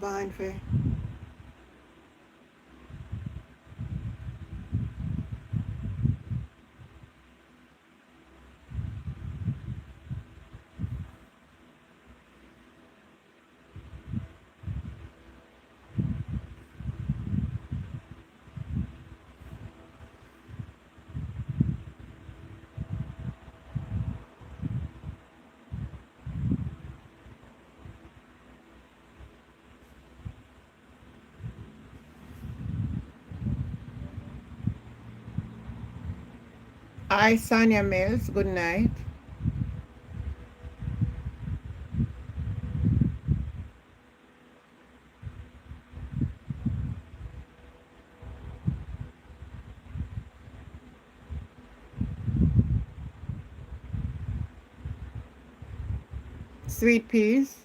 born for. Hi, Sonia Mills. Good night. Sweet peas.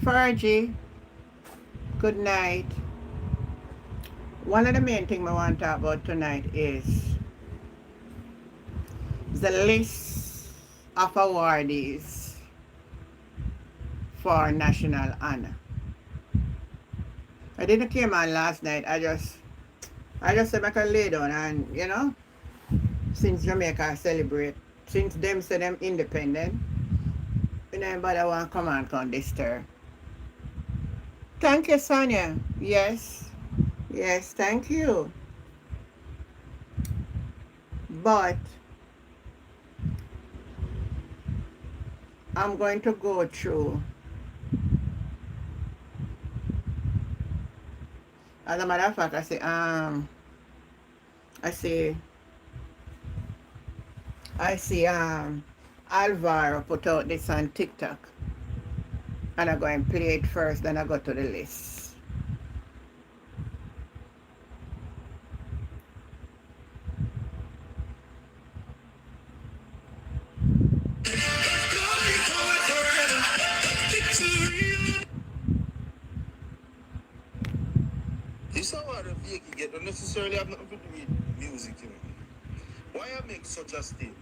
Fergie. Good night. One of the main things I want to talk about tonight is the list of awardees for national honor. I didn't came on last night. I just said I can lay down and since Jamaica celebrate, since them say them independent, anybody want to come and come disturb. Thank you, Sonia. Yes. Yes, thank you. But I'm going to go through. As a matter of fact, I see Alvaro put out this on TikTok, and I go and play it first, then I go to the list. This award of Vicky get don't necessarily have nothing to do with music, Why I make such a statement?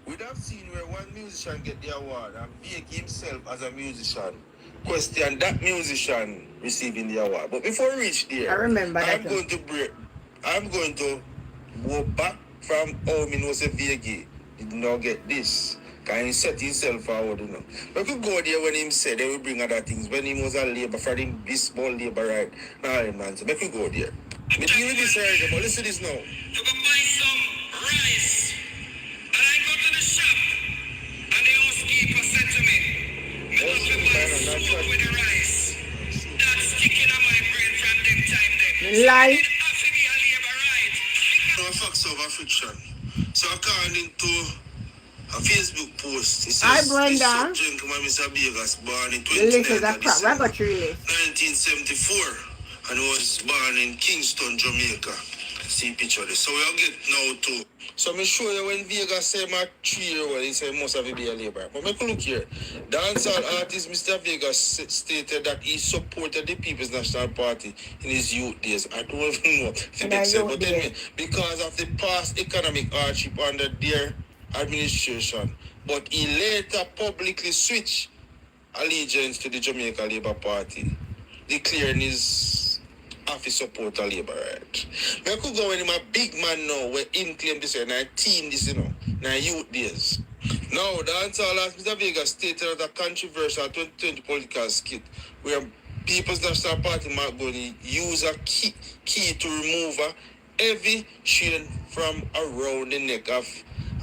We'd have seen where one musician get the award and Vicky himself as a musician question that musician receiving the award. But before we reach there, I remember that. I'm going to go back from how me know say Vicky did not get this. Can he set himself forward, But we go there when him said they will bring other things. When he was a labor for him, this small labor right. Nah, man. So make we go there. But you this right, but listen to this now. To go buy some rice. And I go to the shop. And the housekeeper said to me, I got to buy soup with the rice. That's sticking on my brain from them time then. Life. So I a labor right. No facts over fiction. So according to a Facebook post, it Hi, says, Brenda. this gentleman, Mr. Vegas, born in The list is 29th a of crap. I December, got 3 lists. 1974, and was born in Kingston, Jamaica. See picture of this. So we'll get now to. So I'm sure you when Vegas say my 3-year-old, he said must have be a labor. But make a look here. Dancehall artist Mr. Vegas stated that he supported the People's National Party in his youth days. I don't even know if it makes sense, but tell me, because of the past economic hardship under their administration, but he later publicly switched allegiance to the Jamaica Labour Party, declaring his office support a Labour right. I could go when him a big man now, where him claim this and I teen this, now youth days. Now, the answer last Mr. Vega stated that a controversial 2020 political skit where People's National Party might going to use a key to remove a heavy chain from around the neck of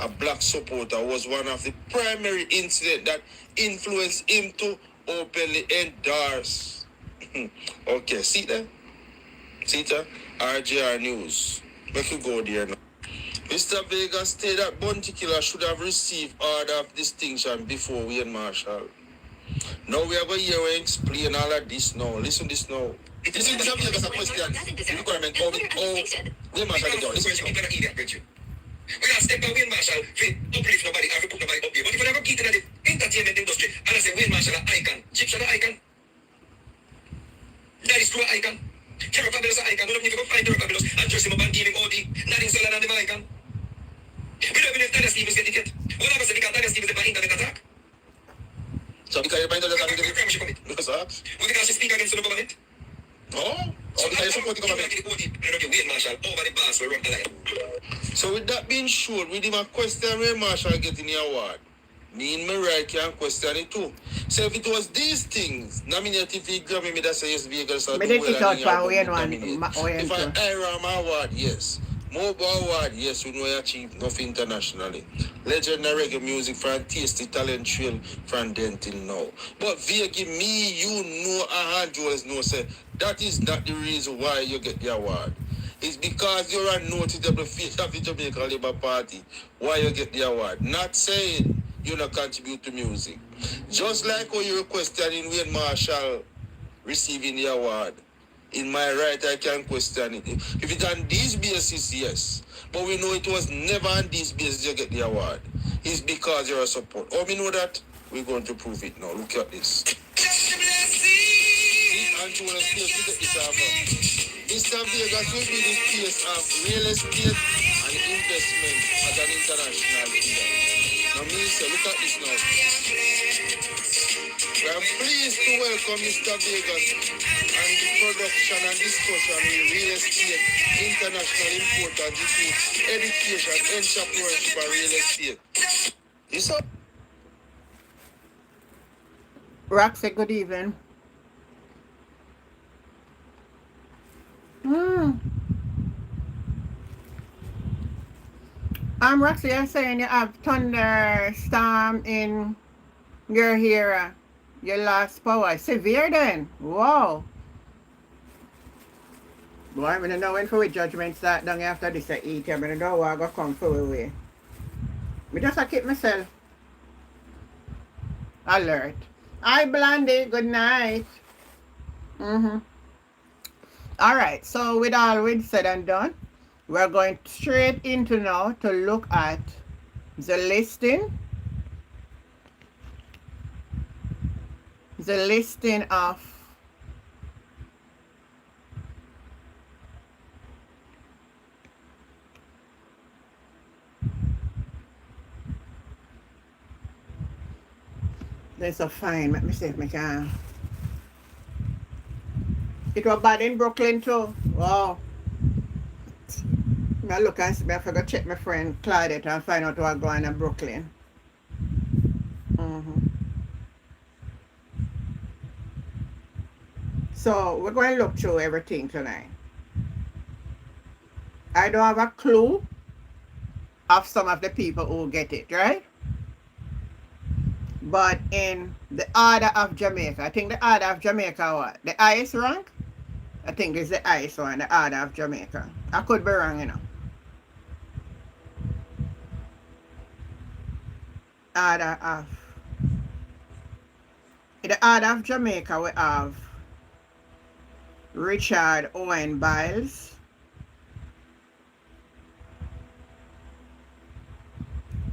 a black supporter was one of the primary incidents that influenced him to openly endorse. Okay, see that? See that? RJR News. We could go there now. Mr. Vega stated that Bounty Killer should have received order of distinction before Wayne Marshall. Now we are going to hear and explain all of this now. Listen to this now. It is Mr. Vega's a question. The requirement of Wayne Marshall get down. Listen to this now. We have step by Wayne Marshall to uplift nobody or to put nobody up here. But if you never get into the entertainment industry, and I say Wayne Marshall an icon, Gypsy an icon, Daddy Screw an icon, Terror Fabulous an icon. We don't need to go find Terror Fabulous and dress him up and give him OD. Nothing selling on the icon. We don't even know if Daniel Stevens get it yet. One of us said because Daniel Stevens is by internet attack. So because you're buying the other side, no, sir. Well, because she speak against the government. No. So because you support the government. Wayne Marshall over the bars will run the line. So with that being sure, with him a question Wayne Marshall getting the award. Me in my right can question it too. So if it was these things, nominated for Grammy, me that say yes, Vegas or do well and if I hire my award, yes. Mobile award, yes, we know I achieve nothing internationally. Legendary reggae music from tasty talent trail from then till now. But via give me, you know, $100 no say that is not the reason why you get the award. It's because you're a notable face of the Jamaica Labour Party why you get the award. Not saying you not contribute to music. Just like how you questioning Wayne Marshall receiving the award. In my right, I can question it. If it's on these basis, yes. But we know it was never on these basis you get the award. It's because you're a support. Oh, we know that? We're going to prove it now. Look at this. Mr. Vegas will be the place of real estate and investment as an international leader. Now, Minister, look at this now. I'm pleased to welcome Mr. Vegas and the production and discussion with real estate, international importance, education, entrepreneurship, and real estate. Yes, sir. Roxy, good evening. Roxy, you're saying you have thunderstorm in your area. You lost power. Severe then. Wow. Boy, I don't know when for judgment start down after this I eat. I don't know what I come for away. I just keep myself alert. Hi, Blondie. Good night. Alright, so with all said and done, we're going straight into now to look at the listing. The listing of there's a fine. Let me see if I can. It was bad in Brooklyn too. Wow. I look and see, I forgot to check my friend Claudette and find out what's going on in Brooklyn. So we're going to look through everything tonight. I don't have a clue of some of the people who get it, right? But in the order of Jamaica, I think the order of Jamaica what? The highest rank? I think it's the highest one, the order of Jamaica. I could be wrong, you know. Order of. In the order of Jamaica, we have Richard Owen Biles,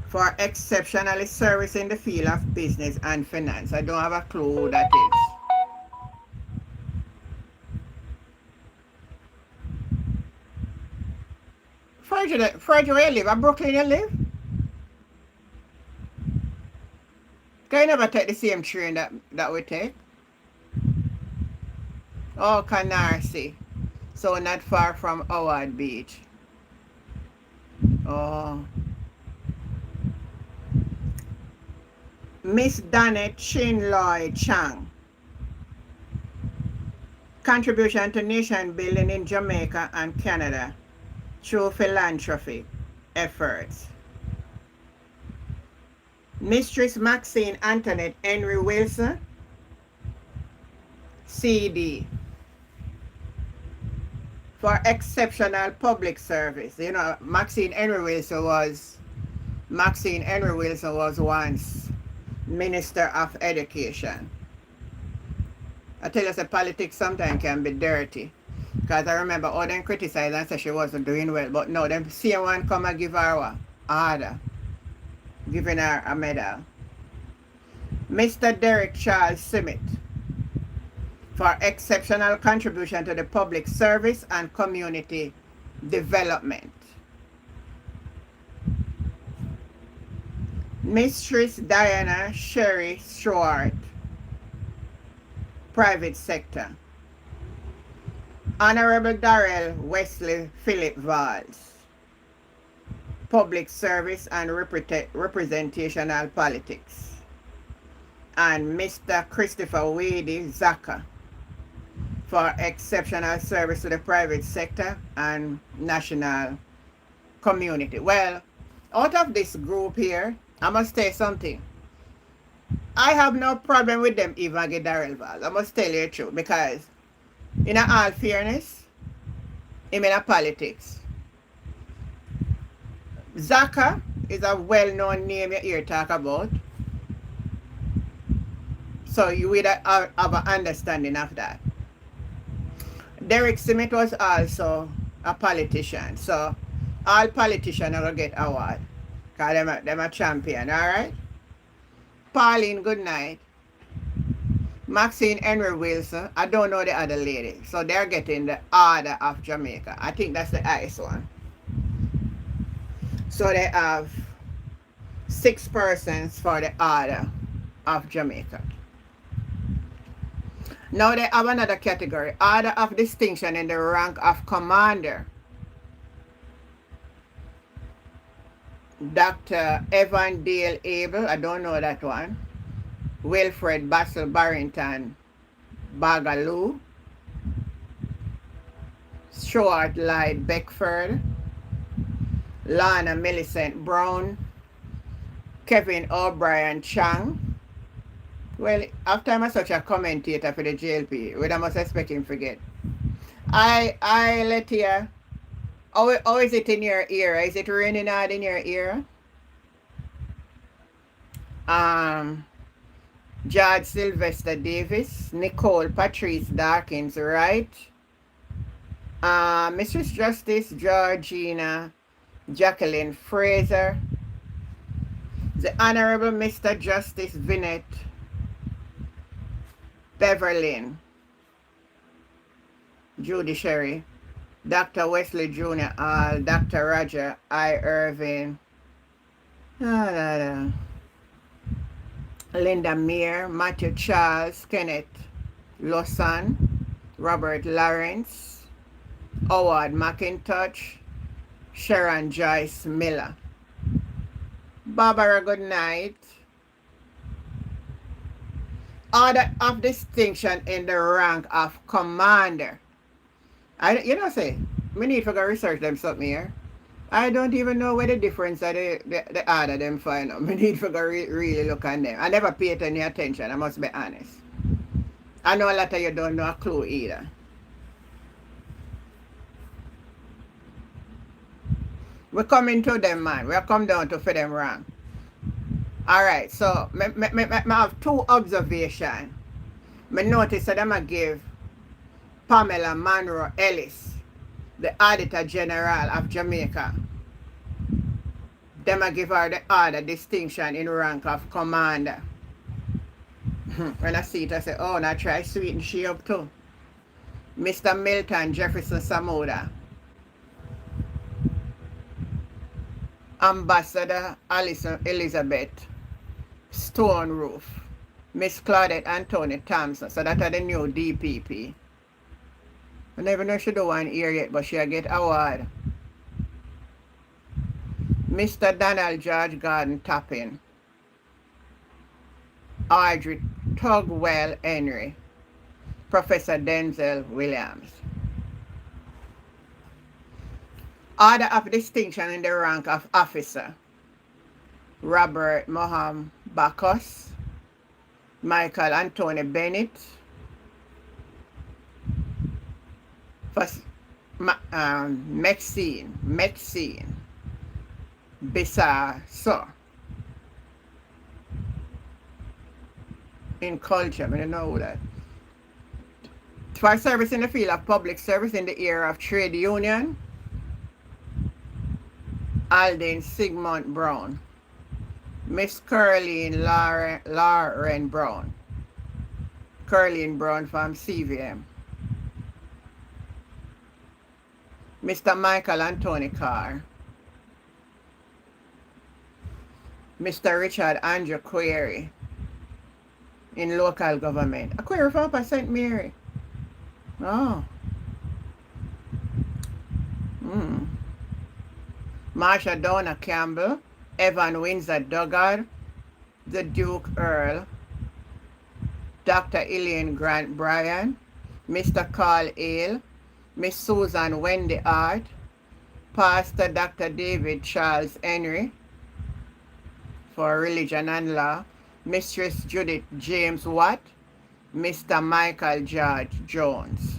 for exceptional service in the field of business and finance. I don't have a clue who that is. Frederick, where you live? At Brooklyn you live? Can you never take the same train that we take? Oh, Canarsie. So not far from Howard Beach. Oh. Miss Danette Chinloy Chang. Contribution to nation building in Jamaica and Canada through philanthropy efforts. Mistress Maxine Antoinette Henry Wilson, CD, for exceptional public service. You know, Maxine Henry Wilson was once Minister of Education. I tell you, politics sometimes can be dirty. Because I remember all them criticized and said she wasn't doing well. But no, them same one come and give her order, giving her a medal. Mr. Derek Charles Simmet for exceptional contribution to the public service and community development. Mistress Diana Sherry Stewart, private sector. Honorable Darrell Wesley Philip Valls, public service and representational politics. And Mr. Christopher Wady Zaka for exceptional service to the private sector and national community. Well, out of this group here, I must say something. I have no problem with them even get Darrell Valls. I must tell you the truth, because in all fairness, him in politics. Zaka is a well-known name you hear talk about. So you would have an understanding of that. Derek Simmet was also a politician. So all politicians will get award. Because them a champion, alright? Pauline, good night. Maxine Henry Wilson, I don't know the other lady. So they're getting the Order of Jamaica. I think that's the highest one. So they have 6 persons for the Order of Jamaica. Now they have another category, Order of Distinction in the rank of Commander. Dr. Evan Dale Abel, I don't know that one. Wilfred Bassel Barrington Bagaloo. Stuart Lloyd Beckford. Lana Millicent Brown. Kevin O'Brien Chang. Well, after I'm such a commentator for the JLP, what I must expect him forget. I let you. How is it in your ear? Is it raining hard in your ear? George Sylvester Davis, Nicole Patrice Dawkins Wright, Mrs. Justice Georgina Jacqueline Fraser, the Honorable Mr. Justice Vinette Beverlyn Judiciary, Dr. Wesley Jr. Dr. Roger I. Irvin, Linda Meir, Matthew Charles, Kenneth Lawson, Robert Lawrence, Howard McIntosh, Sharon Joyce Miller. Barbara, good night. Order of Distinction in the rank of Commander. You know, say, we need to go research them something here. I don't even know where the difference of the order them find out. We need to go really look on them. I never paid any attention, I must be honest. I know a lot of you don't know a clue either. We're coming to them, man. We'll come down to for them wrong. Alright, so I have 2 observations. I notice that I'm going to give Pamela Monroe Ellis, the Auditor General of Jamaica. Them I give her the order distinction in rank of Commander. When I see it, I say, oh, now try sweeten she up too. Mr. Milton Jefferson Samoda. Ambassador Alison Elizabeth Stone Roof. Miss Claudette Anthony Thompson. So that are the new DPP. I never know she do one here yet, but she'll get award. Mr. Donald George Gordon Toppin. Audrey Tugwell Henry. Professor Denzel Williams. Order of Distinction in the rank of Officer. Robert Moham Bacchus. Michael Anthony Bennett. First, Maxine Bissar So. In culture, I don't know that. For service in the field of public service in the area of trade union, Alden Sigmund Brown. Miss Curleen Lauren Brown. Curleen Brown from CVM. Mr. Michael Anthony Carr. Mr. Richard Andrew Query in local government. A query from Upper St. Mary. Oh. Marsha Donna Campbell. Evan Windsor Dugard. The Duke Earl. Dr. Elaine Grant Bryan. Mr. Carl Ale. Miss Susan Wendy Art. Pastor Dr. David Charles Henry for Religion and Law. Mistress Judith James Watt. Mr. Michael George Jones.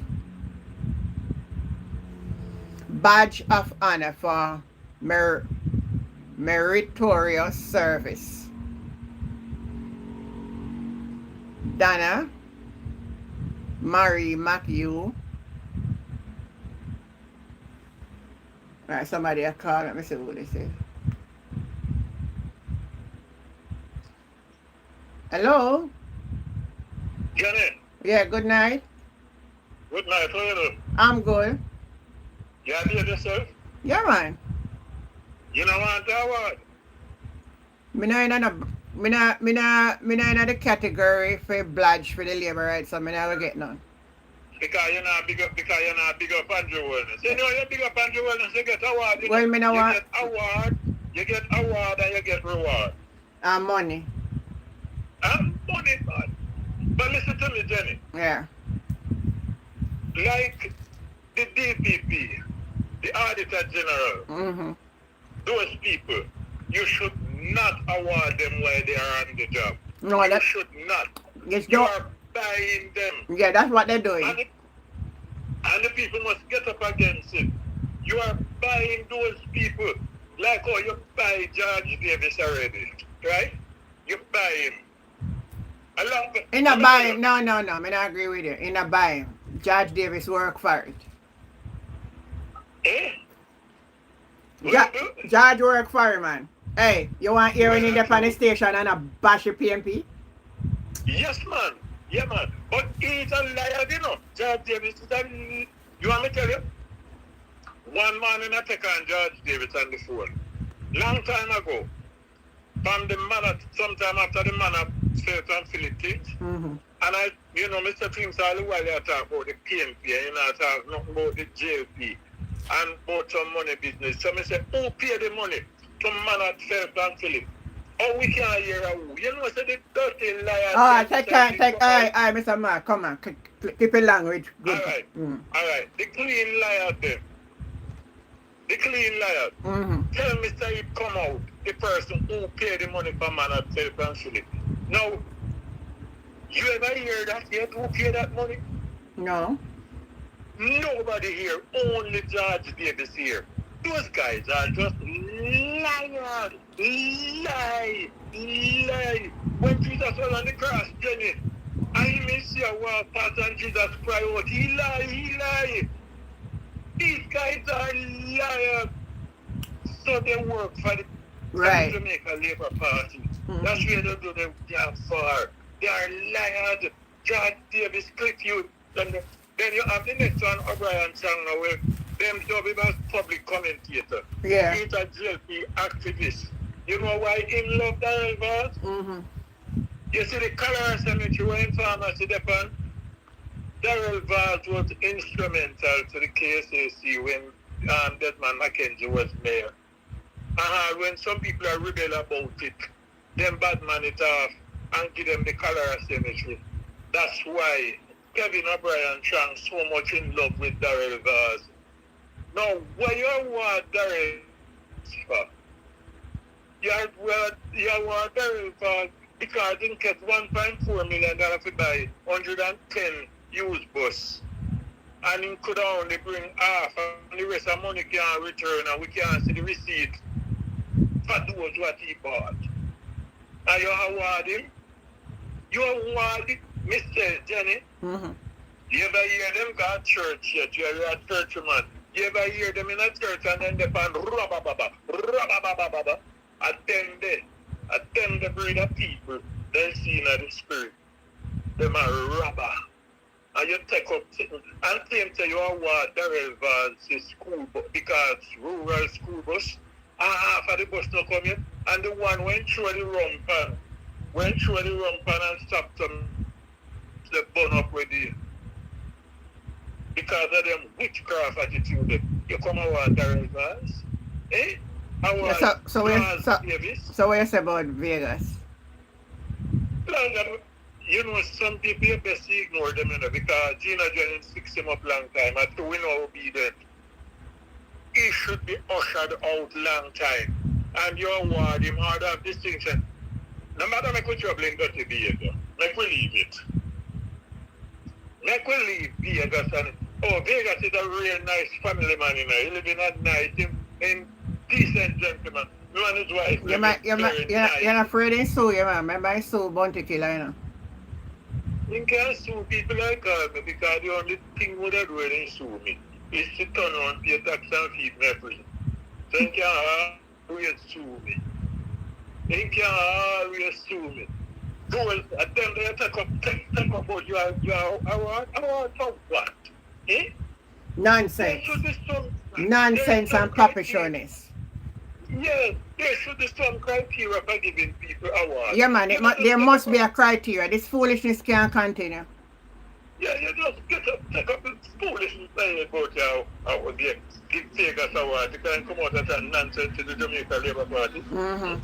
Badge of Honor for meritorious service. Donna Marie McHugh. Alright, somebody a call. Let me see what this is. Hello? Jenny, Yeah, good night. good night. How you doing? I'm good. You happy with yourself? Yeah, man. You know what I want? Me not in the category for bludge for the labor rights, so me never get none. Because you're not big up Andrew Wellness. You know you're big up Andrew Wellness, you get award. Well, me no want. You get award and you get reward. And money. And money, man. But listen to me, Jenny. Yeah. Like the DPP, the Auditor General, Mm-hmm. those people, you should not award them while they are on the job. No, You that should not. it's You no. are buying them. Yeah, that's what they're doing. And the people must get up against it. You are buying those people like how you buy George Davis already, right? You buy him. In a buy, no, me not agree with you. In a buy, George Davis work for it. Eh? George work for it, man. Hey, you want hearing in the pan station and a bash your PMP? Yes, man. Yeah, man. But he's a liar, you know. George Davis is a... You want me to tell you? One man in a take on George Davis on the phone. Long time ago. From the man, sometime after the man of Faith and Philip Kings. Mm-hmm. And I, you know, Mr. Prince all the while you talk about the PNP, you know, talk nothing about the JLP and about some money business. So I say, who pay the money? Some man at Faith and Philip. Oh, we can't hear a who. You know, so the dirty liar. Alright, alright, Mr. Mark, come on, keep it language good. Alright, alright. The clean liar then. The clean liar. Mm-hmm. Tell Mr. Ip come out, the person who pay the money for man at Faith and Philip. Now, you ever hear that yet? Who pay that money? No. Nobody here, only George Davis here. Those guys are just liars. Lie. When Jesus was on the cross, Jenny, I may see a walk past and Jesus cry out, he lie. These guys are liars. So they work for the Right. Jamaica Labour Party. Mm-hmm. That's where they do their job for. They are liars. George Davis click you. Then you have the next one, O'Brien Chang, where them job him as public commentator. Yeah. He's a JLP activist. You know why him love Darrell Vaz? Mm-hmm. You see the color cemetery where in pharmacy depend? Darrell Vaz was instrumental to the KSAC when Desmond McKenzie was mayor. When some people are rebel about it, them bad man it off and give them the color cemetery. That's why Kevin O'Brien Chang so much in love with Darrell Vaz. Now, what you want Darrell for? You want Darrell for because he get $1.4 million to buy 110 used bus. And he could only bring half and the rest of money can't return and we can't see the receipt for those what he bought. And you award him? You award Mr. Jenny? Mm-hmm. You ever hear them go to church yet? You are a churchman. You ever hear them in a church and then they find rabababa, attend the breed of people, then see in the spirit, them are robber. And you take up and claim to you are what Darrell Vance school bus because rural school bus, and half of the bus not come in, and the one went through the rum pan and stopped them, they burn up with you. Because of them witchcraft attitude. You come over Darrell Vance, eh? Yeah, so what you say about Vegas? You know, some people you best ignore them, you know, because Gina Jennings fixed him up long time. And to win obedient, he should be ushered out long time. And you award him order of distinction. No matter make what you're playing dirty behavior, make we leave it. Make we leave Vegas and Vegas is a real nice family man, you know. He live in a nice, in decent gentleman. You and his wife. You're not afraid of sue you, man. Remember I sue Bounty Killer, you know. You can't sue people like me because the only thing would I do when they sue me is to turn on, pay tax and feed me free. So you can't always sue me. You can't always sue me. Those attempt to take up what you are, I want to what? Eh? Nonsense. Nonsense and papishness. Yes, there should be some criteria for giving people awards. Yeah, man, there must be a criteria. This foolishness can't continue. Yeah, you just take up the foolishness thing about how give Vegas award. You can come out of that nonsense to the Jamaica Labour Party. Mm-hmm.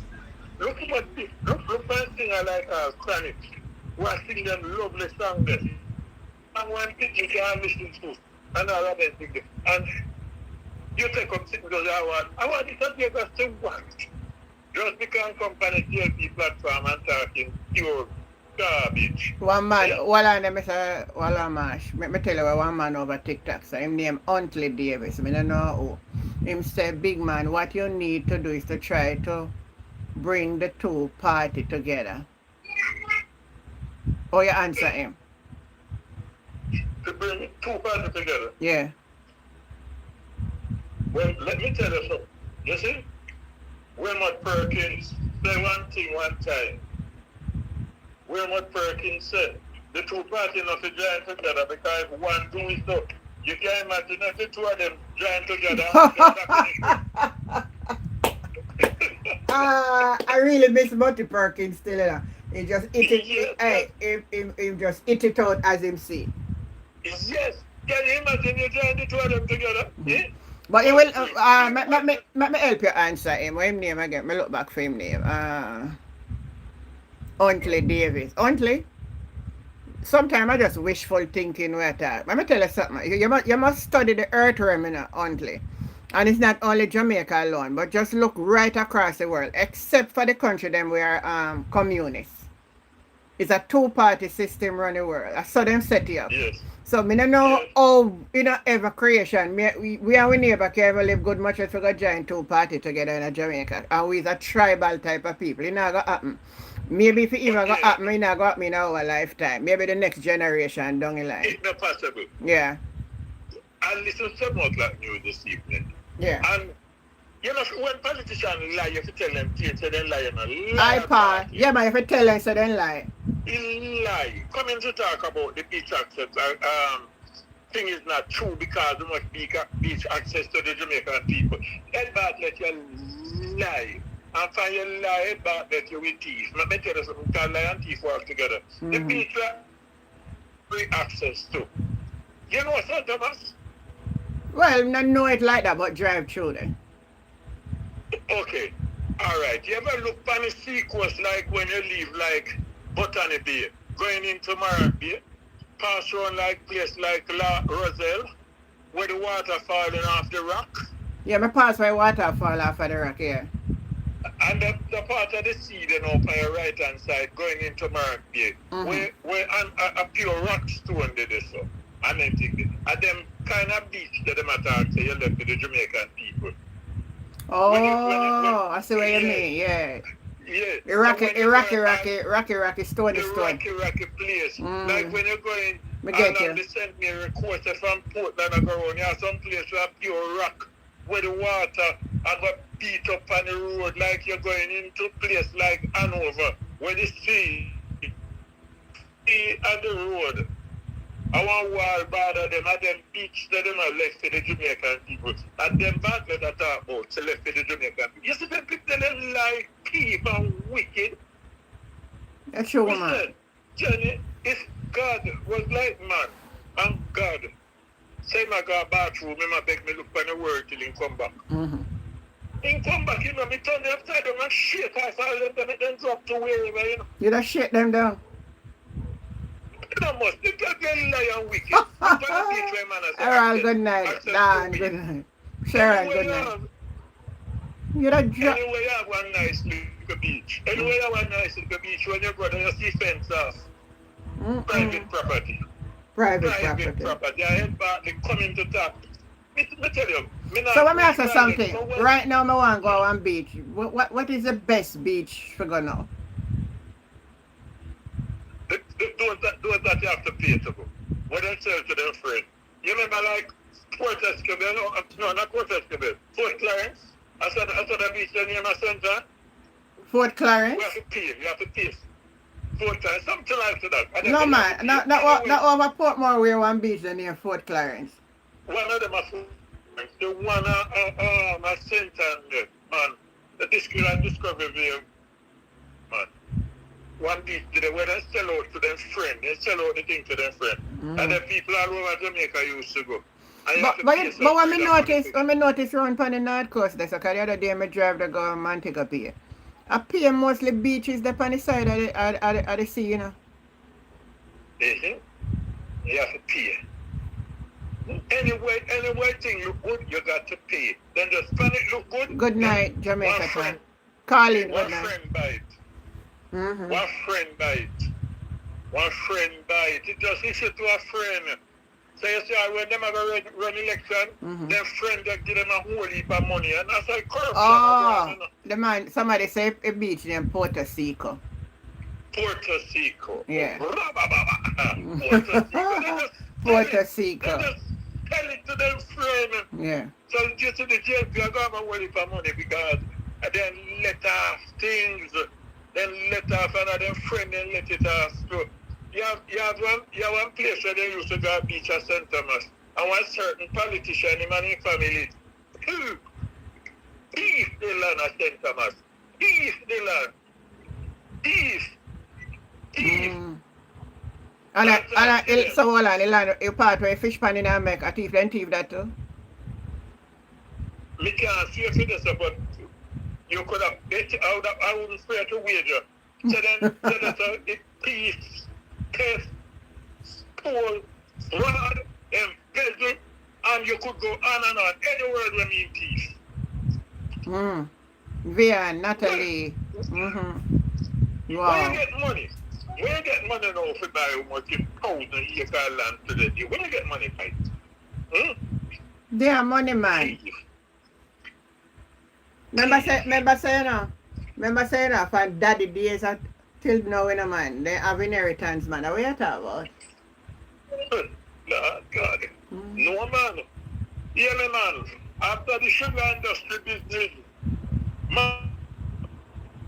Look for a singer like Chronic, who are singing them lovely songs there. And one thing you can listen to, and all of them things. And you take up sitting to the award. Award is a Vegas to what? Just because company GLP platform and talking pure garbage. One man, me tell you what one man over TikTok, so him name Huntley Davis. I don't know who. Him say, big man, what you need to do is to try to bring the two party together. Or you answer him. To bring two parties together? Yeah. Well, let me tell you something. You see? Wilmot Perkins said one thing one time. Wilmot Perkins said, the two parties not to join together because if one do it so, you can imagine if the two of them join together. I really miss Monty Perkins still, you know. He just he just eat it out as him see. Yes. Can you imagine you join the two of them together? Eh? But he will let me help you answer him. What him name again? Me look back for him name. Huntley Davis. Huntley? Sometimes I just wishful thinking where that. Let me tell you something. You must study the earth realm, you know, Huntley. And it's not only Jamaica alone, but just look right across the world, except for the country them we are communists. It's a two-party system run the world. I saw them set it up. Yes. So I don't know how, you know, ever creation, we and we neighbor can ever live good much as we got join two party together in Jamaica. And we is a tribal type of people. It not gonna happen. Maybe if it even gonna happen, it not gonna happen in our lifetime. Maybe the next generation down the line. It's not possible. Yeah. I listened to some like news this evening. Yeah. And you know, when politicians lie, you have to tell them things, so they lie, you know. I pa. Yeah, man, if you tell them so then lie. He lie. Coming to talk about the beach access, thing is not true because there must be beach access to the Jamaican people. Ed Bartlett, you lie. And for you lie, Ed Bartlett, you will thief. Let me tell you something, because lie and thief work together. Mm-hmm. The beach free access to. You know what, Thomas? Well, not know it like that, but drive through there. Okay. Alright. You ever look on the sea coast like when you leave like Botany Bay, going into Mark Bay, pass around like place like La Roselle, where the water falling off the rock? Yeah, me pass where water fall off of the rock, yeah. And the part of the sea then up on your right hand side going into Mark Bay, where a pure rock stone did this so. And then and them kind of beach that them attack say you left to the Jamaican people. Oh, I see what you mean, yeah. Yeah. Rocky, stony. Rocky place. Like when you're going Me get and you. they sent me a request from Portland and go around. Yeah, some place where pure rock, where the water I got beat up on the road like you're going into a place like Hanover, where the sea and the road. I want wall border them and them beach that them are left for the Jamaican people. And them bad that I talk about to left for the Jamaican people. You see them people them like people and wicked. That's true, man. Listen, Jenny, if God was like man, and God say my go bathroom, me beg me look on the word till he come back. Mm-hmm. He come back, you know, me turn the upside down and shake off all them, then drop to wherever, you know. You just shake them down. You must, they got them lie and wicked. You can't beat them, man, I say, Alright, good night. Nah, good night. Sharon, good night. You don't drop. Anyway, you have one nice little beach. Anyway, you have one nice little beach when you go there, you see fence off. Private property. Private property. I head back, they come into talk. Me tell you. So let me ask you something. Right now, I want to go on beach. What is the best beach for go now? Those that you have to pay to go. What they sell to their friend. You remember like Port Escobar? No, not Port Escobar. Fort Clarence. I saw the beach in my center. Fort Clarence? You have to pay. Fort Clarence, something like that. No man, not over Portmore where one beach near Fort Clarence. One of them are Fort Clarence. The one at Center man. The Discovery View, man. One beach today where they sell out to their friend. They sell out the thing to their friend. And the people all over Jamaica used to go. But when I notice around on the north coast, that's because the other day I drive to go to Montego Bay. I pay mostly beaches up on the side of the sea, you know. Mm-hmm. You have to pay. Anyway thing look good, you got to pay. Then just find it look good. Good night, Jamaica time. Calling good night. One friend bite. Mm-hmm. One friend bite. It just issue to a friend. So you see, when them have a run election, their friend that give them a whole heap of money, and that's like corruption. Oh, the man, somebody say a beach named Puerto Rico. Puerto Rico. Yeah. Puerto Rico. They just tell it to them friend. Yeah. So you to the jail, you got a whole heap of money because then let off things, then let off another friend and let it off too. You have one place where they used to go beach at St. Thomas. And one certain politician, him and his family, beef the land at St. Thomas. Beef the land. Beef. And so hold on, the land, you part where fish pan in America, thief that too? Me can't see if it is, but you could have, I wouldn't fear to wager. So then, it thief. Test, stole, fraud, embezzle, and you could go on and on. Any word we mean thief. Vian, Natalie. Wow. Where you get money? Where you get money now for buy almost 1,000 acre land today? Where you get money from? They are money man. Remember saying for daddy days at till now in a man, they have inheritance, man. What you talking about? Lord God. No, man. Yeah, man. After the sugar industry business, man,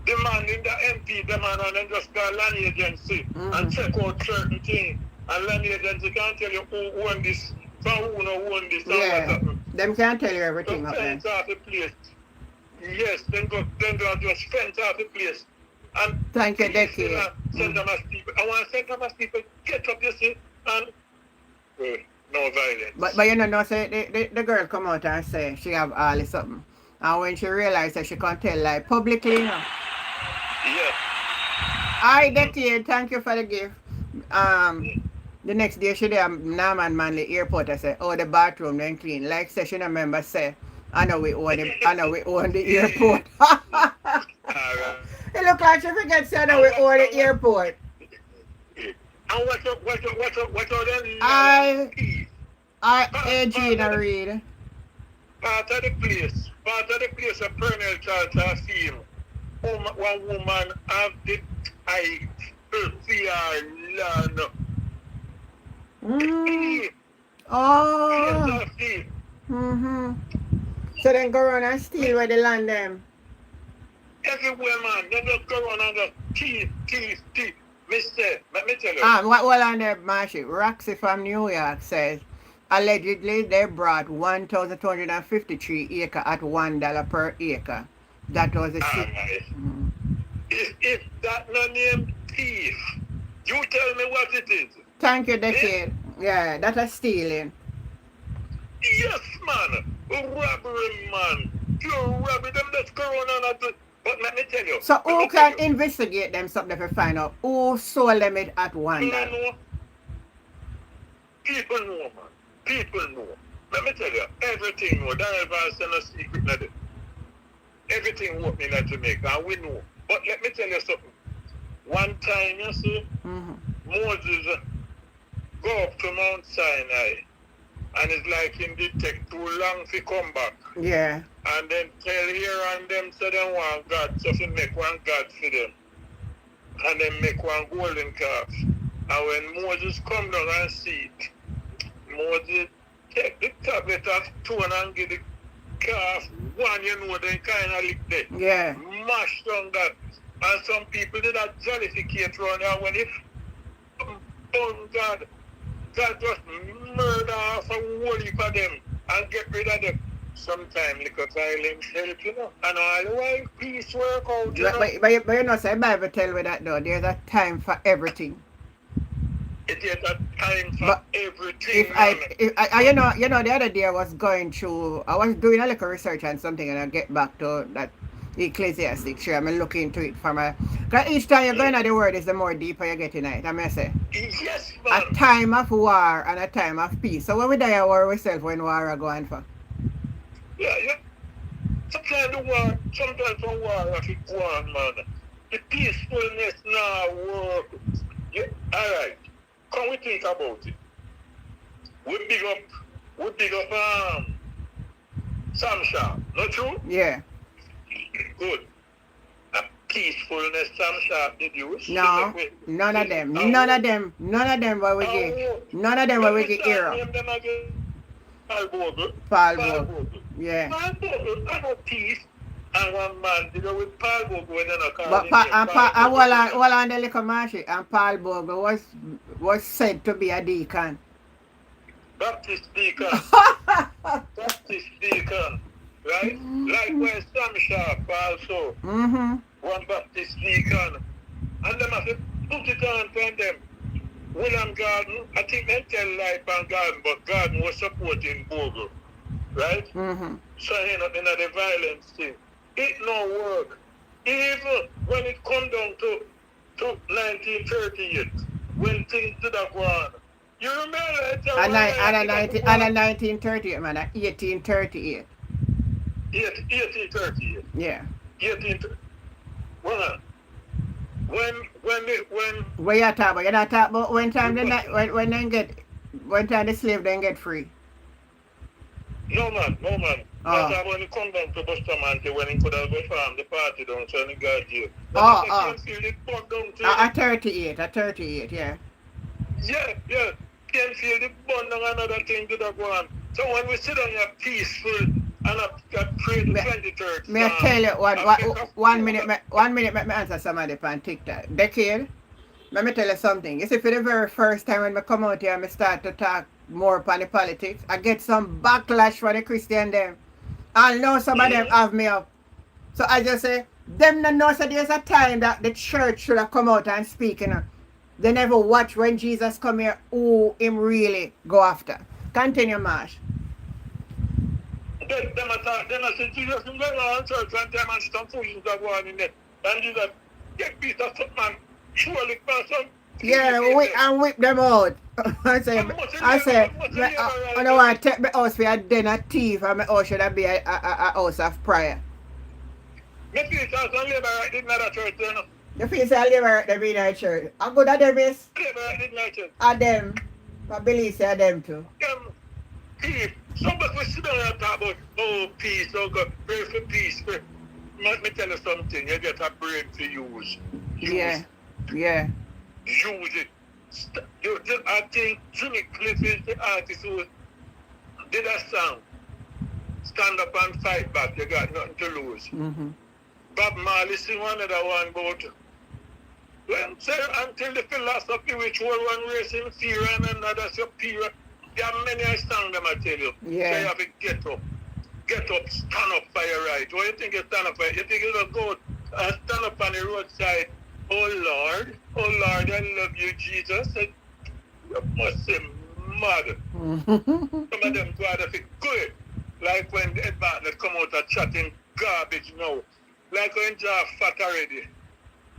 the man in the MP, the man, and then just got land agency and check out certain things. And land agency can't tell you who own this, from who no own this, yeah. Them can't tell you everything just up there. fence off the place. Yes, then go just fence off the place. And thank you, Decky. St. Thomas people. I want St. Thomas people get up, you see, and no violence. But you know, say the girl come out and say she have all this something. And when she realized that she can't tell like publicly, you know. Yeah. I Decky, thank you for the gift. The next day she did Norman Manley airport. I said, oh, the bathroom then clean. Like say she remember say, I know we own the airport. It look like she forget say we own the airport. And what are them? Gina Reed. Part of the place a perennial child to feel. One woman have the height, land. Mm. Thief. Oh. Case of thief. Mm-hmm. So then go around and steal where the land them. Everywhere, man. They just go around and just thief. Mister, let me tell you. What on there, Marshy? Roxy from New York says allegedly they brought 1,253 acre at $1 per acre. That was the Ah, shit. nice. Mm. If that no name thief, you tell me what it is. Thank you, Decade. Yeah, that is stealing. Yes, man. Robbery, man. You're robbing them that's going on at the... But let me tell you. So who can investigate them something to find out who sold them it at $1? Know. People know, man. People know. Let me tell you, everything know. That is no secret, nothing. Everything happening in Jamaica, and we know. But let me tell you something. One time, you see, Moses go up to Mount Sinai, and it's like him did take too long to come back. Yeah. And then tell here and them say they want God, so he make one God for them. And then make one golden calf. And when Moses come down and see it, Moses take the tablet of stone and give the calf one, you know, then kind of lick there. Yeah. Mash down that. And some people did that jollificate around there when if God just murder off a whole heap of them and get rid of them. Sometimes little violence help, you know. And all the while peace work out, you know. But you know, say Bible tell me that though, there's a time for everything. It is a time for everything. You know, the other day I was going through, I was doing a little research on something, and I get back to that ecclesiastic sure I'm looking into it from a, because each time you're going at the word is the more deeper you get in it. I may say yes, man. a time of war and a time of peace. So when we die war ourselves when war are going for? Yeah. Sometimes the war, sometimes the war have to go on, man. The peacefulness now work. Yeah, alright. Can we think about it? We big up Sam Sharp, not true? Yeah. Good. A peacefulness Sam Sharp did use. No, none of them where we get, none of them where we get era. Paul Bogle. Yeah. Paul Bogle, I know peace. And one man did it with Paul Bogle when they call But while on the little Marshy, and Paul Bogle was said to be a deacon. Baptist deacon. Baptist deacon. Right? Likewise Sam Sharp also. One Baptist deacon. And them have to put it on from them. William Garden, I think they tell life on Garden, but Garden was supporting Bogle. Right? So he not in the violence thing. It no work. Even when it come down to 1938, when things did have gone. You remember that? And 1938, man, 1838. 1838. Yeah. 1838. Well, when where you talk about? You're not talking about when time the slave then get free. No man. That's when he come down to Bustamante when he could have go farm the party down so he got here. At 38, yeah. Yeah. Can't feel the bun and another thing to that one. So when we sit down here peaceful and I pray the 23rd. May I tell you one minute let me answer somebody on TikTok. Decade, let me tell you something. You see, for the very first time when I come out here and I start to talk more upon the politics, I get some backlash from the Christian them. I know some of them have me up. So I just say, them not know so there's a time that the church should have come out and speak, you know. They never watch when Jesus come here who him really go after. Continue, Marsh. Them I say Jesus is going on church and them and some fools that go on in there. And Jesus get beat up some man surely person. Yeah, and whip them out. I say, I don't want to take my house for a dinner thief and my house should be a house of prayer. My feet are some labor right in that church, you know. The feet are labor right there in that church. How good are them is? Labor right in that church. Are them. I believe say them too. Thief. Somebody will sit down and talk about, peace, God, pray for peace. Let me tell you something, you get a brain to use. Yeah. Use it. I think Jimmy Cliff is the artist who did a song, Stand Up and Fight Back, you got nothing to lose. Mm-hmm. Bob Marley sing another one about, well, say, until the philosophy which one race in fear and another superior. There are many I song them, I tell you. Yeah. So you have to get up, stand up for your right. What you think you stand up for? You think you just go stand up on the roadside, oh Lord, I love you, Jesus. And you must say mad. Some of them go out of it good. Like when Ed Bartlett come out and chatting garbage now. Like when Jah fat already.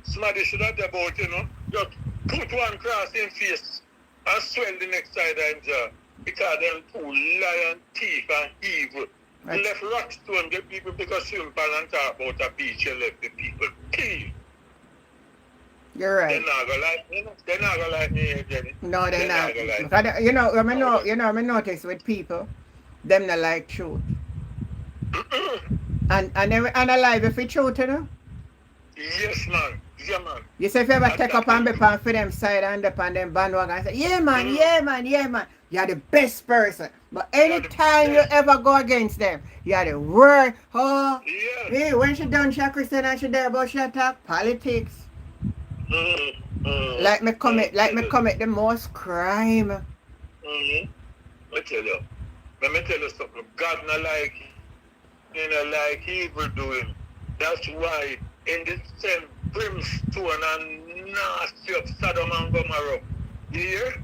Somebody should have about, just put one cross in face and swell the next side of Jah. Because them two lion, thief and evil. Right. Left Rockstone, get people because simple and talk about a beach, you left the people. Thief. You're right. They're not gonna like me. They're not gonna like me, Jenny. No, they're not. Gonna like me. Because, I notice with people, them not like truth. And alive if it's truth, Yes, man. Yeah, man. You say if you ever take up and be pan for them side and up on them bandwagon and say, yeah man, you're the best person. But anytime you ever go against them, you're the worst. Oh, Yeah. hey, when she done she a Christian and she there about she attack politics. Like me commit the most crime. Let me tell you something. God not like, like evil doing. That's why in the same brimstone and nasty of Sodom and Gomorrah, you hear?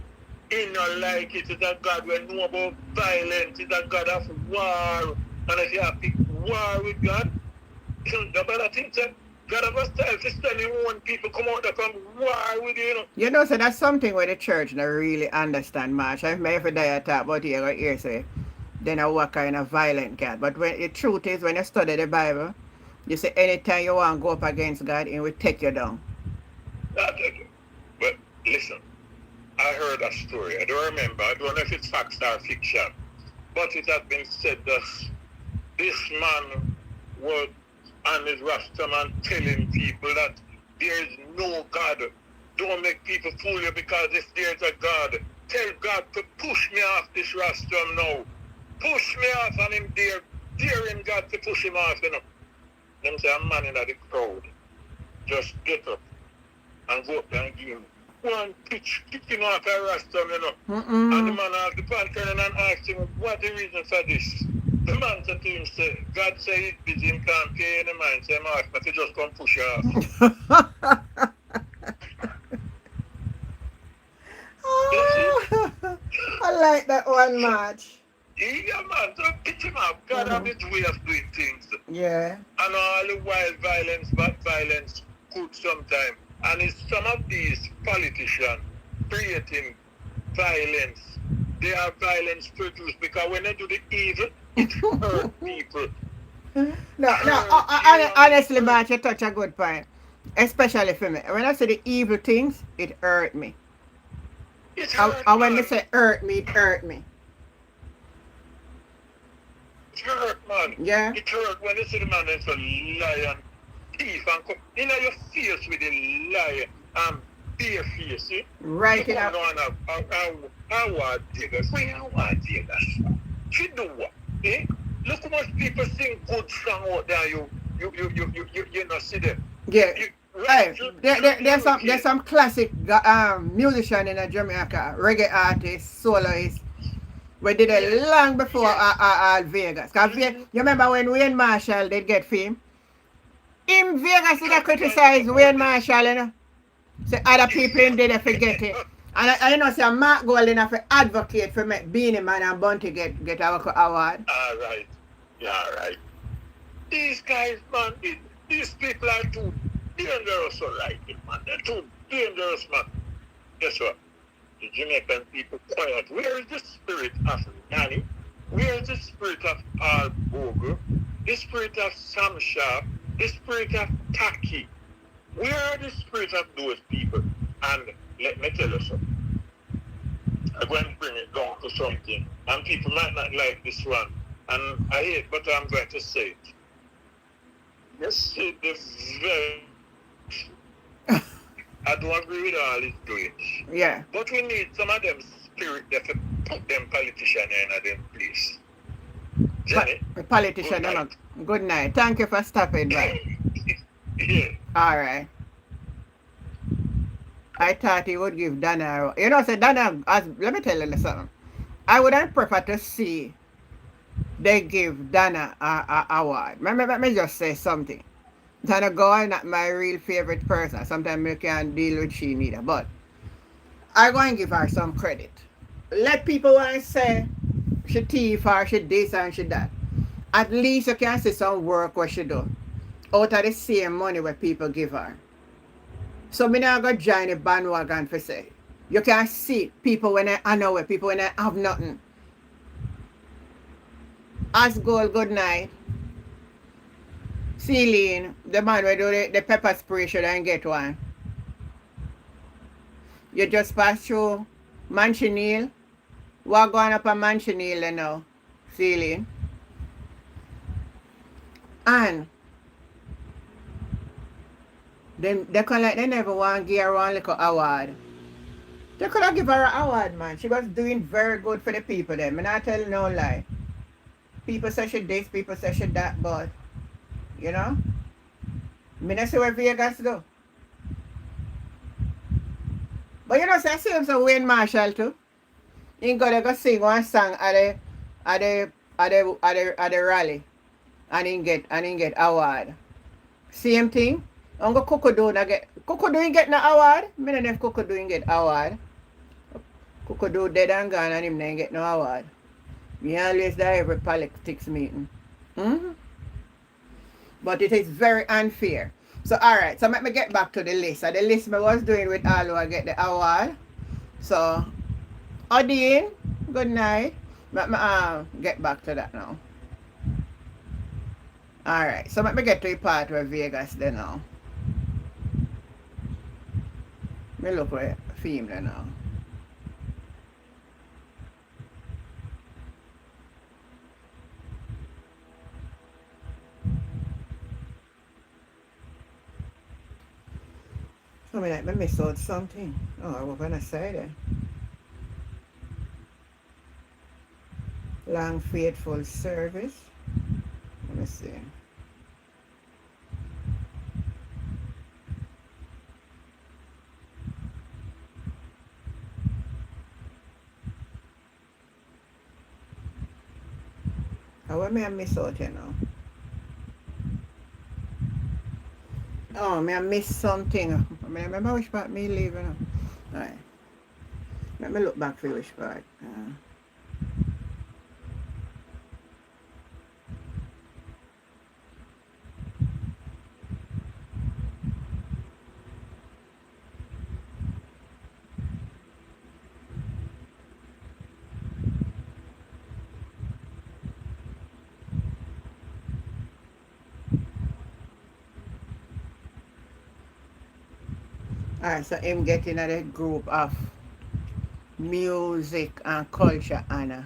He not like it. It's a God who know about violence. It's a God of war. And if you have to war with God, the better thing is God of a style to stand in one people come out there from war with you, You know, so that's something where the church not really understand much. If me ever die talk about it, you go hear say, then I what kind of violent God. But when the truth is, when you study the Bible, you say anytime you want to go up against God, it will take you down. But listen, I heard a story. I don't remember. I don't know if it's fact or fiction. But it has been said that this man was on his Rastaman telling people that there is no God. Don't make people fool you because if there's a God, tell God to push me off this Rastam now. Push me off and him daring God to push him off, Them say a man in the crowd. Just get up and go up and give him one pitch, kick him off a Rastam, And the man asked the pan turning and asked him, what the reason for this? The man said to him, say, God say he's busy, him can't pay any mind, say, Mark, but he just come push you off. I like that one much. Yeah, man, so pitch him up. God have his way of doing things. Yeah. And all the wild violence, bad violence, good sometimes. And it's some of these politicians creating violence. They are violence produced because when they do the evil, it hurt people. Honestly, March, you touch a good point. Especially for me. When I say the evil things, it hurt me. It hurt, And when they say hurt me, it hurt me. It hurt, man. Yeah. It hurt when you see the man is a lion, thief, and come in your face with a lion and bare face, see? Right. You come on a war diggers. Where you war diggers? She do what? Eh? Look how much people sing good song out there. You not see them. Yeah. Right? Hey, there's some classic musician in Jamaica, reggae artist, soloist. We did it long before Vegas. Cause you remember when Wayne Marshall did get fame? In Vegas did criticize Wayne Marshall, So other people in did forget it. And I say Mark Golden have to advocate for make Beanie Man and Bunty get our award. Alright. Yeah, alright. These guys, man, these people are too dangerous alright, man. They're too dangerous, man. Guess what? The Jamaican people quiet. Where is the spirit of Nanny? Where is the spirit of Al Bogle? The spirit of Sam Sharp? The spirit of Taki? Where are the spirits of those people? And let me tell you something. I'm going to bring it down to something. And people might not like this one. And I hate, but I'm going to say it. You see the very... I don't agree with all his doing. Yeah. But we need some of them spirit that to put them politicians in them place. Jenny, Politician, good them night. a good night. Thank you for stopping by. Yeah. All right. I thought he would give Dana. You know, say Dana. Let me tell you something. I would have prefer to see they give Dana a award. Let me just say something. Dana Gowan not my real favorite person. Sometimes I can't deal with she neither. But I go and give her some credit. Let people want to say she thief or she this and she that. At least you can see some work what she do out of the same money what people give her. So me not go join the bandwagon for say. You can see people when I know where people when I have nothing. As gold, good night. Celine, the man who do the pepper spray should I get one. You just pass through Manchineel. What going up a Manchineel now? Celine. And they could like they never want to give her one little award. They could have give her an award, man. She was doing very good for the people then. I'm not telling no lie. People say she this, people say she that, but you know? Me not see where Vegas go. But you know, say I see him some Wayne Marshall too. He go sing one song at the rally. And he get award. Same thing. Uncle Kukudu ain't get no award. Me don't know if Kukudu ain't get award. Kukudu dead and gone and him ain't get no award. Me always there every politics meeting. Mm-hmm. But it is very unfair. So alright, so let me get back to the list. So the list I was doing with all who I get the award. So Odin, good night. Let me get back to that now. Alright, so let me get to the part where Vegas there now. Me look where theme there now. So me like me miss out something. Oh, I was gonna say that. Long faithful service. Let me see. How may I miss out you know? Oh, may I miss something. I mean, remember which part me leaving. Alright. Let me look back for which part. Alright, so him getting at a group of music and culture honor.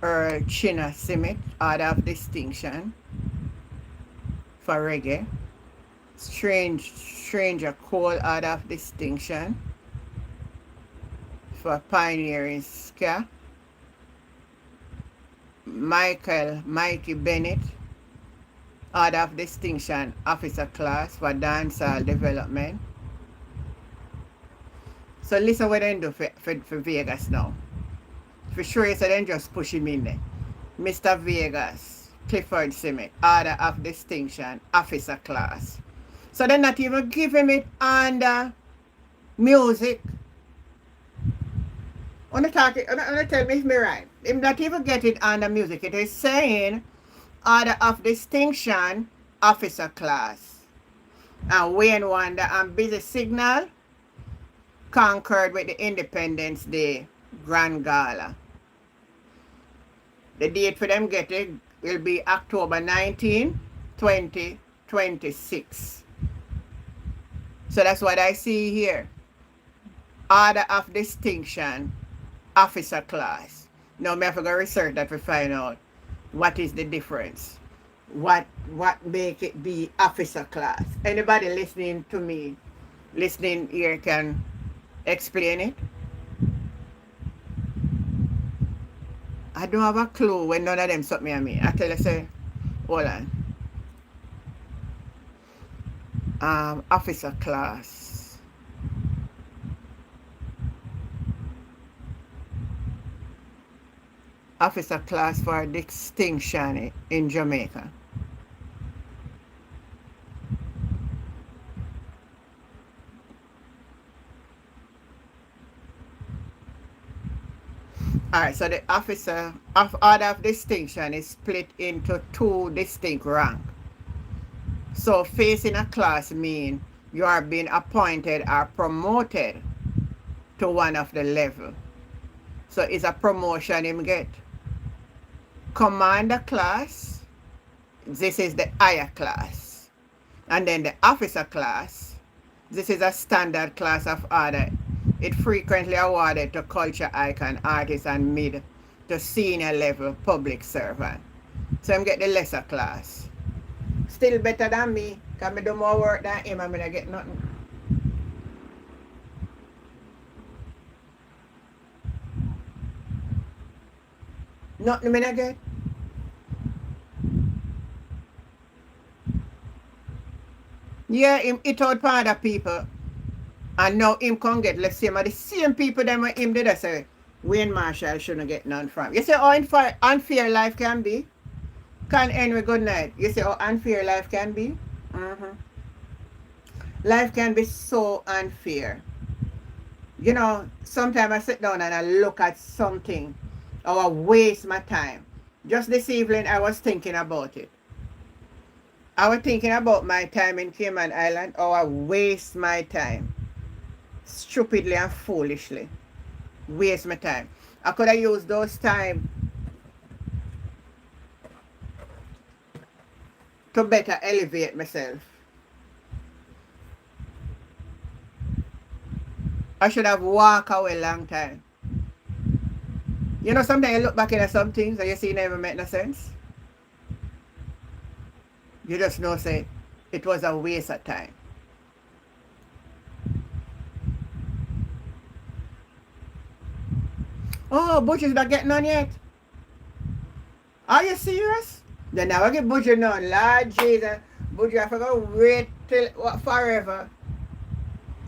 Earl China Simit, Order of Distinction for reggae. Stranger Cole, Order of Distinction for pioneering ska. Michael Mikey Bennett, Order of Distinction Officer Class for Dancehall Development. So listen what they do for Vegas now. For sure, so then just push him in there. Mr. Vegas, Clifford Simmet, Order of Distinction Officer Class. So they're not even giving it under music. Wanna tell me if me right. If not even get it under music, it is saying Order of Distinction Officer Class. And Wayne Wonder and Busy Signal concurred with the Independence Day Grand Gala. The date for them getting will be October 19, 2026. So that's what I see here. Order of Distinction Officer Class. Now I have to go research that to find out what is the difference. What make it be officer class. Anybody listening to me listening ear can explain it. I don't have a clue when none of them suck me at me. I tell you, say, hold on. Officer class. Officer class for distinction in Jamaica. Alright, so the officer of order of distinction is split into two distinct ranks. So facing a class mean you are being appointed or promoted to one of the level. So it's a promotion him get. Commander class, this is the higher class. And then the officer class, this is a standard class of order. It frequently awarded to culture icon, artists, and mid to senior level public servant. So him get the lesser class. Still better than me, because I do more work than him and I get nothing. Nothing I get. Yeah, him eat out for other people. And now him can get, let's say, the same people that him did I say, Wayne Marshall shouldn't get none from. You see how unfair life can be? Can end with good night. You see how unfair life can be? Life can be so unfair. You know, sometimes I sit down and I look at something or I waste my time. Just this evening I was thinking about it. I was thinking about my time in Cayman Island, or I waste my time. Stupidly and foolishly. Waste my time. I could have used those time to better elevate myself. I should have walked away a long time. You know, sometimes you look back at some things and you see it never make no sense. You just know, say, it was a waste of time. Oh, Butcher's not getting on yet. Are you serious? They never get Butcher none. Lord Jesus. Butcher, I forgot wait till forever.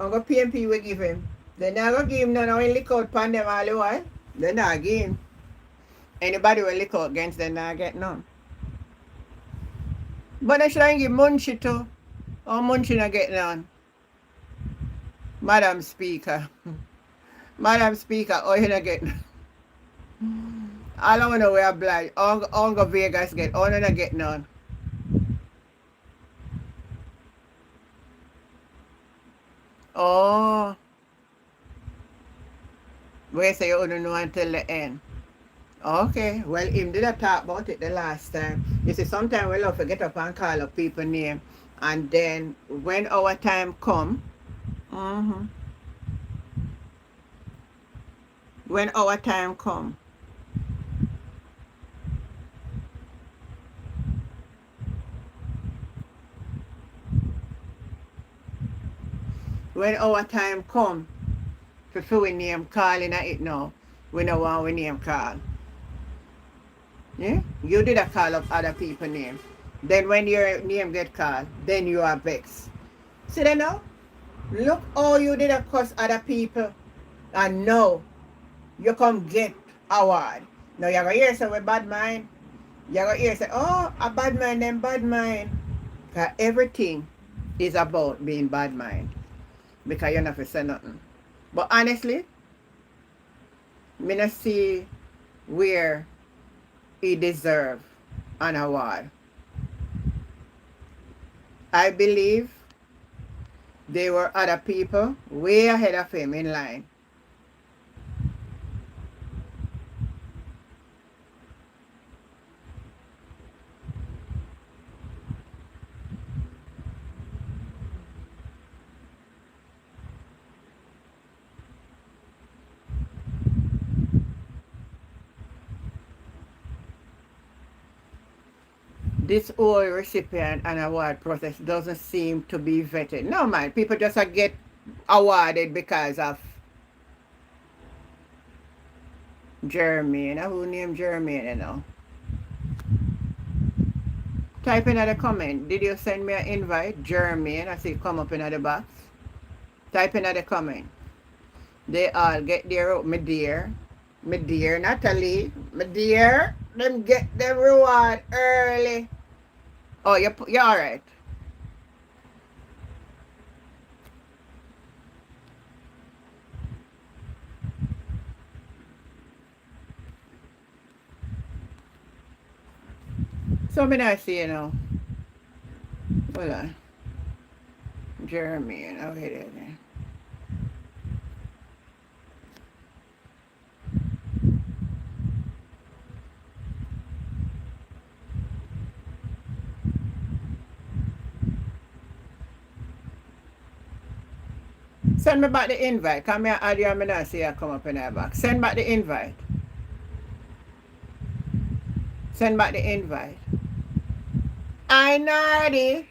I'm going to PMP we give him. They never give him none. I will lick out pan them all the while. They not give him. Anybody will lick out against them, not get none. But they should have give Munchie too. Or Munchie not get none. Madam Speaker. Madam Speaker, oh you not get none. All I want to wear black. All go Vegas get. All not get none. Oh. Where say you don't know until the end. Okay, well, him did I talk about it the last time. You see, sometimes we love to get up and call up people name, and then when our time come, when our time come, when our time come, to we name calling at it now, we don't want we name call. Yeah? You did a call up other people's name. Then when your name get called, then you are vexed. See that now? Look how you did a cuss other people. And now, you come get award. Now you're going to hear say with bad mind. You're going to hear say, oh, a bad mind and bad mind. Because everything is about being bad mind. Because you're not going to say nothing. But honestly, I don't see where he deserves an award. I believe there were other people way ahead of him in line. This whole recipient and award process doesn't seem to be vetted. No man, people just get awarded because of Jermaine. Who named Jermaine, you know? Type in the comment. Did you send me an invite? Jermaine. I see it come up in the box. Type in the comment. They all get their, my dear, Natalie, my dear, them get the reward early. Oh, you're all right. So me not see, you know. Hold on. Jeremy, I'll hit it there. Send me back the invite. Come here, add you, and me not see you come up in that box. Send back the invite. Send back the invite. I naughty.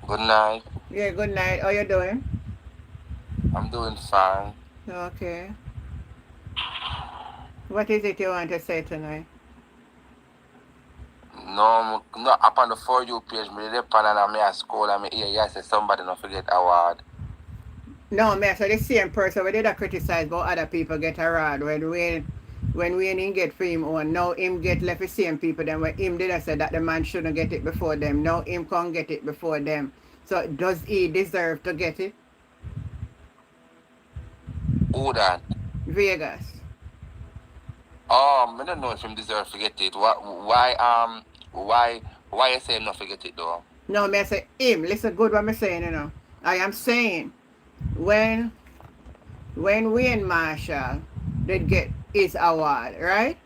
Good night. Yeah, good night. How you doing? I'm doing fine. Okay. What is it you want to say tonight? No, up on the For You page, me depend on me at school and me hear you say somebody not forget award. No, man, so the same person we did a criticize about other people get a rod when we didn't get for him own. Now him get left the same people then when him did I say that the man shouldn't get it before them. Now him can't get it before them. So does he deserve to get it? Who that? Vegas. I don't know if him deserve to get it. Why you say him not forget it though? No, me I say him. Listen good what I'm saying, you know. I am saying when Wayne Marshall did get his award, right?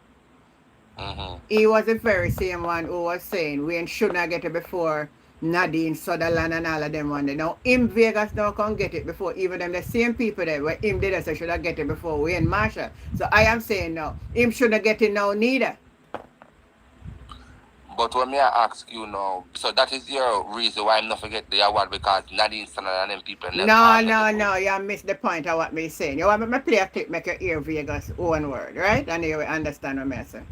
Mm-hmm. He was the very same one who was saying Wayne should not get it before Nadine, Sutherland and all of them one day. Now him Vegas now can't get it before even them the same people there where him did say should have get it before Wayne Marshall. So I am saying now, him shouldn't get it now neither. But when me I ask you now, so that is your reason why I'm not forget the award because Nadine Standard and them people No, you missed the point of what me saying. You want me play a clip, make you hear Vegas own word, right? And you will understand what I say.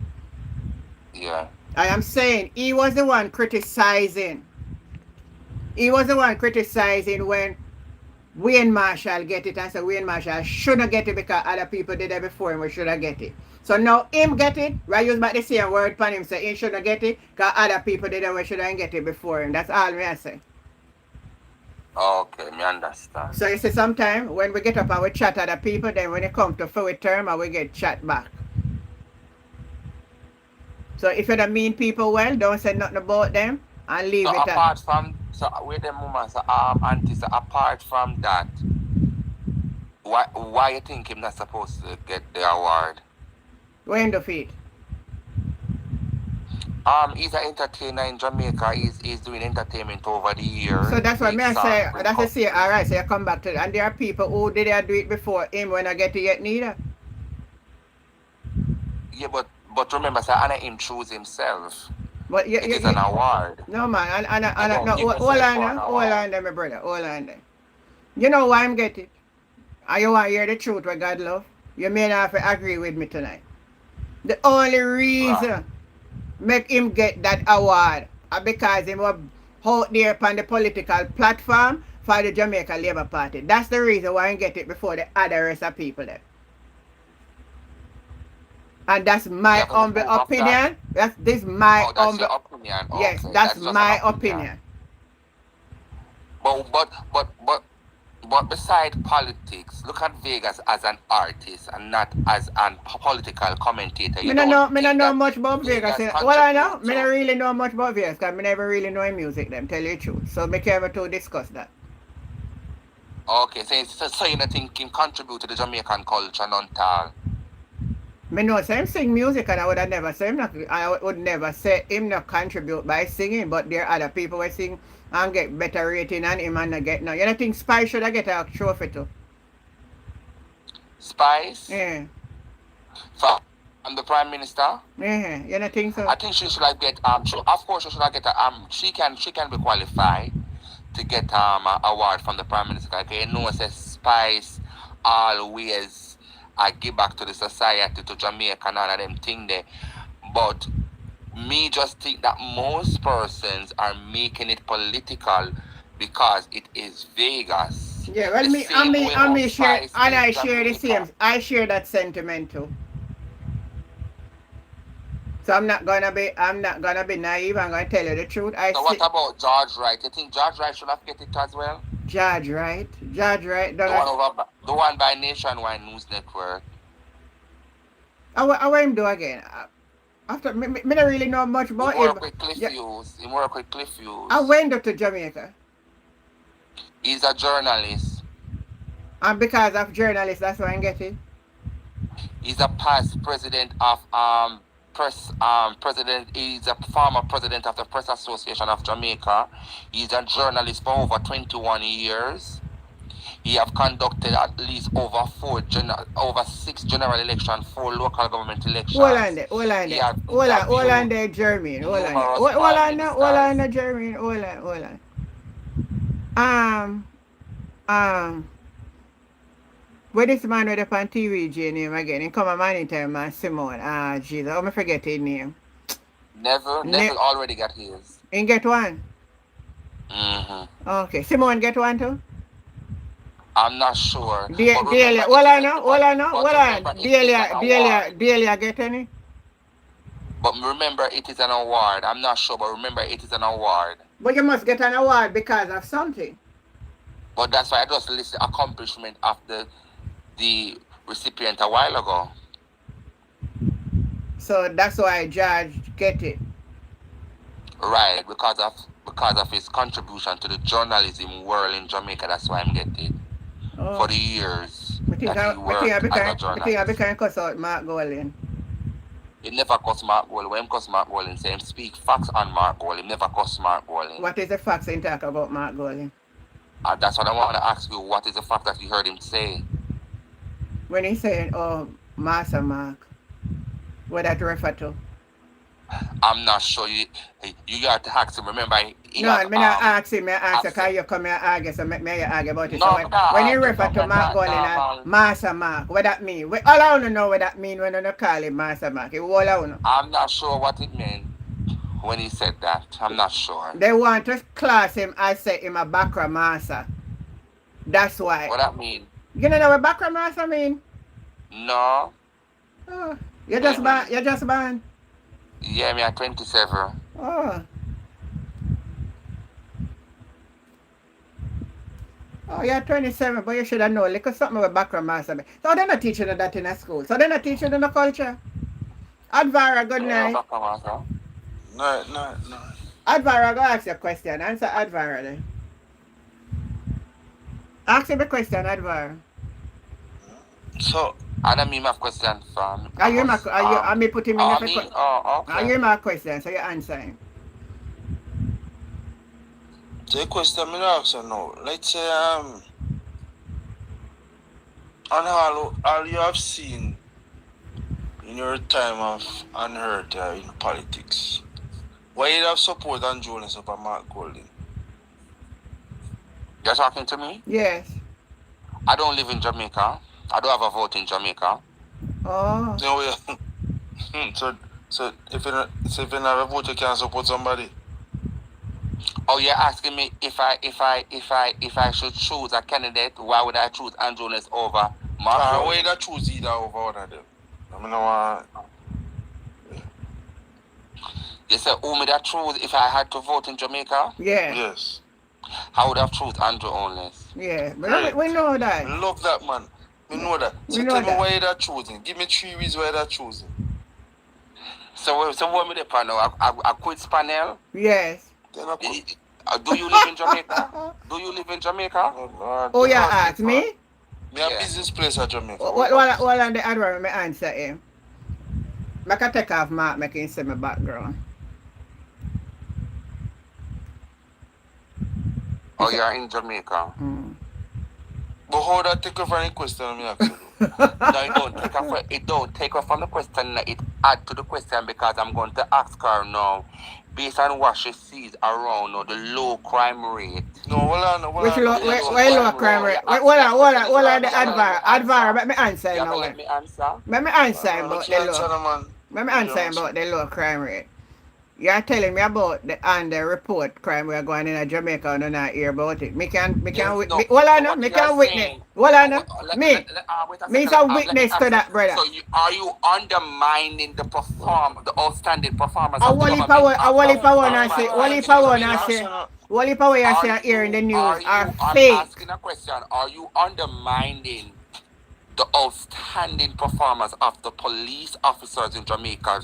Yeah. I am saying he was the one criticizing. He was the one criticizing when Wayne Marshall get it and say Wayne Marshall shouldn't get it because other people did it before him, we should have get it. So now him get it, right? Use back the same word upon him, say he shouldn't get it because other people did it, we shouldn't get it before him. That's all me I say. Okay, me understand. So you see sometimes when we get up and we chat other people, then when it come to full term and we get chat back. So if you don't mean people well, don't say nothing about them and leave So it apart from with them woman, auntie, so apart from that, why you think him not supposed to get the award? When the feet. He's an entertainer in Jamaica. He's doing entertainment over the years. So that's what me I say. That's the say. All right, so you come back to it. And there are people who did do it before him when I get to yet neither. Yeah, but remember, sir, Anna him choose himself. But it is an award. No man, hold on there, my brother. Hold on there. You know why I'm getting it? And you want to hear the truth what God love? You may not have to agree with me tonight. The only reason make him get that award because he was out there on the political platform for the Jamaica Labour Party. That's the reason why he get it before the other rest of people there. And that's my humble opinion. This my humble opinion. Yes, okay. that's my opinion. But beside politics, look at Vegas as an artist and not as a political commentator. I don't know much about Vegas. Well, I know. I don't really know much about Vegas because I never really know his music, them, tell you the truth. So I can't to discuss that. Okay, so you don't think him contribute to the Jamaican culture none at all? I know say him sing music and I would have never say him not, I would never say him not contribute by singing, but there are other people who sing and get better rating than him and not get now. You don't think Spice should have get a trophy too? Spice? Yeah. From the Prime Minister? Yeah, you don't think so? I think she should have get of course she should have get she can be qualified to get an award from the Prime Minister. Okay, you know, say Spice always give back to the society, to Jamaica and all of them thing there. But me just think that most persons are making it political because it is Vegas. Yeah, well, The same way how share, Spice and is I share the same. Jamaica. I share that sentiment too. So I'm not gonna be naive. I'm gonna tell you the truth. I So see what about George Wright? You think George Wright should have get it as well? Judge, right? Judge, right? The one over, the one by Nationwide News Network. I want him do again. After me don't really know much He about him. work with Cliff Yeah, Hughes. He work with Cliff I Hughes. went up to Jamaica, He's a journalist. and because of journalists, that's why I get it. He's a past president of president. He's a former president of the Press Association of Jamaica. He's a journalist for over 21 years. He have conducted at least over 6 general elections, 4 local government elections. Hold on there, hold on He there, have hold on interviewed there, Jermaine. Hold on there. numerous Hold prime on now, hold on ministers. now, Jermaine. Hold on. Um, where this man with up on TVG name again? He come a man in time, man, Simone. Ah, Jesus, I'm forget his name. Neville already got his. He get one. Mm-hmm. Okay, Simone get one too. I'm not sure. But Delia, remember, hold it on is now, a, hold on now, but hold remember, on. it is an award. Delia get any? But remember, it is an award. I'm not sure, but remember, it is an award. But you must get an award because of something. But that's why I just listed accomplishment of the recipient a while ago. So that's why Judge get it. Right, because of his contribution to the journalism world in Jamaica. That's why I'm getting it. Oh. For the years I think that he worked as a I think I journalist. became cuss out Mark Golding. He never cuss Mark Golding. When he cuss Mark Golding, say him speak facts on Mark Golding. He never cuss Mark Golding. What is the facts in talk about Mark Golding? That's what I want to ask you. What is the fact that you heard him say? When he's saying, oh, Master Mark, what that refer to? I'm not sure. You got to ask him. Remember, he No, has, I'm not ask him, I ask you, accent. because you come here argue, so make me argue about it. No, So I'm not when you arguing. refer to I'm Mark not Golding as normal. Master Mark, what that mean? All I want to know what that mean when you call him Master Mark. All I want to know. I'm not sure what it meant when he said that. I'm not sure. They want to class him as say him a Bakra Master. That's why. What that mean? You don't know what Bakra Master mean? No. Oh, you just born. Yeah, me at 27. Oh. Oh, you're 27, but you should have known little something about background master. So they're not teaching you that in a school. So they're not teaching you in the culture. Advara, good night. No. Advara, go ask your question. Answer Advara then. Ask him a question, Advara. So, I don't mean my question from. I may put him in the question. Oh, Are okay. you my question, so you answer him. so the question I'm ask you now, let's say on all you have seen in your time of unheard in politics, why you have support and Jonas over Mark Golding? You're talking to me? Yes. I don't live in Jamaica. I don't have a vote in Jamaica. Oh. So if you don't have a vote, you can't support somebody. Oh, you're asking me if I should choose a candidate, why would I choose Andronis over Mark? Why you choose either over one of them? I mean, You say who me that choose if I had to vote in Jamaica? Yeah. yes. I would have choose Andrew only. Yeah. But Right. we know that. I love that man. We know that. So We know tell me that. why you're choosing. Give me 3 reasons why you're choosing. So what me the panel? I quit Spanel. Yes. Then I could, Do you live in Jamaica? Do you live in Jamaica? Oh, you ask me? Me a Yeah. business place at Jamaica. What on the other one, me answer him. I can take off Mark, make him see my background. Oh, you're in Jamaica. Mm. But But how that take off any question me ask you? No, it don't take off from the question. It add to the question because I'm going to ask her now, based on what she sees around now, the low crime rate. No, hold on. Which low crime rate? Hold on, the Advar, let me answer Yeah, now. let me answer. Let me answer about Let the you answer low. the man. Let me answer about the low crime rate. You're telling me about the report crime we're going in Jamaica and I not hear about it. Me can Yes, no. hold on, So what me you are can witness. saying? Hold on, Wait a me is second. a Let me witness to answer. that, brother. So are you undermining the outstanding performance A of the wally government? power, a wally power Of not my say, wally question power to not you? say, wally power you say here in the news are I'm fake. asking a question. Are you undermining the outstanding performance of the police officers in Jamaica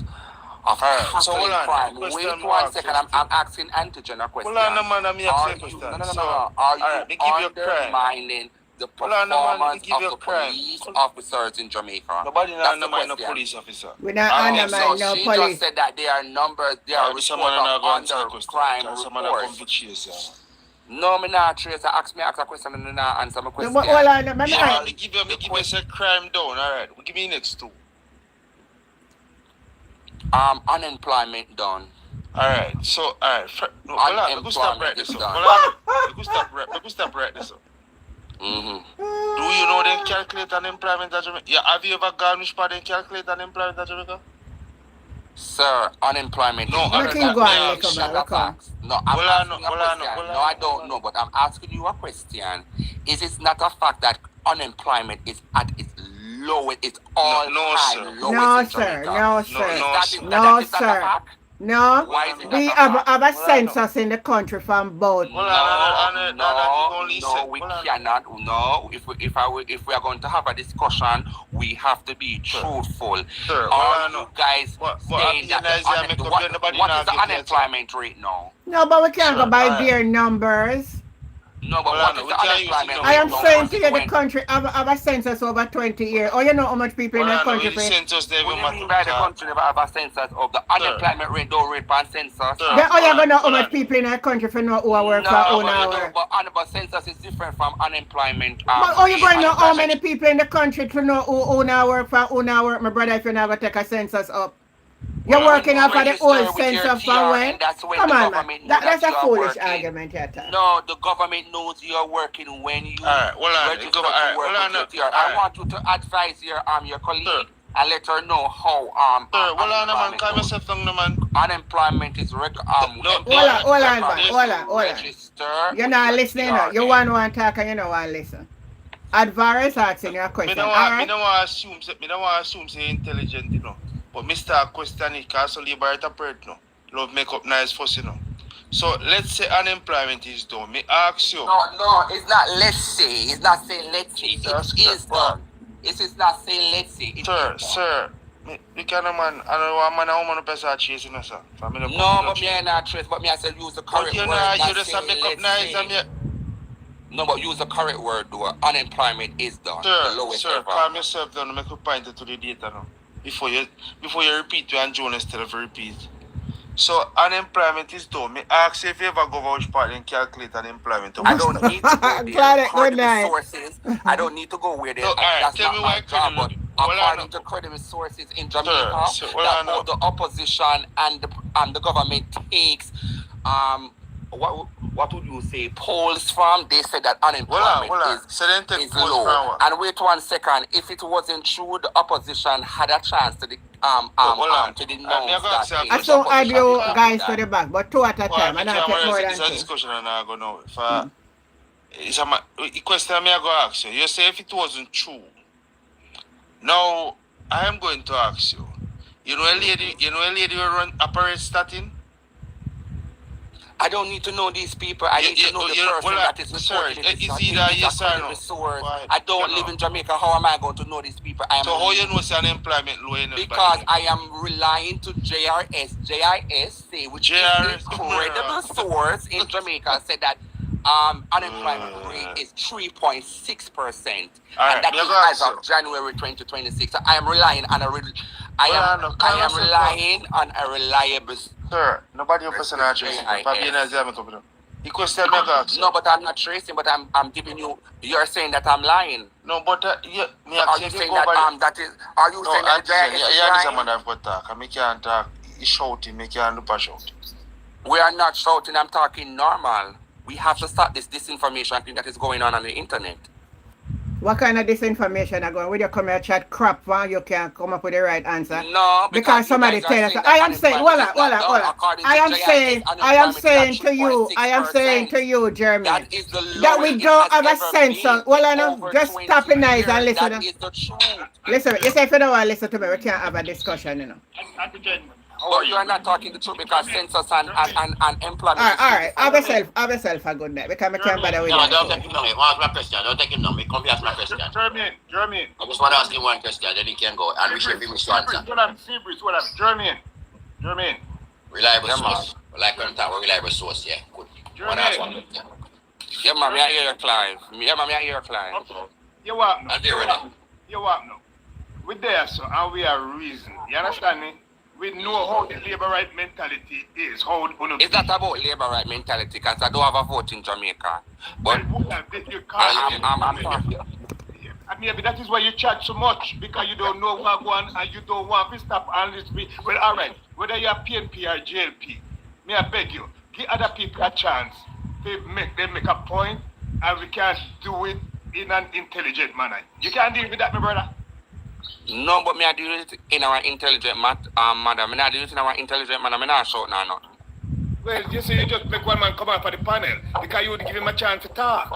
of So tackling hold on. crime? Question Wait mark, 1 second. I'm asking Antigen a question. Hold on, the man. I'm here Are to you question. no no no So, no? Are you alright, me give you crime. undermining the Hold on, the man. Me performance give of you the crime. police officers in Jamaica? Nobody That's the undermine no question. police officer. We not Okay, undermine So no she police. just said that there are numbers, there are This man reports not of go answer the question. crime Because some man come reports. to chase you. No, me not trace. Ask a question and then I answer my No, question. but hold on, let me Yeah, ask. me give you say crime down. Alright, we give me next two. Unemployment done. Alright, so alright. No, hold on, we go stop right this up. Hold on, we go stop right this up. Mm-hmm. Do you know them calculate unemployment at Jamaica? Yeah, have you ever gone which part they calculate unemployment at Jamaica? Sir, unemployment No, is Let alright, him go may and I look ask you? about facts. No, I'm asking you a question. No, I don't know, but I'm asking you a question. Is it not a fact that unemployment is at its lowest, its all-time sir. lowest No, in sir. Jamaica? No, No, sir. That is No, not a sir. fact? No. Why is it We not a fact? have a census in the country from both. No, we cannot. No, if we are going to have a discussion, we have to be truthful. Sir, Are you guys saying that what is the unemployment rate now? No, but we can't go Sure, by alright. bare numbers. No, but Hold what on, is we the can't use unemployment it I rate am now? saying to you, the country have a census over 20 years. Oh, you know how much people in the Hold on, country we for? census they What will do you mean by the country never have a census of the unemployment rate don't rate on census? Sir, Then how you hold gonna know on, how hold much on. people in the country for know who are work for No, who not work? but census is different from unemployment. But how you going to know how unemployment- many people in the country to know who not work for who not work, my brother, if you never take a census up? You're Well, working off of the register old with your census from when? TRN, that's when Come the on, man. government know That's that a you are foolish working. argument here, Tom. No, the government knows you are working when you Alright, hold on. register Alright, to work hold on, with your TRN. I alright. want you to advise your colleague Sir. and let her know how Sir, hold on, man. unemployment Calm goes. yourself down, man. Unemployment is Hold on. register. You're not listening. No. You want to talk and you don't want to listen. Advarez asking your question. Me don't Alright? want to assume say intelligent, you know. But Mr. Question it, cause only by a bird, no. Love make up nice fuss, you know. So let's say unemployment is done. Me ask you. No, it's not let's say. It's not saying let's say. Just It is done. It is not saying let's say. It is done. Sir, me can man, I don't want man and woman person chasing us, sir. No, but me ain't not trace, but me I said use the correct word. You just have make up nice and me. No, but use the correct word though. Unemployment is done. The lowest Sir, ever. calm yourself down and make you point it to the data now. Before you repeat you and Jonas instead of repeat. So unemployment is done. Me ask you if you ever go out which part and calculate unemployment. I don't need to go there. According to sources, I don't need to go where they that's tell not me my why job, but according to to credible sources in Jamaica, that both the opposition and the government takes what would you say, polls from, they said that unemployment is low. And wait 1 second, if it wasn't true, the opposition had a chance to denounce that. I saw audio guys to the back, but two at a time. I don't take more than two. It's a discussion and I go now. It's a question I go ask you. You say if it wasn't true. Now I am going to ask you. You know a lady who run operate statin? I don't need to know these people. I need to know the person that is reporting it. Yes or no? I don't live in Jamaica. How am I going to know these people? So how you know it's unemployment low in because I am relying to JIS, which is a credible source in Jamaica, said that unemployment rate is 3.6%, and that is as of January 2026. So I am relying on Sir, nobody up person actually. The question me ask. No, but I'm not tracing. But I'm giving you. You're saying that I'm lying. No, but yeah, me Are you saying that that is? Are you saying that the JIS is yeah, this lying? man I've got talk. I me can't talk. He's shouting. Me can't do shout. We are not shouting. I'm talking normal. We have to stop this disinformation thing that is going on the internet. What kind of disinformation are going? When you come here chat crap, one you can't come up with the right answer. No, Because somebody tell us. I am saying, hold on. I am saying to you, Jeremy, that we don't have a sense of. Well, I know. Just stop in eyes and listen. That is the truth. Listen, you say if you don't want to listen to me, we can't have a discussion, you know. But you are not talking the truth because census and employment. All right. Have yourself a good night because I can't bother with you. No, don't take him long. Ask my question. Don't take him long. He come here ask my question. Jeremy. I just want to ask him one question, then he can go. And we should be with answer. Jeremy. Reliable source. Like when we're reliable source, yeah. Good. One ask one question. Yeah, man, I hear your client. I hear your client. Okay. You what now? I'll be ready. You what now? We there, so, and we are reason. You understand me? We know how the labor right mentality is. How it's not about labor right mentality because I don't have a vote in Jamaica. But I'm talking. Maybe that is why you chat so much, because you don't know what one and you don't want to stop and listen. Well, all right, whether you're PNP or JLP, may I beg you, give other people a chance to make them make a point, and we can do it in an intelligent manner. You can't deal with that, my brother. No, but me I do it in our intelligent manner. Me not do it in our intelligent manner. Me not shout now. Well, you see, you just make one man come up for the panel because you would give him a chance to talk.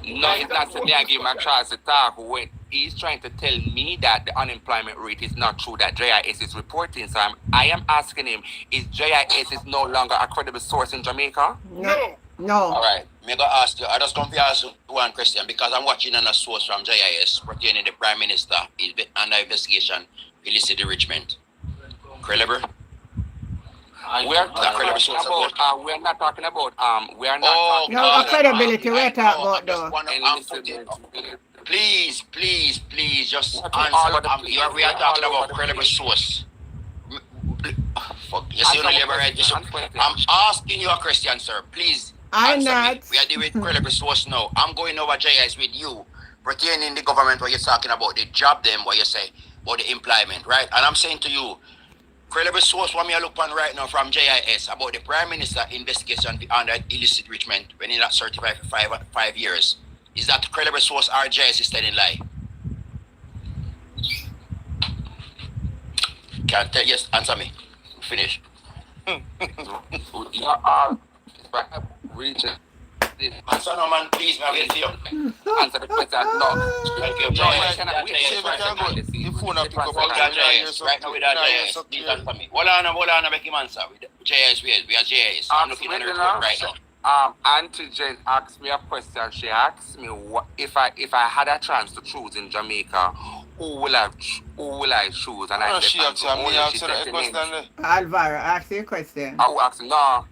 No, it's not to me I give him a chance to talk when he's trying to tell me that the unemployment rate is not true that JIS is reporting. So I am asking him, is JIS is no longer a credible source in Jamaica? No. All right. Me go ask you. I just come to ask you one question because I'm watching on a source from JIS pertaining the Prime Minister is under investigation illicit enrichment. Credible? We are not talking about. We are not talking about. We are not talking no about credibility. We're talking about Please, just answer. We are talking about credible source. Fuck. You see, I'm asking you a question, sir. Please. I'm not. We are dealing with credible source now. I'm going over JIS with you pertaining the government where you're talking about the job them, what you say about the employment, right? And I'm saying to you, credible source what me I look on right now from JIS about the Prime Minister investigation under illicit enrichment when he's not certified for 5 years. Is that credible source or JIS is telling lie? Can't tell. Yes, answer me. Finish. Answer no man, please, man. Wait for you. Answer the question. No. Thank you. The phone up pick up right now with that JIS. Please answer me. Hold on, make him answer. JIS, we are JIS. I'm looking at the report right now. Auntie Jane asked me a question. She asked me if I had a chance to choose in Jamaica, who will I choose? And I said, she asked me a question. Alvaro, ask you a question. I will ask no.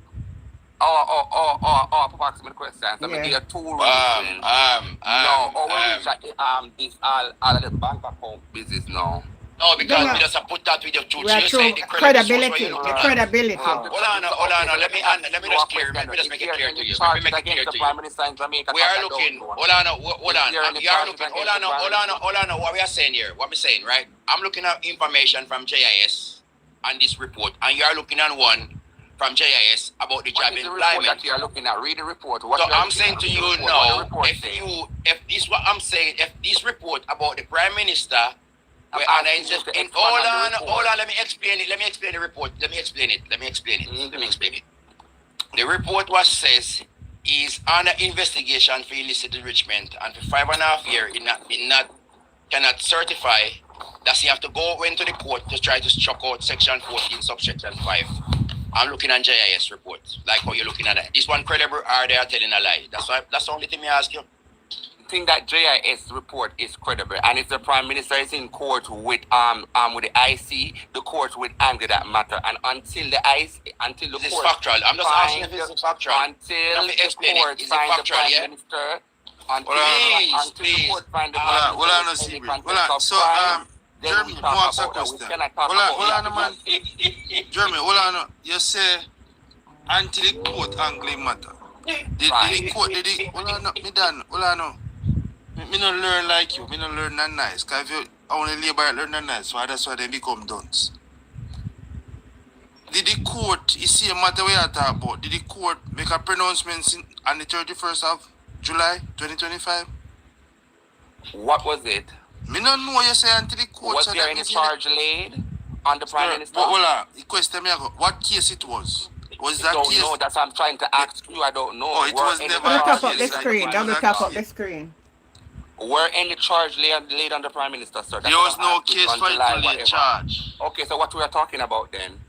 Papa asked me the question. So Yeah. there are two reasons. This all of the bank account business now. No, because we just put that with your two. We are true credibility. Credibility. Hold on. Let me just clear. Let me just make it clear to you. Let me make it clear to you. We are looking. Hold on. You are looking. Hold on. What we are saying here. What we saying, right? I'm looking at information from JIS on this report, and you are looking at one from JIS about the job employment. That you are looking at, read the report. So I'm saying to you now, if this report about the Prime Minister. Hold on. Let me explain it. Let me explain the report. Let me explain it. The report was says is under investigation for illicit enrichment, and for 5.5 years, cannot certify that he have to go into the court to try to struck out Section 14, subsection 5. I'm looking at JIS report, like how you're looking at that. This one credible or they are telling a lie? That's the only thing I ask you. Think that JIS report is credible, and if the Prime Minister is in court with the IC, the court will handle that matter, and until the This is court factual. I'm just asking if it's factual. until the court finds the Prime Minister, Please. Jeremy, no answer question. Hold on, man. Jeremy, hold on. You say until the court angling matter. The court, hold on, me done, hold on now. Me not learn like you, me not learn that nice. Cause if you only labor learn that nice, so that's why they become dunce. Did the court, you see a matter we are talking about, did the court make a pronouncement on the 31st of July 2025? What was it? Me not know you say until the court. Was there any charge laid on the Prime Minister? But hold on, the question me ago, what case it was? Was that don't case? know. That's what I'm trying to ask you. I don't know. Oh, it was never Double tap up the Yes, screen. like, Double tap up the screen. Were any charge laid on the Prime Minister, sir? There was no case for it to lay charge. Okay, so what we are talking about then?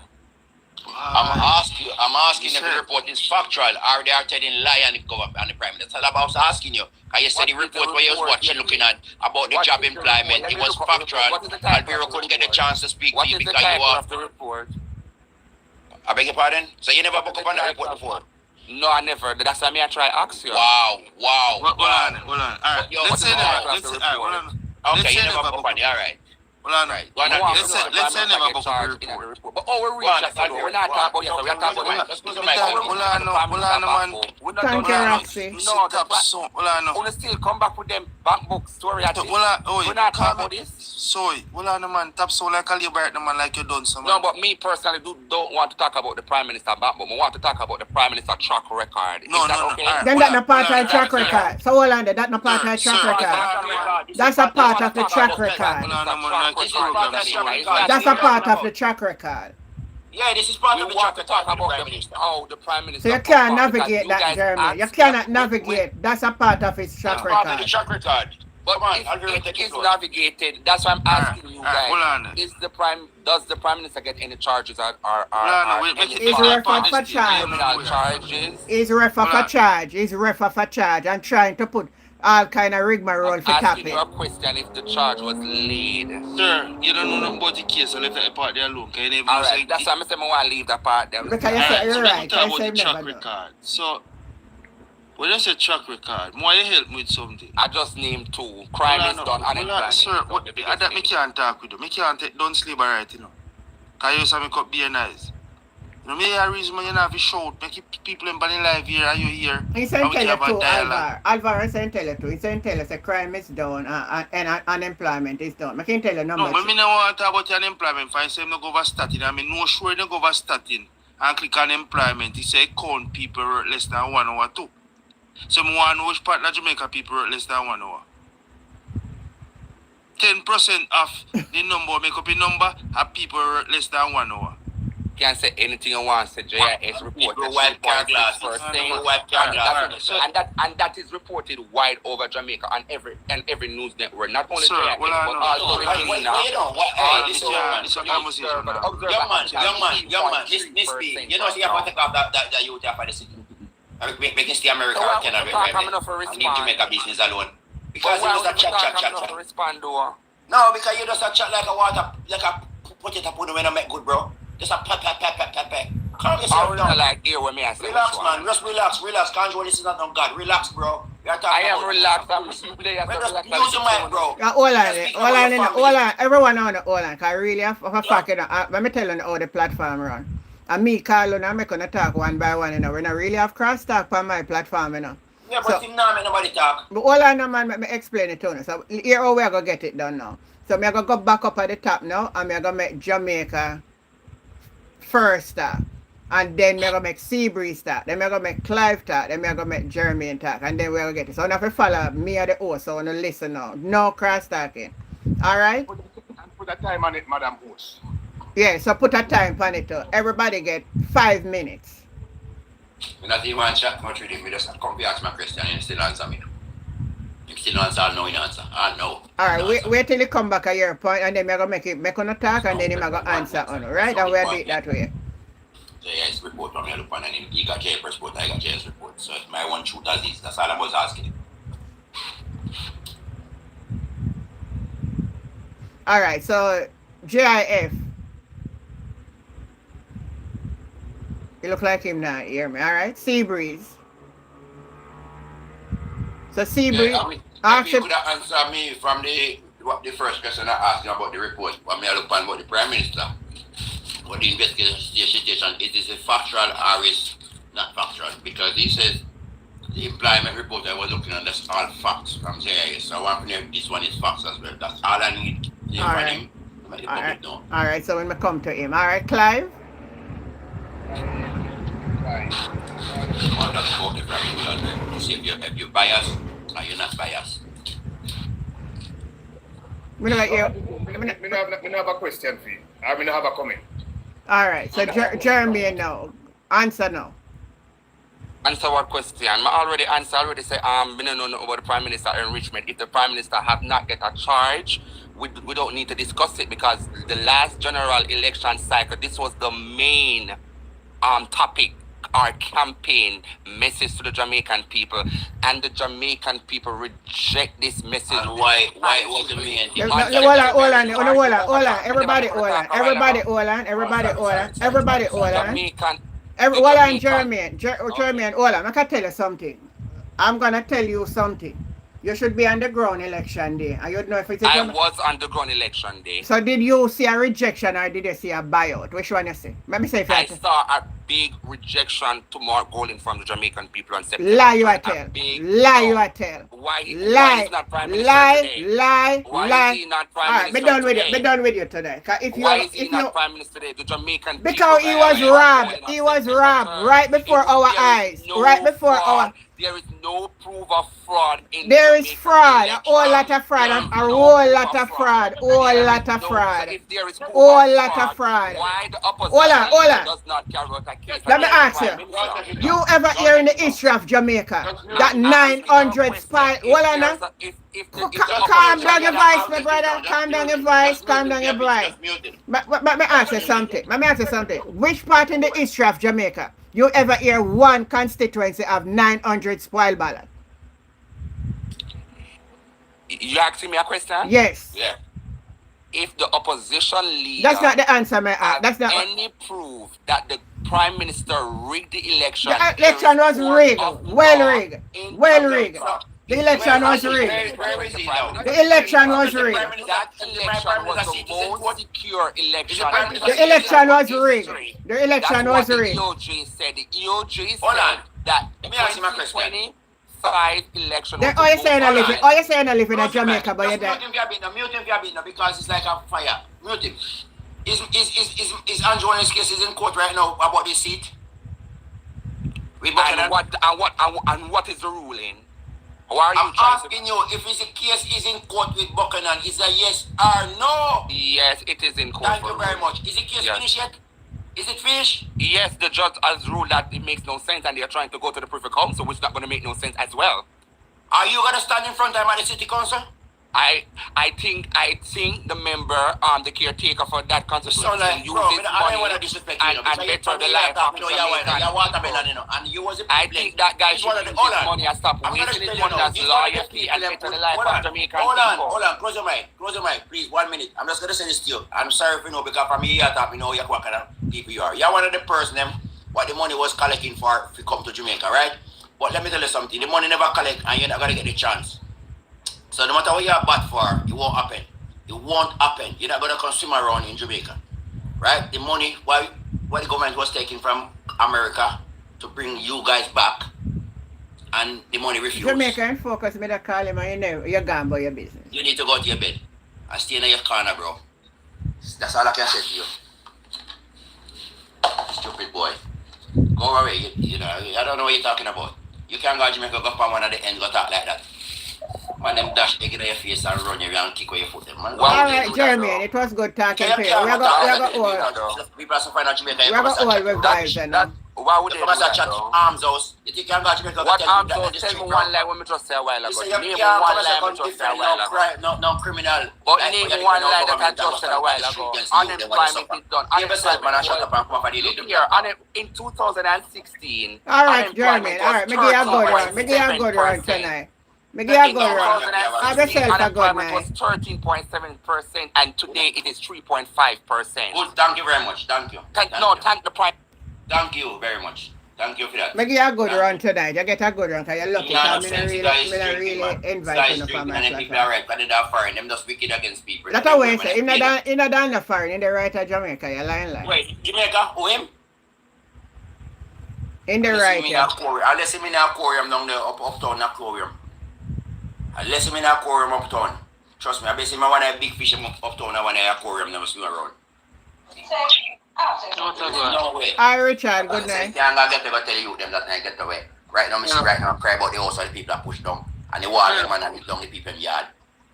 I'm asking if the report is factual or they are telling lie on the government and the Prime Minister. That's all I was asking you. Because you said the report where you was watching, looking at about the job employment, it was factual. Alvaro couldn't get a chance to speak to you because you were. The report? I beg your pardon? So you never book up on the report before? No, I never. That's why I try to ask you. Wow. Hold on. All right. Let's say never. Okay, you never book on it. All right. Hold on. Right. Let's say never book on the report. But we're we're not talking about. We're not talking about. Hold on, man. Thank you, Roxy. No, hold on. We'll still come back with them bank book story at this. We're not talking about this. Sorry, hold on, man. Tap so like a liberate the man like you done some. No, but me personally don't want to talk about the Prime Minister bank book. I want to talk about the Prime Minister track record. No. Okay? Then that's not part of the track record. So hold on, that's not part of the track record. That's a part of the track record. That's a part of the track record. Yeah, this is part of the track record. Talk about the Prime Minister. So you can't navigate that, Jeremy. You cannot navigate. That's a part of his track Part of the record. track record. But man, it is navigated. That's why I'm asking you guys. Hold on. Does the Prime Minister get any charges or He's referred for charge. criminal charges? He's referred for charge. He's referred for charge and trying to put all kind of rigmarole for Asking tapping. you a question if the charge was laid. Sir, you don't know nothing about the case, so let that part there alone. Can you never Alright, say that's why I say I want to leave that part there. Because you say you're right. Talk I about say the track never know. record. So, when you say track record, more you help me with something. I just named two. Crime is done, unemployment. Sir, that me can't talk with you. Me can't don't sleep right, you know. Because you say me could be a nice. You know, me a reason why you have to shout. Make people in Bunny Live here and you here. He said tell you too, Alvaro said tell you too. He said tell us a crime is done and unemployment is done. I can tell you No, numbers. but me no want to talk about unemployment. If I say no go over starting, I mean no sure no go over starting and click on employment. He say count people work less than 1 hour too. So I want to know which part of Jamaica people work less than 1 hour. 10% of the number make up a number of people work less than 1 hour. You can say anything you want. Say JIS report. People wipe car glasses. People wipe car glasses. And that is reported wide over Jamaica on every news network. Not only Sir, JIS, well, but also the This is a conversation now. Young man, this thing. You know, see, you have to take off that youth for the city. We can stay America or Canada and leave Jamaica business alone. Because you just a chat. No, because you just a chat like a water, like a potato pudding when I make good, bro. Just a pat. Calm yourself down. Like here when me I say Relax, man. Just relax. Control, this is not on God. Relax, bro. I am relaxed. I'm Just use the mic, bro. Hold on. Everyone on the hold on. Because really, for a fact, you know, let me tell you how the platform run. And me, Carlo, and I'm going to talk one by one, you know. We don't really have cross talk on my platform, you know. Yeah, but still now, nobody talk. But hold on, man, let me explain it to you. So here how we are going to get it done now. So I'm going to go back up at the top now, and I'm going to make Jamaica first start. And then we're going to make Seabreeze start. Then we're going to make Clive start. Then we're going to make Jeremy talk. And then we're going to get it. So now if you follow me or the host, so you listen now. No cross talking. Alright? Put a time on it, Madam Host. Yeah, so put a time on it too. Everybody get 5 minutes. I'm not even chat much with him. We just come to ask my question and he still answer me. He still answer, I'll know he answer. I'll know. Alright, wait till you come back at your point and then we're going to make on a talk and then he's going to answer on it. Right? And we'll do it that way. So yeah, it's report from me look on and he got JS report, I got JS report. So it's my one shoot as is. That's all I was asking him. Alright, so GIF. You look like him now, hear me, alright? Seabreeze. So Seabreeze, Yeah, maybe you could answer me from the first question I asked you about the report. What me look on about the Prime Minister. What the investigation, is it a factual or is not factual? Because he says The employment report I was looking at, that's all facts from JIS. So I want to know if this one is facts as well. That's all I need to All from right. him to make the All public right. know. All right. So when we come to him, all right, Clive. I want to quote it from him as well to see if you're biased or you're not biased. Me not hear. Me have a question for you. I mean, I have a comment. All right. So Jeremy, now answer now. Answer what question? I already answer. Already say we don't know about the Prime Minister enrichment. If the Prime Minister have not get a charge, we don't need to discuss it because the last general election cycle, this was the main topic, our campaign message to the Jamaican people, and the Jamaican people reject this message. And why was the main thing? Hold on. Everybody hold on. Jamaican. Hold on, Jeremy, hold on. I can tell you something. I'm gonna tell you something. You should be on the ground election day, and you'd know if it's. I was on the ground election day. So did you see a rejection or did you see a buyout? Which one you see? Let me say if I saw a big rejection to Mark Golding from the Jamaican people on September. Lie you are tell. Lie you are tell. Why he's not Prime Minister today? Lie. Is he not Prime Alright, Minister be done with today? you. Be done with you today. Why is he not Prime Minister today? The Jamaican because people. he was robbed. He was robbed right before our eyes. Right before our. There is no proof of fraud in there is Jamaican fraud, election. a whole lot of fraud, a whole lot of fraud, whole lot of fraud, If there is proof whole lot of fraud. Why the opposition does not carry out a case? Let me ask you. You ever hear in the history of Jamaica that 900 spy? Hold on now. Calm down your voice, my brother. Calm down your voice. Calm down your voice. Let me ask you something. Which part in the history of Jamaica you ever hear one constituency of 900 spoil ballot? You asking me a question? Yes. Yeah. If the opposition leader that's not the answer, man. That's not any proof that the Prime Minister rigged the election. The election was rigged. Well rigged. Well rigged. The election was rigged. The election was rigged. That election was the most secure election. The election was rigged. The election was That's what rigged. the EOJ said. The EOJ said that Let me ask you my question. 2025 election was All you saying I live in, all you saying I live in Jamaica, but you're there. Mute him because it's like a fire. Mute him. Is Andrew on his case is in court right now about this seat? And what is the ruling? Why are you I'm asking you if his case is in court with Buchanan, is a yes or no? Yes, it is in court. Thank you very much. Is the case finished yet? Is it finished? Yes, the judge has ruled that it makes no sense and they are trying to go to the Privy Council, which is not going to make no sense as well. Are you going to stand in front of him at the City Council? I think the member, the caretaker for that constituency So like, uses bro, money I don't want to disrespect you, and better the life of the Jamaican. and you was a I think that guy should use his money and stop wasting his money as loyalty and better the life of Jamaican people. Hold on, close your mic, please, 1 minute. I'm just going to say this to you. I'm sorry if you know, because from here, you know what kind of people you are. You're one of the person, what the money was collecting for if you come to Jamaica, right? But let me tell you something, the money never collect and you're not going to get the chance. So no matter what you're bad for, it won't happen. It won't happen. You're not going to consume around in Jamaica. Right? The money, what the government was taking from America to bring you guys back, and the money refused. Jamaica and focus, me that call him and you're gone about your business. You need to go to your bed and stay in your corner, bro. That's all I can say to you. Stupid boy. Go away. You know, I don't know what you're talking about. You can't go to Jamaica, go from one at the end, go talk like that. Man, them dash egg in your face and run you and kick where you foot them. Man, all right, Jeremy, it was good talking to you. We're going to people are so fine at Jamaica. We're going to all revive them. Why would they come do that, chat though? arms house. You think you can go to Jamaica? What arms house? Tell me one lie when me just say a while ago. Name me one lie when me just say a while ago. No criminal. But name one lie that I just said a while ago. Unemployment is done. In 2016. All right, Jeremy. All right, me give you a good one. Me give you a good one tonight. Me give you a good one. Have yourself a good night. It was 13.7% and today it is 3.5%. Good, thank you very much. Thank you. Thank the prime. Thank you very much. Thank you for that. Me give you a good run tonight. You get a good run because you're lucky. I'm really inviting you for my platform. Them just wicked against people. That's how we say. In a down the foreign, in the right of Jamaica, you're lying like. Wait, Jamaica? Who him? In the right, yeah. Unless him in an aquarium down there uptown aquarium. Unless him in an aquarium uptown. Trust me, I bet him I want a big fish uptown, I want an aquarium never swim around. No way. Hi, Richard. Good night. I'm gonna get to go tell you them that I get away. Right now, right now, cry about the house of the people that push down. And the wall, man, and it down the people in yard.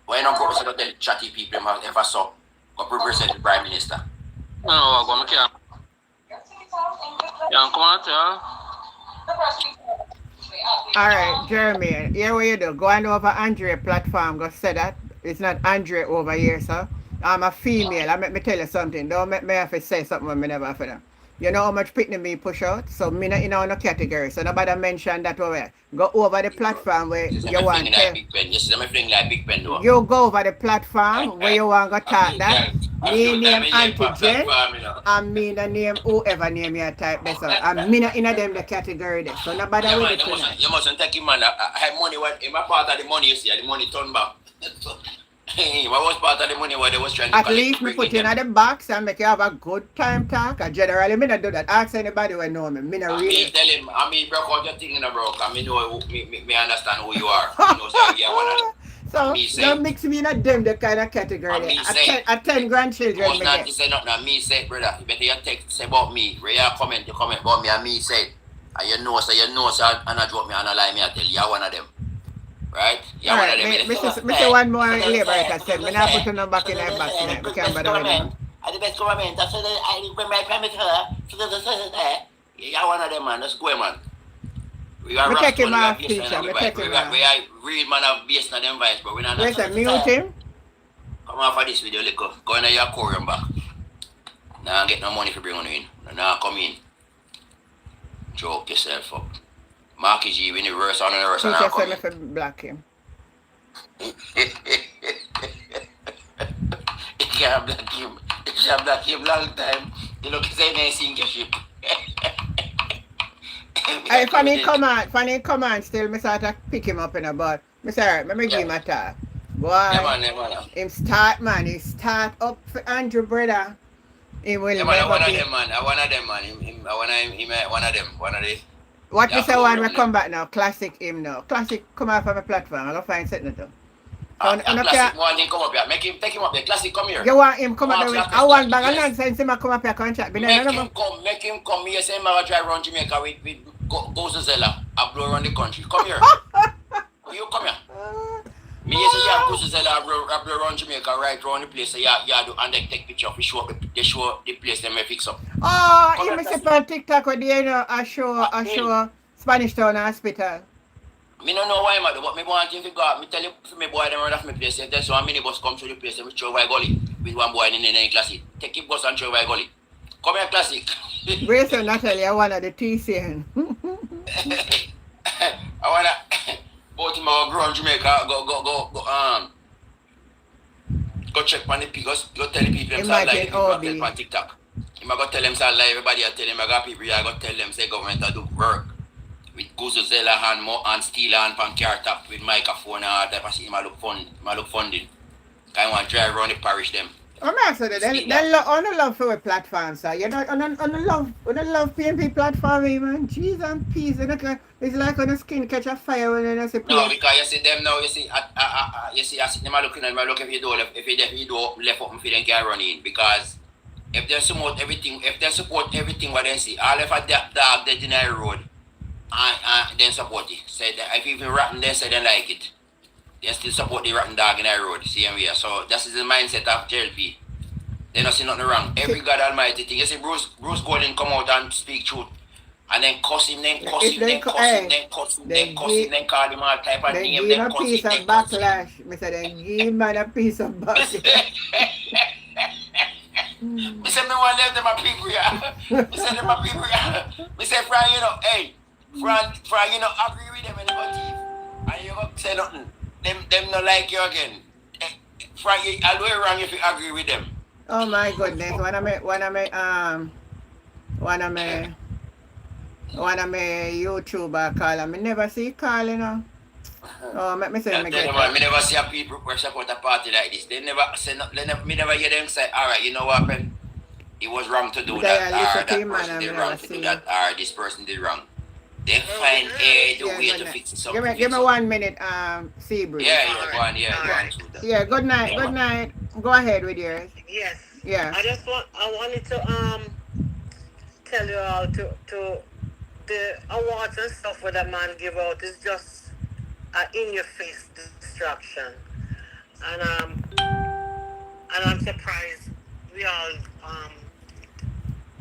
Why you don't go to tell chatty people if I saw go represent the Prime Minister? No, I'm going to come out here. All right, Jeremy, here what you do. Go on over Andre platform. Go say that. It's not Andre over here, sir. I'm a female. I make me tell you something. Don't make me have to say something when me never have to. You know how much picnic me push out? So me not in no category. So nobody mention that over. Go over the platform where you want to. You go over the platform where you want to talk that. Me name Auntie Jen. And me the name whoever name you type this out. And me not in them the category there. So nobody will it tonight. You mustn't take him, man. I have money. In my part of the money, you see, the money turn back. What was part of the money where they was trying to at least me put in the box and make you have a good time talk. And generally, me not do that. Ask anybody who know me. Me not really. Tell him, I mean, broke out your thing in a broke. I mean, me understand who you are. You know, so you want so don't mix me in a them the kind of category. At 10 grandchildren. You not to say nothing. Me say, brother. You better you text say about me. Where you comment about me and me say. And you know, and I drop me and I lie me. I tell you, you're one of them. Right? Yeah, right. Me say one more labor I said. Me not put no back in the box tonight. We can't bother with them. The best government. That's what when my prime minister. You're one of them, man. Let's go, man. We are take him off, teacher. Me take him off. We are real man of based on them vibes, but we're not. Listen, mute him. Come off of this video, little. Go in your aquarium back. Now get no money for bringing you in. Now come in. Joke yourself up. Marky G, when you reverse on the reverse and Teacher come said me to block him. You can't block him. You can't block him long time. You look say they sink your ship. Hey, funny command still me start to pick him up in a butt. Me say, alright, let me give him a talk. Boy, Never. Him start, man. He start up for Andrew, brother. He will Yeah, man, one of them, man. One of them. One of the. What you say when we come back now? Classic him now. Classic come out from a platform. I'm going to find something to do. Classic one thing come up here. Make him take him up there. Classic come here. You want him come up there? I want bag of nonsense him come up here contract. Make him come here. Say him drive around Jamaica with go to Zella. I blow around the country. Come here. You come here. Me say yeah, go to Zella. I blow around Jamaica right around the place. Yeah, do and they take picture. We show the place them fix up. Oh, you me see on TikTok with the I show Spanish Town Hospital. Me don't know why, man, but me want him to go. Me tell you, for me boy, them run off my place. If there's one minibus come through the place, we throw away gully with one boy in the classic. Take him bus and throw away gully. Come here, classic. Grace and Natalie, I want the TCN. I wanna both him go around Jamaica, go check on the people, go tell the people themselves like people on TikTok. He might go tell themselves like everybody. I tell him I got people. I go tell them say government I do work. With Guzuzela and Steel and Pancart top with microphone and all type of shit. I look funding. I want to drive around the parish them. I'm asking that. On the love for a platform, sir. You know, on the love PNP platform, man. Jeez and peace. It's like on the skin catch a fire when you see. No, because you see them now. You see, I see them looking at me. Look if you do left up, and them can run in because if they support everything, what they see, all of a dog dead in the road. And then support it. Say that if even rotten they say they like it. They still support the rotten dog in the road, same way. So that's the mindset of JLP. They don't see nothing wrong. Every God Almighty thing. You see Bruce Golden come out and speak truth. And then cuss him, then call him all type of name, then cuss him. Piece of backlash. Me say then give him a piece of backlash. Me say me want to let them a people here. Me say them a people here. Me say Fran, you know, hey. Fran, you know, agree with them and and you go say nothing. Them not like you again. Fran, I'll do it wrong if you agree with them. Oh my goodness! One of my YouTuber call him. I never see call, you know. Oh, me say me get. Me never see a people who support a party like this. They never say no. Me never hear them say, all right, you know what, Ben? It was wrong to do that. Or that person did wrong to do that. Or this person did wrong. They find the Yeah, way good to night. fix it, Give something me to fix it. 1 minute, sea breeze. Yeah, yeah, go on, yeah, All go on right. through that. Yeah, good night, Yeah, good man. night. Go ahead with yours. Yes. Yeah. I wanted to tell you all to the awards and stuff where that man give out is just in your face distraction. And I'm surprised we all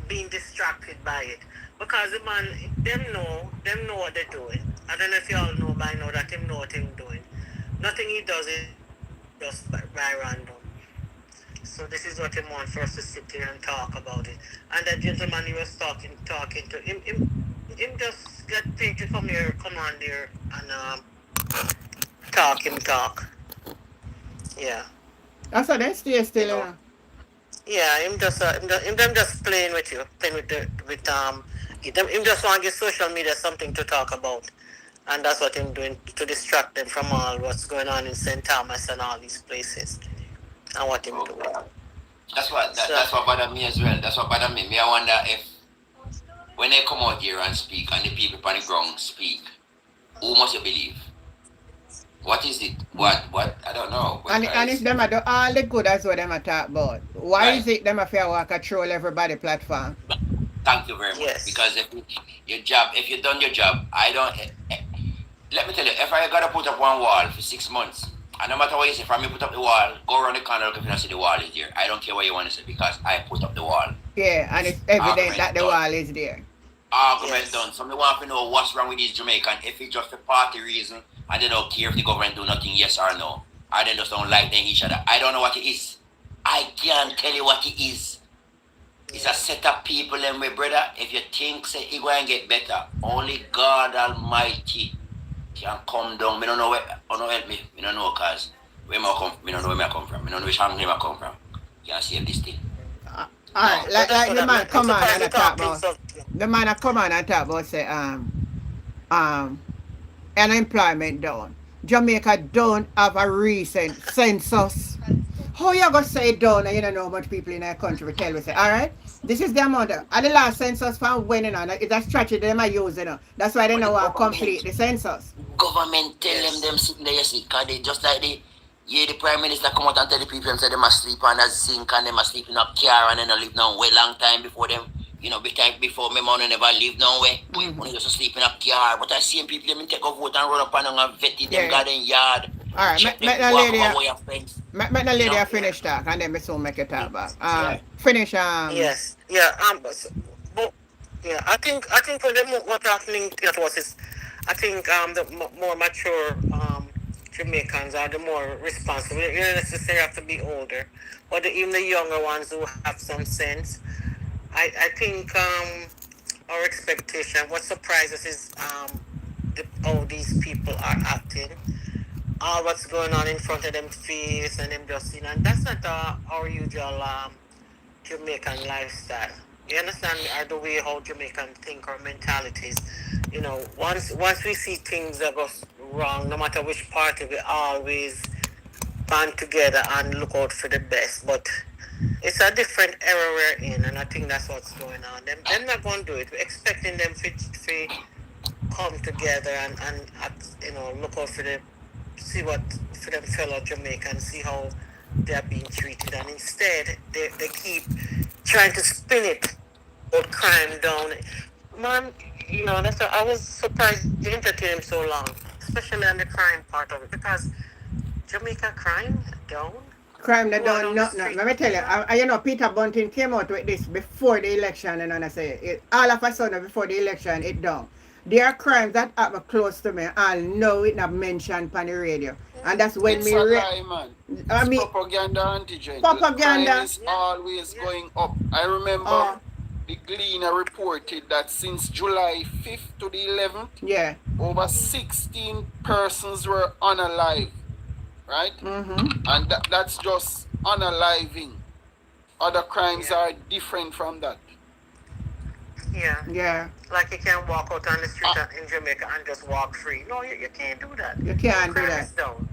being distracted by it. Because the man them know what they're doing. I don't know if you all know by now that him know what him doing. Nothing he does is just by random. So this is what he want for us to sit here and talk about it. And that gentleman he was talking to him just get people to come on there and talk. Yeah. That's what they stay You still, know. Yeah, him them just playing with you, playing him just want to give social media something to talk about, and that's what him doing to distract them from all what's going on in St. Thomas and all these places, and what him doing. That's what bothered me as well. That's what bothered me. Me, I wonder if when they come out here and speak and the people on the ground speak, who must you believe? What is it? What? I don't know. And if them are do all the good as what them are talk about, why Right. is it them have to walk a troll everybody platform? Thank you very much. Yes. Because if you done your job, I don't. Let me tell you, if I gotta put up one wall for 6 months, and no matter what you say, if I put up the wall, go around the corner look if you don't see the wall is there. I don't care what you want to say because I put up the wall. Yeah, and it's evident Argument that the done. wall is there. Argument Yes. done. Somebody want to know what's wrong with these Jamaican. If it's just a party reason, and they don't care if the government do nothing, yes or no. Or they just don't like them each other. I don't know what it is. I can't tell you what it is. It's a set of people and my brother. If you think say it going to get better, only God Almighty can come down. Me don't know where. Oh no, help me. Me don't know cause where I come. Me don't know where I come from. Me don't know which family I come from. You can save this thing. Alright, No. like the man come on surprised and you talk talking about so. the man a come on and talk about say unemployment down. Jamaica don't have a recent census. How you gonna say it down and you don't know how much people in our country will tell we say, alright? This is the amount of and the last census from when it's a strategy them are using. That's why they But the know how to government, complete the census. government tell them sitting there, you see, cause they just like the prime minister come out and tell the people them say they must sleep on a zinc and they must sleep in a car and they don't live no way long time before them. Before my money never live no way. When used to sleep in a car, but I see people them take a vote and run up and vet them Yeah. garden yard. Alright, Check make them the walk lady over your fence. make the lady You know? finish talk and then we soon make it talk back. Yeah. Finish Yes. Yeah. But yeah, I think for them what happening that was is, I think the more mature Jamaicans are the more responsible. You don't necessarily have to be older, but even the younger ones who have some sense. I think our expectation. What surprises is how these people are acting. All what's going on in front of them face and them just and that's not our usual Jamaican lifestyle. You understand or the way how Jamaican think or mentalities. Once we see things that go wrong, no matter which party, we always band together and look out for the best. But it's a different era we're in, and I think that's what's going on. Them not going to do it. We're expecting them to come together and look out for see what for them fellow Jamaicans, see how they're being treated, and instead they keep trying to spin it or crime down. Man, that's why I was surprised you entertained him so long, especially on the crime part of it, because Jamaica crime down. crime they Go out done on the nothing. street. Let me tell you, Peter Bunting came out with this before the election and I say it, all of a sudden before the election it done. There are crimes that happen close to me and know it not mentioned on the radio. And that's when It's me a lie, man. I It's mean propaganda, antigen. propaganda. Crime is always going up. I remember the Gleaner reported that since July 5th to the 11th, Yeah. over 16 persons were unalive, right? And that's just unaliving. Other crimes are different from that. Yeah. Yeah. Like you can't walk out on the street in Jamaica and just walk free. No, you can't do that. You can't no do crime that. is down.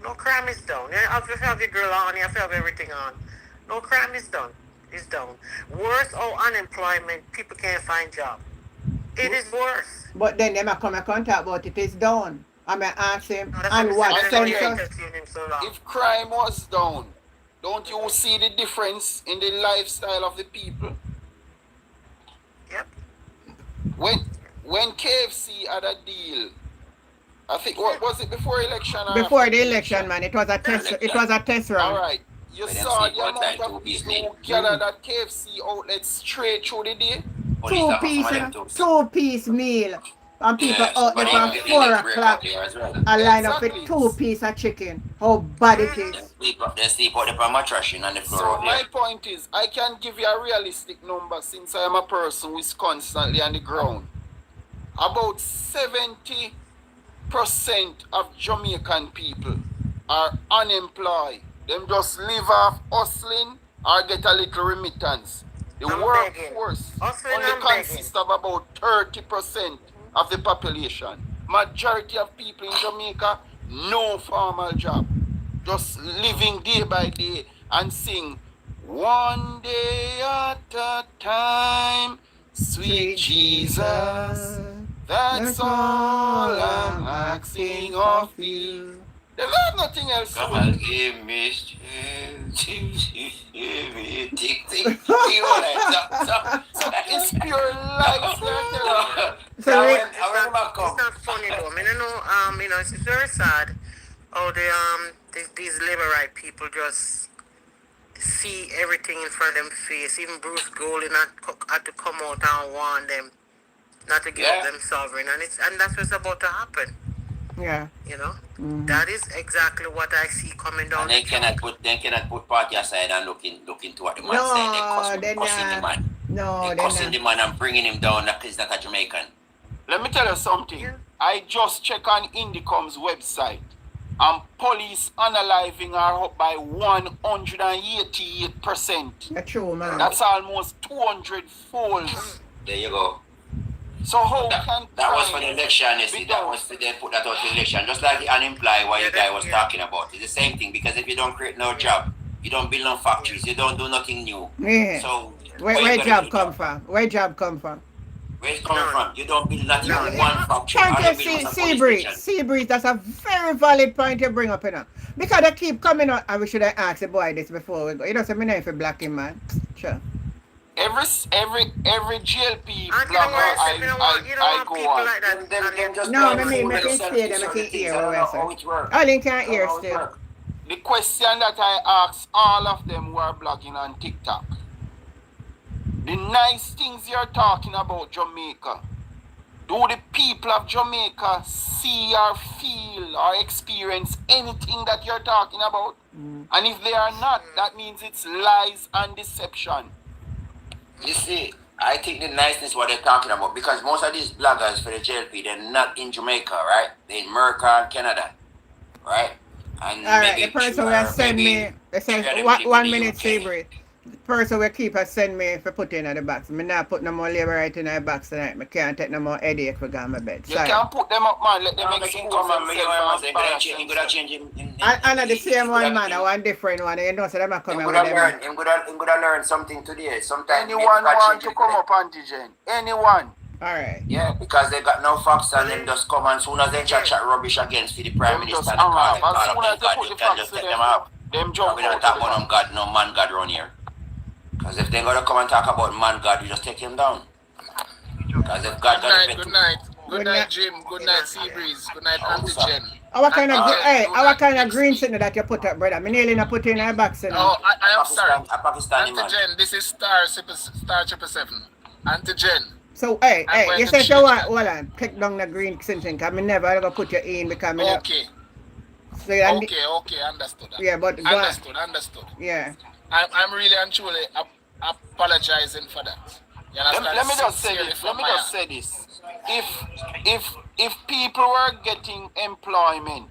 No crime is down. You have to have your girl on, you have to have everything on. No crime is done. It's down. Worse or unemployment, people can't find job. It is worse. But then them a come and contact about it is down. I may ask him, No, that's what and I'm what saying. That's why you census? entertaining so long. If crime was down, don't you see the difference in the lifestyle of the people? Yep. When KFC had a deal, I think what was it before election? Or Before after the election, man, it was a test. It was a test All run. right. You But them saw sleep the outside amount of two-piece people meal. who gathered at KFC outlets straight through the day. Police Two have some piece, of you them know, too. 2-piece meal. And people Yeah, out there but from they 4 break out o'clock. there as well. I line up with Exactly. 2-piece of chicken. How bad it They is. sleep out there on mattress on the floor So out my there. point is, I can give you a realistic number since I am a person who is constantly on the ground. About 70% of Jamaican people are unemployed. Them just live off hustling or get a little remittance. The I'm workforce Hustling only and begging. consists of about 30% of the population. Majority of people in Jamaica, no formal job. Just living day by day and sing one day at a time, sweet Jesus. That's all I'm asking of you. They have nothing else to Come do. and give me strength. Give me tick tick. You know that. So it's pure life. So I we- went It's back home. not funny though. I mean, it's very sad how these labor right people just see everything in front of them face. Even Bruce Golding had to come out and warn them not to give up them sovereign, and that's what's about to happen. Yeah. You know, that is exactly what I see coming down. And they cannot put party aside and look into what the man said. They cussing the man. No, They they're cussing not. the man and bringing him down like he's not a Jamaican. Let me tell you something. Yeah. I just check on Indicom's website, and police unaliving are up by 188%. That's true, man. That's almost 200 folds. There you go. So how can That was for the election, you see. That was for they put that out for the election. Just like the unemployed, what the guy was talking about. It's the same thing, because if you don't create no job, you don't build no factories, you don't do nothing new. Yeah. So Where job come from? Where job come from? Where it's coming from? You don't build not even No. one factory. Thank All you, you build is a police Seabreeze. station. Seabreeze, that's a very valid point you bring up, you know. Because they keep coming out, and we should have asked the boy this before we go. You know, so me know if you black him, man. Sure. every GLP And blogger I go people on. like that. Just No, like I mean, food make and it sell stay there, certain make it things. hear I don't what know we how say. it works. All in can't I don't hear know how it still. works. The question that I ask all of them who are blogging on TikTok, the nice things you're talking about Jamaica, do the people of Jamaica see or feel or experience anything that you're talking about? And if they are not, that means it's lies and deception. You see, I think the niceness what they're talking about, because most of these bloggers for the JLP, they're not in Jamaica, right? They're in America and Canada, right? And All right, maybe the person two will or send maybe me, they three of say, them one, live in 1 the minute, UK. Seabreeze. The person will keep us send me for put in the box. Me not put no more labor right in the box tonight. Me can't take no more headache for going to bed. You Sorry. can't put them up, man. Let them No, they expose can come and make themselves you and gotta embarrass change themselves. in And not the same one, man. I want different one. You know, so them are I'm coming with gonna them. learn. I'm gonna learn something today. Sometimes Anyone want to come up, antigen? Anyone? All right. Yeah, because they got no facts and them just come, and soon as they chat rubbish against the Prime Them Minister just and hang call off. them As God, soon as they put you the can facts just to take them, them out. them We jump don't out talk of the about box. no man God around here. Because if they're gonna come and talk about man God, you just take him down. Because if God gonna Good night. Good night. Jim. Good night, Seabreeze. Good night, Oh, Antigen. Our kind of, Alright. our kind of green signal that you put up, brother. Me nearly not put in a box. You know. Oh, I am sorry. A Pakistani man. Antigen, this is Star 777. Antigen. So, hey, I'm going you to say so change what? that. Hold on. Take down the green signal. Because I never ever put you in because me Okay. So, and Okay, understood. Yeah, but go on. Understood. Yeah. I'm really and truly apologizing for that. You understand? Let me just say this. If people were getting employment,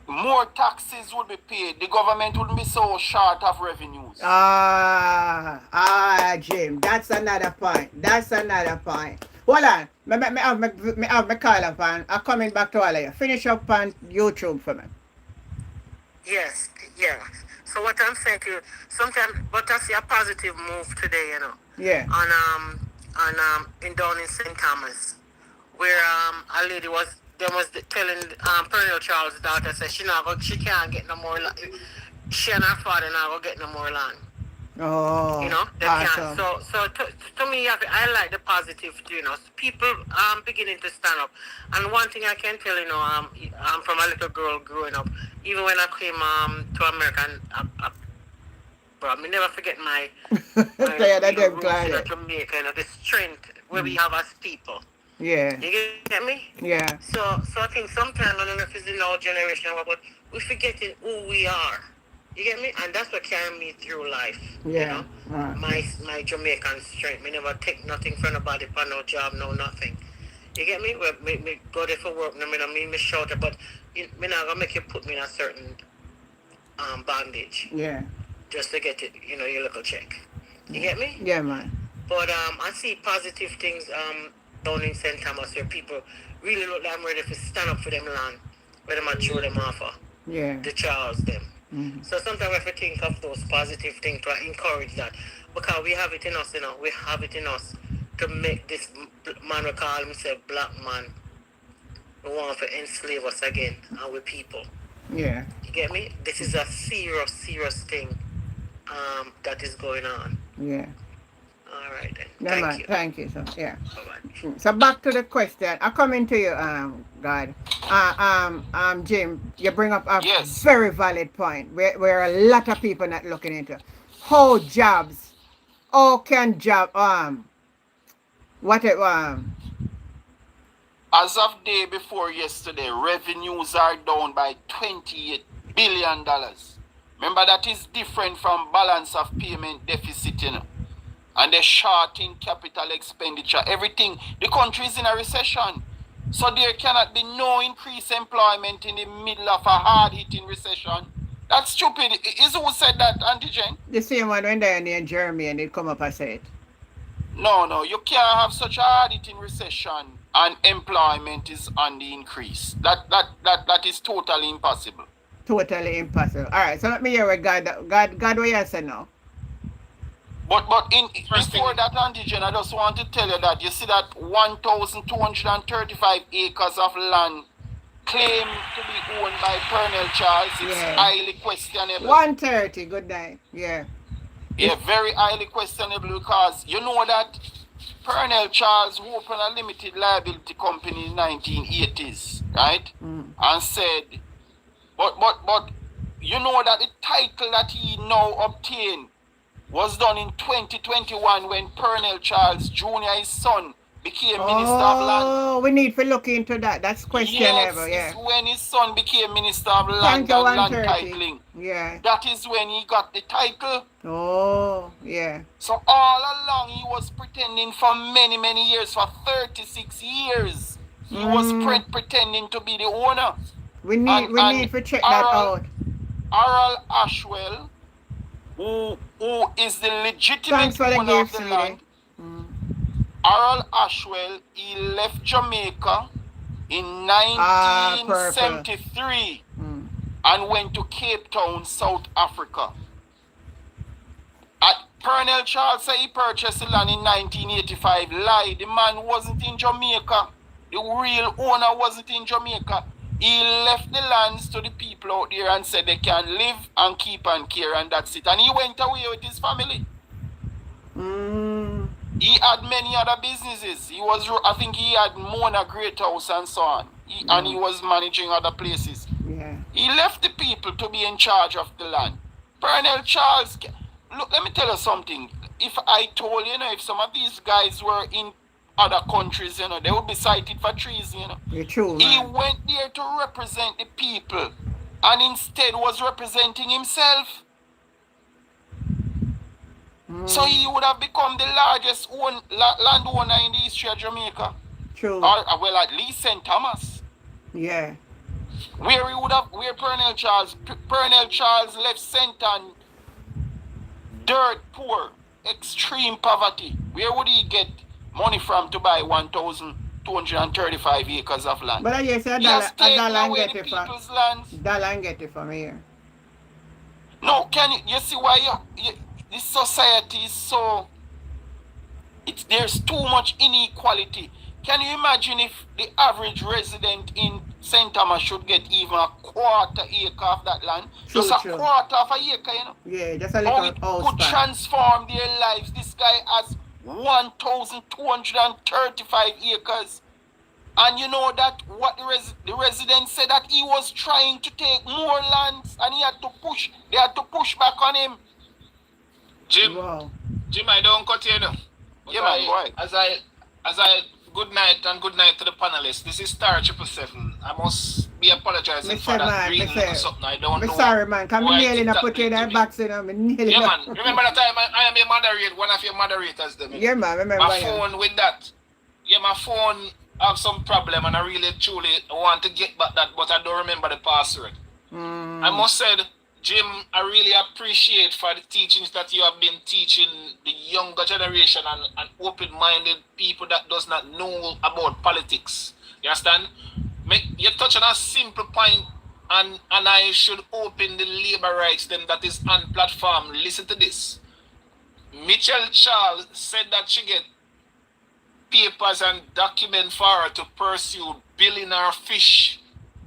more taxes would be paid. The government wouldn't be so short of revenues. Jim, that's another point. Hold on. Me have me call up and I'm coming back to all of you. Finish up on YouTube for me. Yes, yeah. So what I'm saying to you, sometimes, but I see a positive move today, you know. Yeah. On in down in St. Thomas, where a lady was telling Pearl Charles' daughter said she can't get no more land. She and her father not gonna get no more land. Oh, You know, they awesome. can't. So to me, I like the positive. You know, people beginning to stand up. And one thing I can tell, you know, I'm from a little girl growing up. Even when I came to America, but I never forget my Say that them roots in glad. Jamaica. You know, the strength where we have as people. Yeah, You get me? yeah, So I think sometimes, I don't know if it's in our generation, but we're forgetting who we are. You get me? And that's what carried me through life. You yeah. know, my Jamaican strength. Me never take nothing from nobody for no job, no nothing. You get me? Me go there for work. No, me shout it, but me not gonna make you put me in a certain bondage Yeah, just to get it. You know, your little check. You get me? yeah, man. But I see positive things down in St. Thomas where people really look like I'm ready to stand up for them land, where them throw them off Yeah. the Charles them. Mm-hmm. So sometimes we have to think of those positive things to encourage that. Because we have it in us, you know, we have it in us to make this man we call himself black man who want to enslave us again and we people. Yeah. You get me? This is a serious, serious thing that is going on. Yeah. All right then. No, Thank man. you. Thank you, so yeah. Bye-bye. So back to the question. I come into you, God. Jim, you bring up a Yes. very valid point where a lot of people not looking into how jobs, how can job what it As of day before yesterday, revenues are down by $28 billion. Remember, that is different from balance of payment deficit, you know. And the short in capital expenditure, everything. The country is in a recession. So there cannot be no increased employment in the middle of a hard-hitting recession. That's stupid. Is who said that, Auntie Jen? the same one when they're in Germany and they come up and say it. No, you can't have such a hard-hitting recession and employment is on the increase. That is totally impossible. Totally impossible. All right, so let me hear what God, what you say now. But before that, Auntie Jen, I just want to tell you that you see that 1,235 acres of land claimed to be owned by Colonel Charles. It's highly questionable. 130, good night. Yeah. Yeah, very highly questionable because you know that Colonel Charles opened a limited liability company in the 1980s, right? And said, but you know that the title that he now obtained was done in 2021 when Colonel Charles Jr., his son, became Minister of Land. Oh, we need to look into that. That's questionable, Yes, it's when his son became Minister of Land Thank you, and Land 130. Titling. Yeah. That is when he got the title. Oh, yeah. So all along he was pretending for many, many years, for 36 years. He was pretending to be the owner. We need to check that out. Harold Ashwell, who is the legitimate owner of the land. Harold Ashwell, he left Jamaica in 1973 and went to Cape Town, South Africa. Colonel Charles said he purchased the land in 1985. Lie, the man wasn't in Jamaica. The real owner wasn't in Jamaica. He left the lands to the people out there and said they can live and keep and care, and that's it. And he went away with his family. He had many other businesses. I think he had Mona Great House and so on. And he was managing other places. Yeah. He left the people to be in charge of the land. Colonel Charles, look, let me tell you something. If I told you, if some of these guys were in other countries, they would be cited for treason, You're true, He man. went there to represent the people and instead was representing himself. So he would have become the largest landowner in the history of Jamaica. True. Or, well, at least St. Thomas. Yeah. Where Colonel Charles left St. Ann dirt poor, extreme poverty. Where would he get money from to buy 1,235 acres of land? But I guess a He has taken dollar and away get the it from people's lands. dollar and get it from here. No, you see why this society is so There's too much inequality. Can you imagine if the average resident in St. Thomas should get even a quarter acre of that land? True, Just a true. quarter of a acre, you know? Yeah, just a How little it house could part. transform their lives. This guy has 1,235 acres. And you know that what the resident said, that he was trying to take more lands and they had to push back on him. Jim, Wow. Jim, I don't cut you, know. But Yeah, man, go ahead. As I, good night and good night to the panelists. This is Star 777. I must be apologizing for that green little something. I don't know. Sorry, man. Come why nail in TikTok and put you in did to that me. box, you know. Me nail Yeah, in man. Remember the time I am a moderator, one of your moderators, them. Yeah, man. Remember. My phone with that. Yeah, my phone have some problem and I really truly want to get back that, but I don't remember the password. I must say, Jim, I really appreciate for the teachings that you have been teaching the younger generation and open-minded people that does not know about politics. You understand? You touch on a simple point, and I should open the labor rights them that is on platform. Listen to this. Michelle Charles said that she get papers and document for her to pursue billing her fish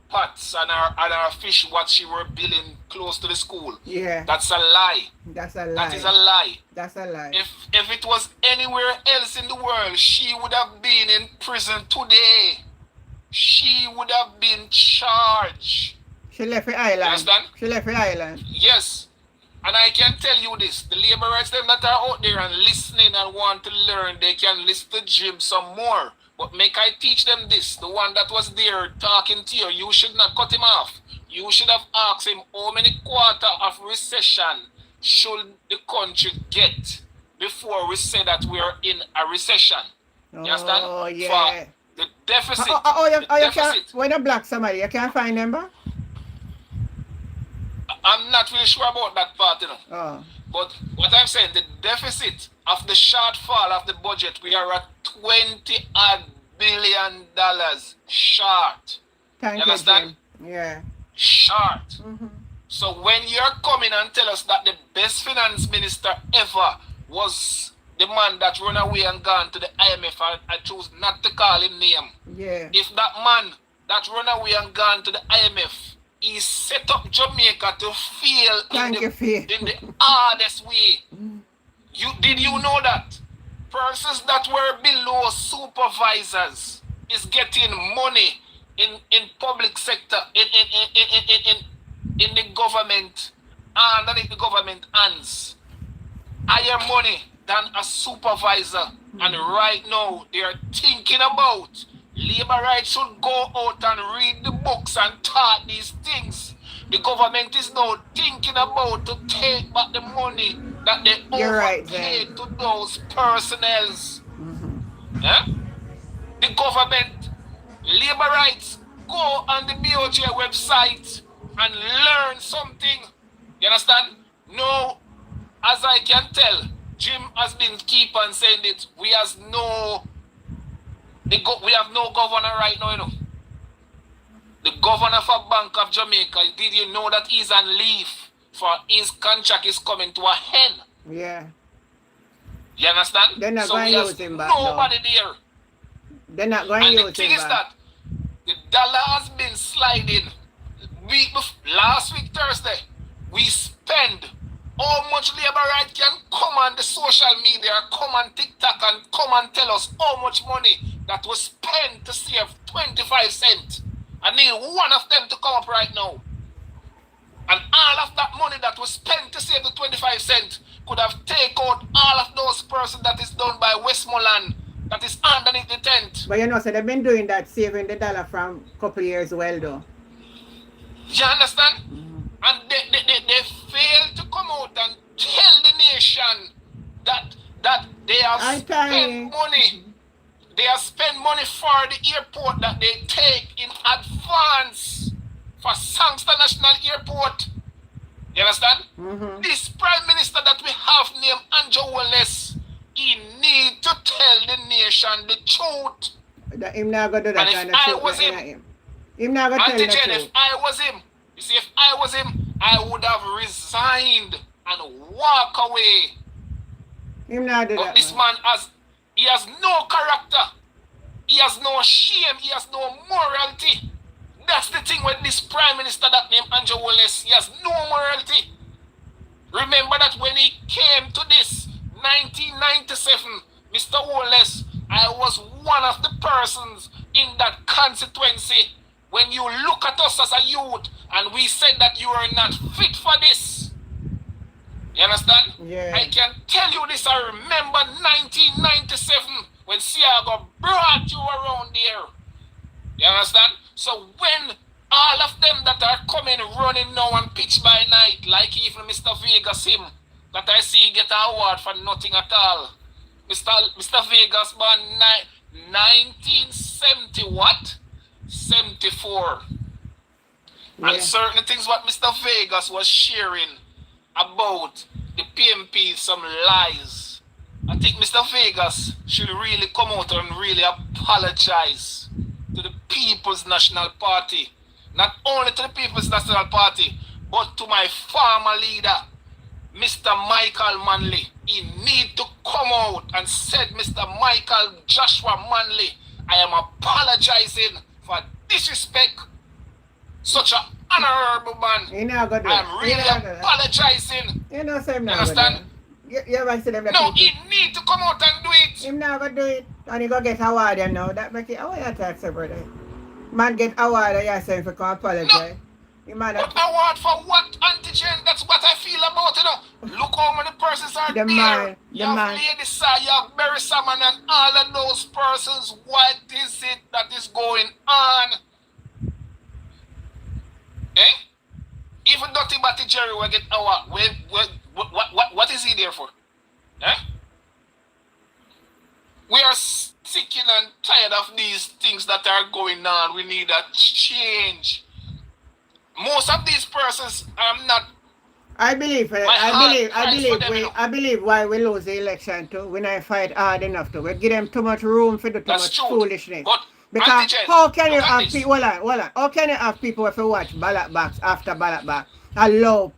pots and her fish what she were billing close to the school. Yeah. That's a lie. That's a lie. That is a lie. That's a lie. If it was anywhere else in the world, she would have been in prison today. She would have been charged. She left the island. You understand? She left the island. Yes. And I can tell you this, the labor rights them that are out there and listening and want to learn, they can listen to Jim some more. But make I teach them this, the one that was there talking to you, you should not cut him off. You should have asked him how many quarter of recession should the country get before we say that we are in a recession. You understand? Oh, yeah. For the deficit. You deficit. can't, when you block somebody, you can't find them, bro? I'm not really sure about that part, you know. Oh. But what I'm saying, the deficit of the shortfall of the budget, we are at $20 billion short. Thank You understand? Jim. Yeah. Short. So when you're coming and tell us that the best finance minister ever was the man that run away and gone to the IMF, I choose not to call him name. Yeah. If that man that run away and gone to the IMF, he set up Jamaica to fail in the hardest way. Did you know that? Persons that were below supervisors is getting money in public sector, in the government, underneath the government hands. Higher money than a supervisor. And right now, they are thinking about labor rights should go out and read the books and talk these things. The government is now thinking about to take back the money that they overpaid to those personnels. Yeah? The government, labor rights, go on the BOJ website and learn something. You understand? No, as I can tell, Jim has been keep on saying it. We have no governor right now, you know. The governor for Bank of Jamaica, did you know that he's on leave for his contract is coming to a end? Yeah. You understand? They're not so going to use him back. Nobody there. They're not going to use him back. And the thing is that the dollar has been sliding. Last week, Thursday, we spend how much labor right can come on the social media, come on TikTok and come and tell us how much money that was spent to save 25 cents. I need one of them to come up right now. And all of that money that was spent to save the 25 cents could have taken out all of those persons that is done by Westmoreland, that is underneath the tent. But you know, so they've been doing that, saving the dollar from a couple of years well, though. You understand? And they failed to come out and tell the nation that they have spent money. They have spent money for the airport that they take in advance for Sangster National Airport. You understand? This Prime Minister that we have named Andrew Wallace, he need to tell the nation the truth. That him not going to do that and if I was him, him not going to tell the truth. If I was him, you see, if I was him, I would have resigned and walk away. Him not do but that. This man has He has no character. He has no shame. He has no morality. That's the thing with this Prime Minister that named Andrew Wallace. He has no morality. Remember that when he came to this 1997, Mr. Wallace, I was one of the persons in that constituency when you look at us as a youth and we said that you are not fit for this. You understand? Yeah. I can tell you this. I remember 1997 when Siago brought you around there. You understand? So when all of them that are coming running now on pitch by night, like even Mr. Vegas him, that I see get an award for nothing at all. Mr. Vegas born 1970 what? 74. Yeah. And certain things what Mr. Vegas was sharing about the PMP, some lies. I think Mr. Vegas should really come out and really apologize to the People's National Party. Not only to the People's National Party, but to my former leader, Mr. Michael Manley. He need to come out and said, Mr. Michael Joshua Manley, I am apologizing for disrespect. Such an honorable man. You know go do I it. am really apologizing. You know say him You not go do understand? it. You ever see them the No, people? he need to come out and do it. Him now go do it. And he go get award them now. That make it how you talk say brother. Man get award and you say him for come apologize. You man But award for what, antigen? That's what I feel about it. Look how many persons are The there. man, You the have man. Lady Sa, you have Barry Salmon and all of those persons. What is it that is going on? Eh? Even Dotty Batty Jerry will get award. What is he there for? Eh? We are sick and tired of these things that are going on. We need a change. Most of these persons are not. I believe My heart cries for them, you know. I believe why we lose the election too. We not fight hard enough to. We give them too much room for do too That's much true. foolishness. But Because Antigen, how can you look at have this. people hold on, how can you have people if you watch ballot box after ballot box? Allow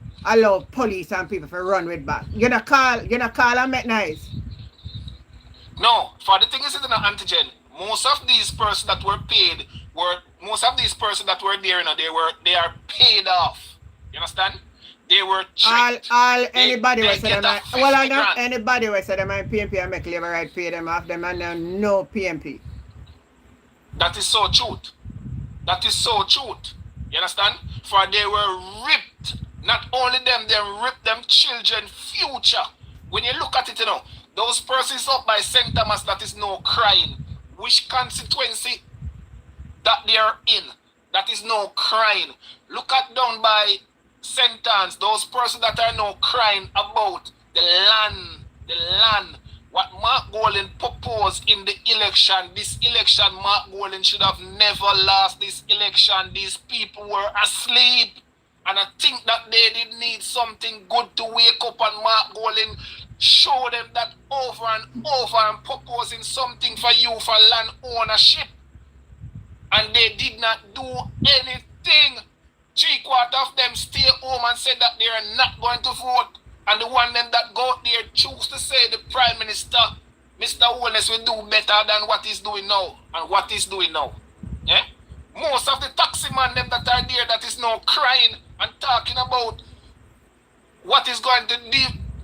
police and people to run with back. You not call and make nice. No, for the thing is in the antigen, most of these persons that were paid most of these persons that were there, you know, they are paid off. You understand? They were tricked. Anybody they will say get them a 50 not grand. anybody will say them and PMP and make labor right pay them off them and no PMP. That is so truth. That is so truth. You understand? For they were ripped. Not only them, they ripped them children future. When you look at it, you know, those persons up by St. Thomas that is no crying. Which constituency that they are in, that is no crying. Look at down by St. Anne's, those persons that are no crying about the land. What Mark Golden proposed in the election, this election, Mark Golden should have never lost this election. These people were asleep. And I think that they did need something good to wake up, and Mark Golden show them that over and over and proposing something for you for land ownership. And they did not do anything. 3/4 of them stay home and said that they are not going to vote. And the one them that go out there choose to say the Prime Minister, Mr. Holness, will do better than what he's doing now. And what he's doing now. Yeah? Most of the taxi man them that are there that is now crying and talking about what is going to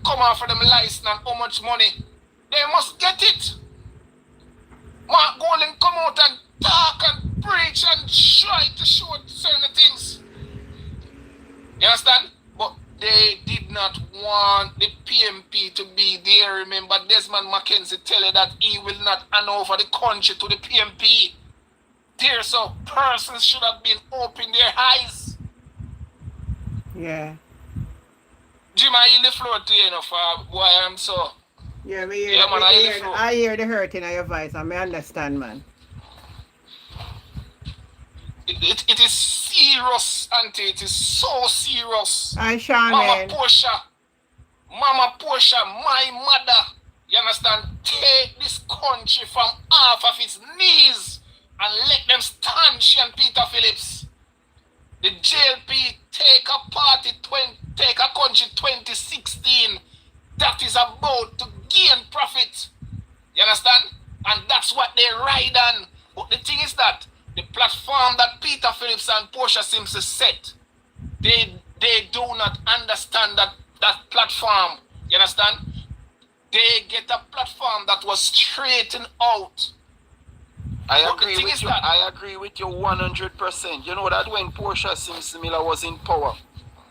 come out for them license and how much money. They must get it. Mark Golden come out and talk and preach and try to show certain things. You understand? But they did not want the PMP to be there. Remember, Desmond Mackenzie tell you that he will not hand over the country to the PMP. There, so persons should have been opening their eyes. Yeah. Jim, I yield the floor to you, you know, for why I'm so. Yeah, man, I hear the hurt in your voice and I understand, man. It is serious, auntie. It is so serious. I Sean, Mama Portia, my mother, you understand, take this country from half of its knees and let them stand, she and Peter Phillips. The JLP take a country 2016 that is about to gain profit. You understand? And that's what they ride on. But the thing is that the platform that Peter Phillips and Portia Simpson set, they do not understand that platform. You understand? They get a platform that was straightened out. I agree with you 100%. You know that when Portia Simpson Miller was in power,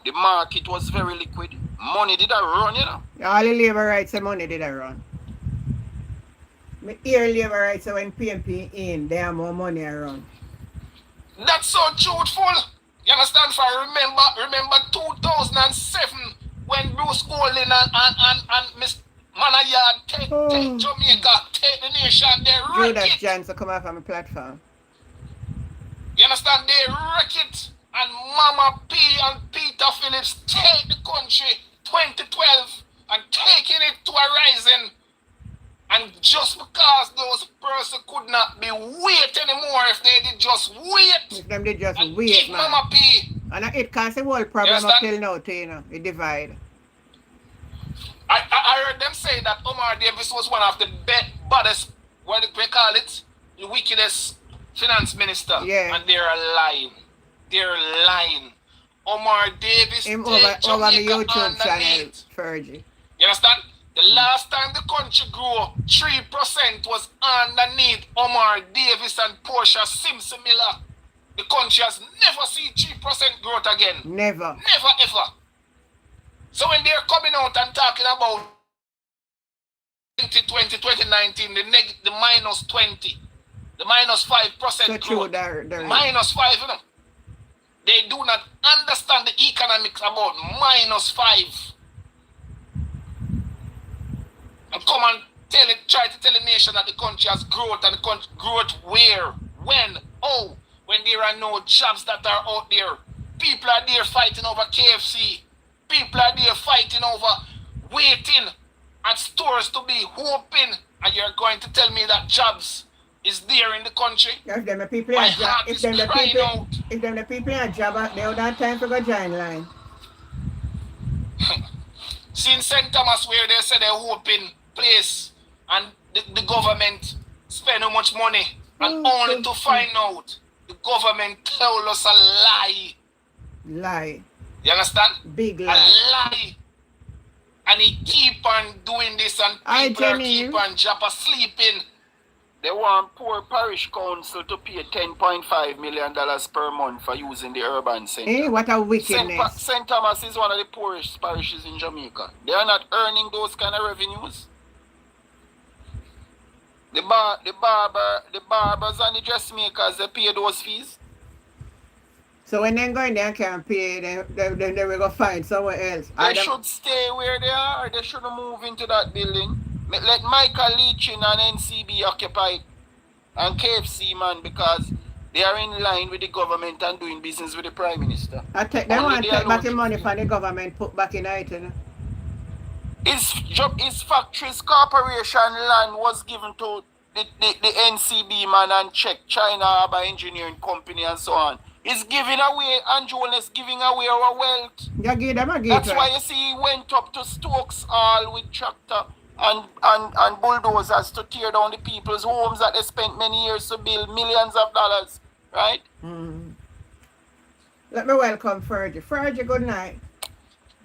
the market was very liquid. Money did run, you know. All the labor rights and money did run. Me hear labor rights so when PMP in, they have more money around. That's so truthful. You understand? For remember 2007 when Bruce Golding and Miss Manayard take Jamaica, take the nation, they wreck Judas it. Johnson come off on my platform. You understand? They wreck it. And Mama P and Peter Phillips take the country 2012 and taking it to a rising. And just because those persons could not be wait anymore, if they did just wait. If them did just and wait, man. Mama P. And it cause the whole problem up till now, too, you know. It divide. I heard them say that Omar Davis was one of the baddest, what do we call it? The wickedest finance minister. Yeah. And they're lying. They're lying. Omar Davis Him over the YouTube channel, Fergie. You understand? The last time the country grew, 3% was underneath Omar Davis and Portia Simpson Miller. The country has never seen 3% growth again. Never. Never ever. So when they're coming out and talking about 2020, 2019, the minus 20, the minus 5% growth, minus 5, you know. They do not understand the economics about minus 5. And come and try to tell the nation that the country has growth, and the country growth where, when, when there are no jobs that are out there. People are there fighting over KFC. People are there fighting over waiting at stores to be open, and you're going to tell me that jobs is there in the country? If them the people are job, if them the people are job, they don't have time to go join line. Since St. Thomas, where they say they open place and the government spend how much money, and only to find out the government tell us a lie. Lie. You understand? Big lie. A lie. And he keep on doing this, and people are keep on sleeping. They want poor parish council to pay $10.5 million per month for using the urban center. Hey, what a wickedness. St. Thomas is one of the poorest parishes in Jamaica. They are not earning those kind of revenues. The barbers and the dressmakers, they pay those fees. So when they go in there and can't pay, then they will go find somewhere else. They should stay where they are. They shouldn't move into that building. Let Michael Leachin and NCB occupy and KFC, man, because they are in line with the government and doing business with the Prime Minister. They want to take back the money from the government, put back in it, you know. His factories corporation land was given to the NCB, man, and check China Harbour Engineering Company and so on. He's giving away, and Jonas giving away our wealth. You give them a gift. That's why you see he went up to Stokes Hall with tractor and bulldozers to tear down the people's homes that they spent many years to build millions of dollars, right? Mm. Let me welcome Fergie. Fergie, good night.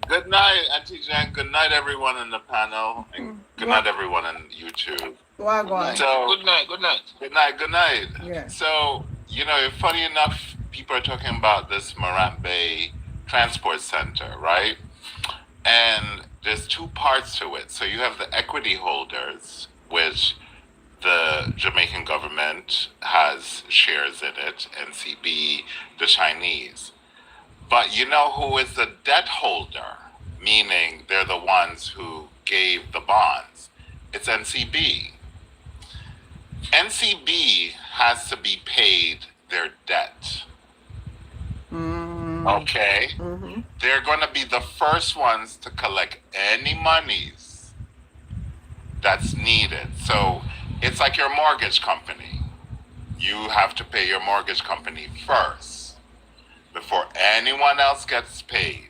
Good night, Auntie Jen. Good night, everyone on the panel, and good night, everyone on YouTube. So, good night. Good night. Yeah. So, you know, funny enough, people are talking about this Morant Bay Transport Center, right? And there's two parts to it. So you have the equity holders, which the Jamaican government has shares in it, NCB, the Chinese. But you know who is the debt holder? Meaning they're the ones who gave the bonds. It's NCB. NCB has to be paid their debt. Okay? Mm-hmm. They're going to be the first ones to collect any monies that's needed. So it's like your mortgage company. You have to pay your mortgage company first before anyone else gets paid.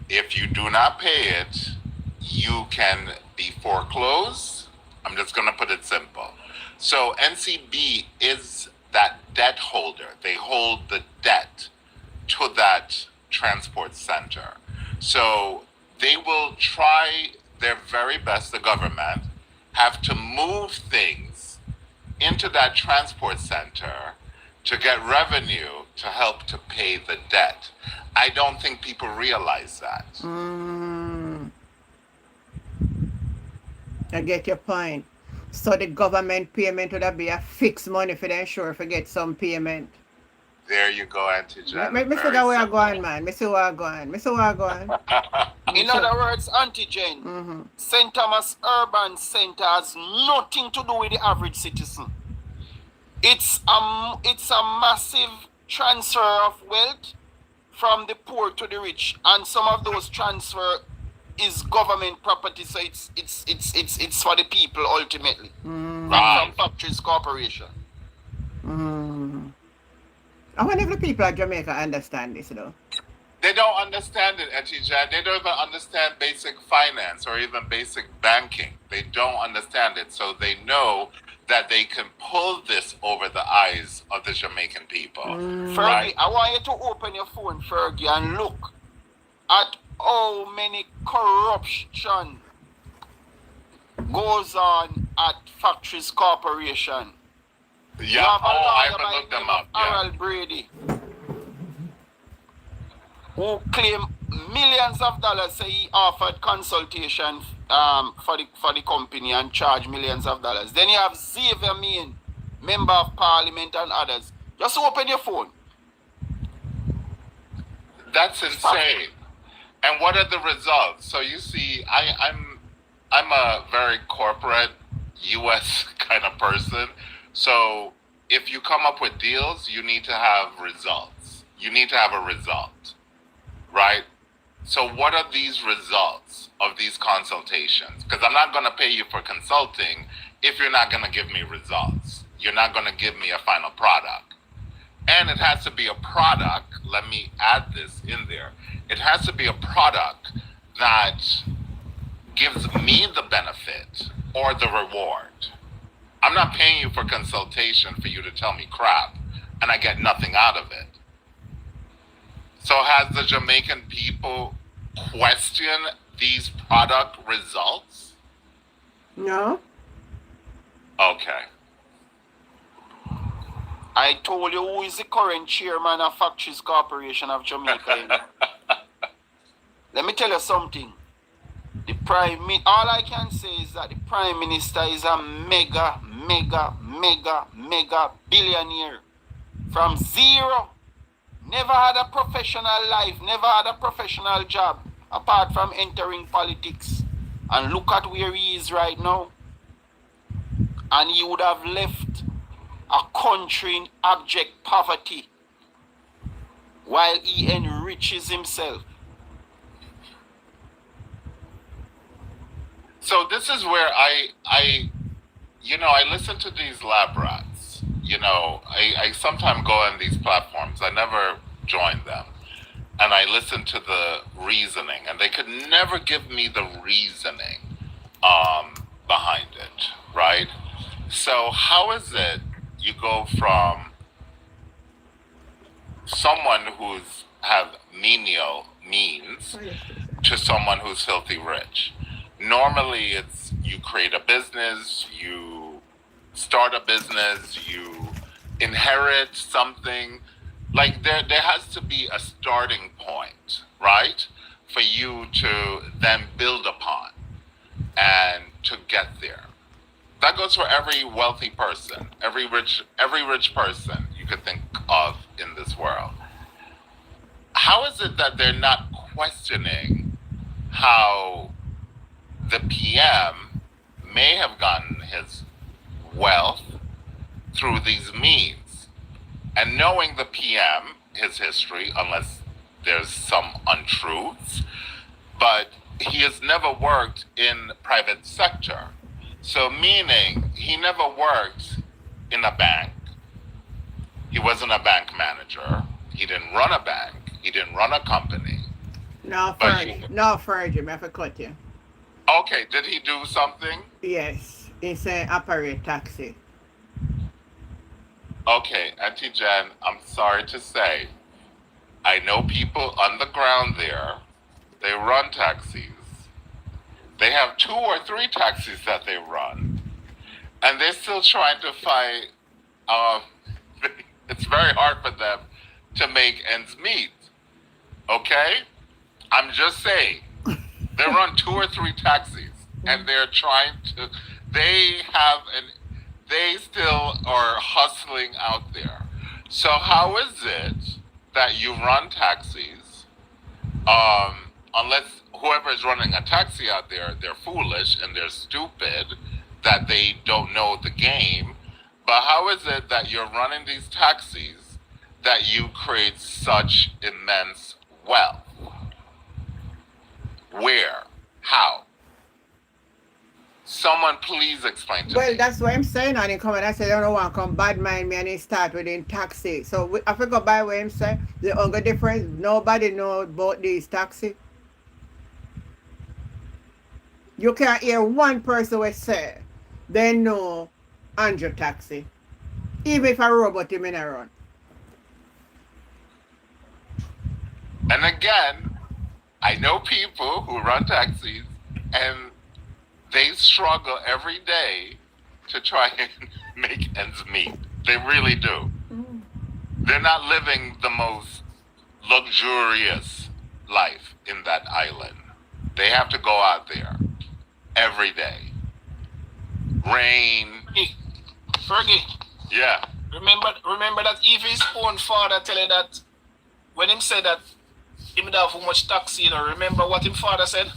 If you do not pay it, you can be foreclosed I'm just going to put it simple. So NCB is that debt holder. They hold the debt to that transport center. So they will try their very best, the government, have to move things into that transport center to get revenue to help to pay the debt. I don't think people realize that. I get your point. So the government payment would be a fixed money for the insurer to get some payment. There you go, Auntie Jen. Me see that way I going, man. Me see where I going. In other words, Auntie Jen, St. Thomas Urban Center has nothing to do with the average citizen. It's a massive transfer of wealth from the poor to the rich, and some of those transfer is government property, so it's for the people ultimately, not from Factories Corporation. I wonder if the people of Jamaica understand this, though. They don't understand it, Etija. They don't even understand basic finance or even basic banking. They don't understand it, so they know that they can pull this over the eyes of the Jamaican people. Fergie, Right? I want you to open your phone, Fergie, and look at how many corruption goes on at Factories Corporation. Yeah, I haven't looked them up. Harold Brady, who claimed millions of dollars, say he offered consultation for the company and charged millions of dollars. Then you have Xavier Main, Member of Parliament, and others. Just open your phone. That's insane. And what are the results? So you see, I'm a very corporate U.S. kind of person. So if you come up with deals, you need to have results. You need to have a result, right? So what are these results of these consultations? Because I'm not going to pay you for consulting if you're not going to give me results. You're not going to give me a final product. And it has to be a product, let me add this in there. It has to be a product that gives me the benefit or the reward. I'm not paying you for consultation for you to tell me crap, and I get nothing out of it. So has the Jamaican people questioned these product results? No. Okay. I told you who is the current chairman of Factories Corporation of Jamaica. Let me tell you something. All I can say is that the Prime Minister is a mega billionaire. From zero. Never had a professional life, never had a professional job, apart from entering politics. And look at where he is right now. And he would have left a country in abject poverty while he enriches himself. So this is where I listen to these lab rats. I sometimes go on these platforms. I never join them. And I listen to the reasoning. And they could never give me the reasoning behind it, right? So how is it you go from someone who's have menial means to someone who's filthy rich? Normally, it's you create a business, you start a business, you inherit something. Like there has to be a starting point, right? For you to then build upon and to get there. That goes for every wealthy person, every rich person you could think of in this world. How is it that they're not questioning how the PM may have gotten his wealth through these means? And knowing the PM, his history, unless there's some untruths, but he has never worked in private sector. So meaning he never worked in a bank. He wasn't a bank manager. He didn't run a bank. He didn't run a company. No, Fergie, I have to cut you. Okay, did he do something? Yes. in saying operate taxi. Okay, Auntie Jen, I'm sorry to say, I know people on the ground there. They run taxis. They have 2 or 3 taxis that they run, and they're still trying to find. Um, it's very hard for them to make ends meet. Okay, I'm just saying. They run 2 or 3 taxis, and they're trying to. They have an. They still are hustling out there. So how is it that you run taxis? Unless whoever is running a taxi out there, they're foolish and they're stupid, that they don't know the game. But how is it that you're running these taxis that you create such immense wealth? Where? How? Someone please explain to Well, me. that's what I'm saying. And he come and I said, I don't want to come bad mind me and he start within taxi. So I forgot by what him say. The only difference, nobody know about these taxi. You can't hear one person will say they know Andrew taxi. Even if a robot him in a run. And again, I know people who run taxis and they struggle every day to try and make ends meet. They really do. They're not living the most luxurious life in that island. They have to go out there every day. Rain. Hey, Fergie, Yeah. remember that if his own father tell you that when him said that him don't have much taxi, remember what him father said?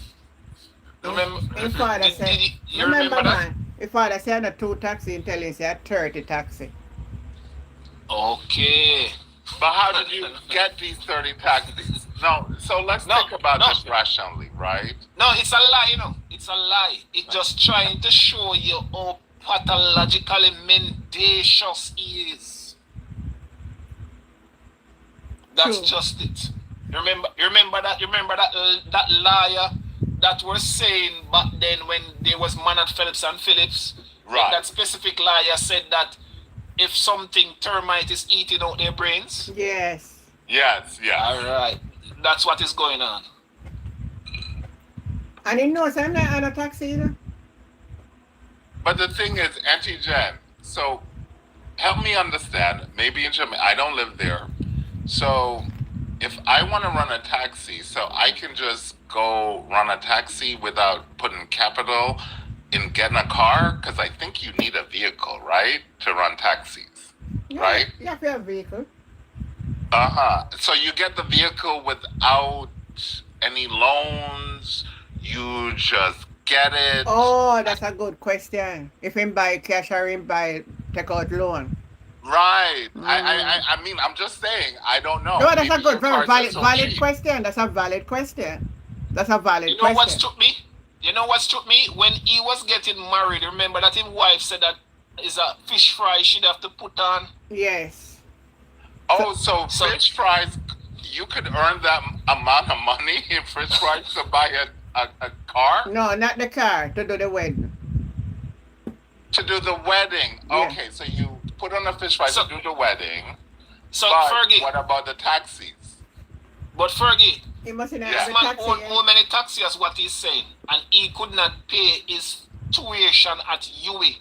Remember? His father said, you remember remember that? man, his father said a 2 taxi and tell him say a 30 taxi. Okay. But how did you get these 30 taxis? No, so let's think about this rationally, right? No, it's a lie, It's a lie. It's just trying to show you how pathologically mendacious he is. That's True. just it. Remember that liar that was saying back then when there was Manat Phillips and Phillips. Right. That specific liar said that if something termite is eating out their brains. Yes. Yes, yes. All right. That's what is going on. And he knows I'm not on a taxi either. But the thing is, Auntie Jen, so help me understand. Maybe in Jamaica, I don't live there. So if I want to run a taxi, so I can just go run a taxi without putting capital in getting a car? Because I think you need a vehicle, right? To run taxis, Yeah, right? you have to have a vehicle. Uh-huh. So you get the vehicle without any loans. You just get it. Oh, that's a good question. If him buy cash or him buy take out loan. Right. I mean, I'm just saying. I don't know. No, that's Maybe a good, your very cars are so valid cheap. question. That's a valid question. That's a valid You know what question. struck me? You know what struck me? When he was getting married, remember that his wife said that is a fish fry she'd have to put on? Yes. Oh, so fish fries, you could earn that amount of money in fish fries to buy a car? No, not the car, to do the wedding. To do the wedding. Yeah. Okay, so you put on a fish fry So- to do the wedding. So But Fergie, what about the taxis? but Fergie, He must not Yeah. have this the man taxi. owned Yeah. how many taxis as what he's saying, and he could not pay his tuition at UWI.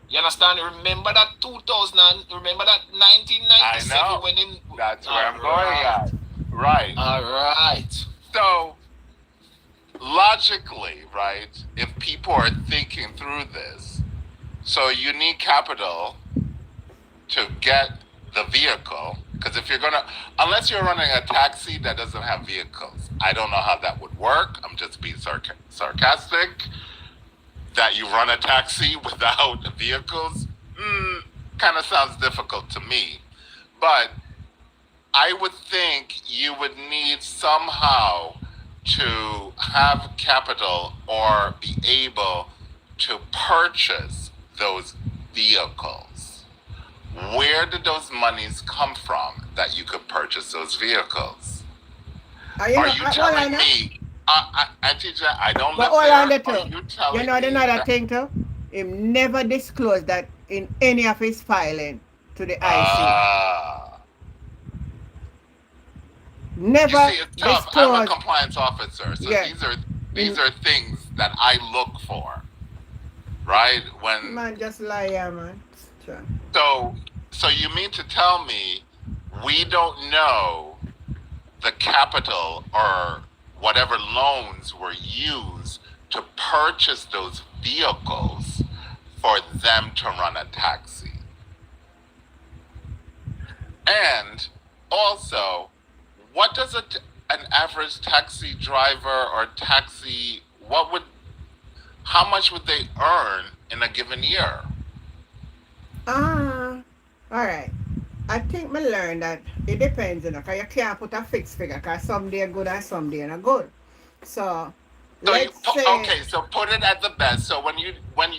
You understand? Remember that 2000, remember that 1997 I know. when him. That's where I'm going at. Right. All right. So, logically, right, if people are thinking through this, so you need capital to get the vehicle, because if you're going to, unless you're running a taxi that doesn't have vehicles, I don't know how that would work. I'm just being sarcastic. That you run a taxi without vehicles, kind of sounds difficult to me. But I would think you would need somehow to have capital or be able to purchase those vehicles. Where did those monies come from that you could purchase those vehicles? Are you telling me, Auntie Jen, I don't But live all on the there. Are too. you telling You know me another that- thing too? him never disclosed that in any of his filing to the IC. You Never see, it's tough. I'm a disclosed. compliance officer, so Yeah. these are things that I look for, right? When Man, just lie, yeah, man. Sure. so you mean to tell me we don't know the capital or whatever loans were used to purchase those vehicles for them to run a taxi? And also, what does an average taxi driver or taxi, how much would they earn in a given year? All right. I think me learned that it depends, because you can't put a fixed figure, because some day good and some day not good. So let's say. Okay, so put it at the best. So when you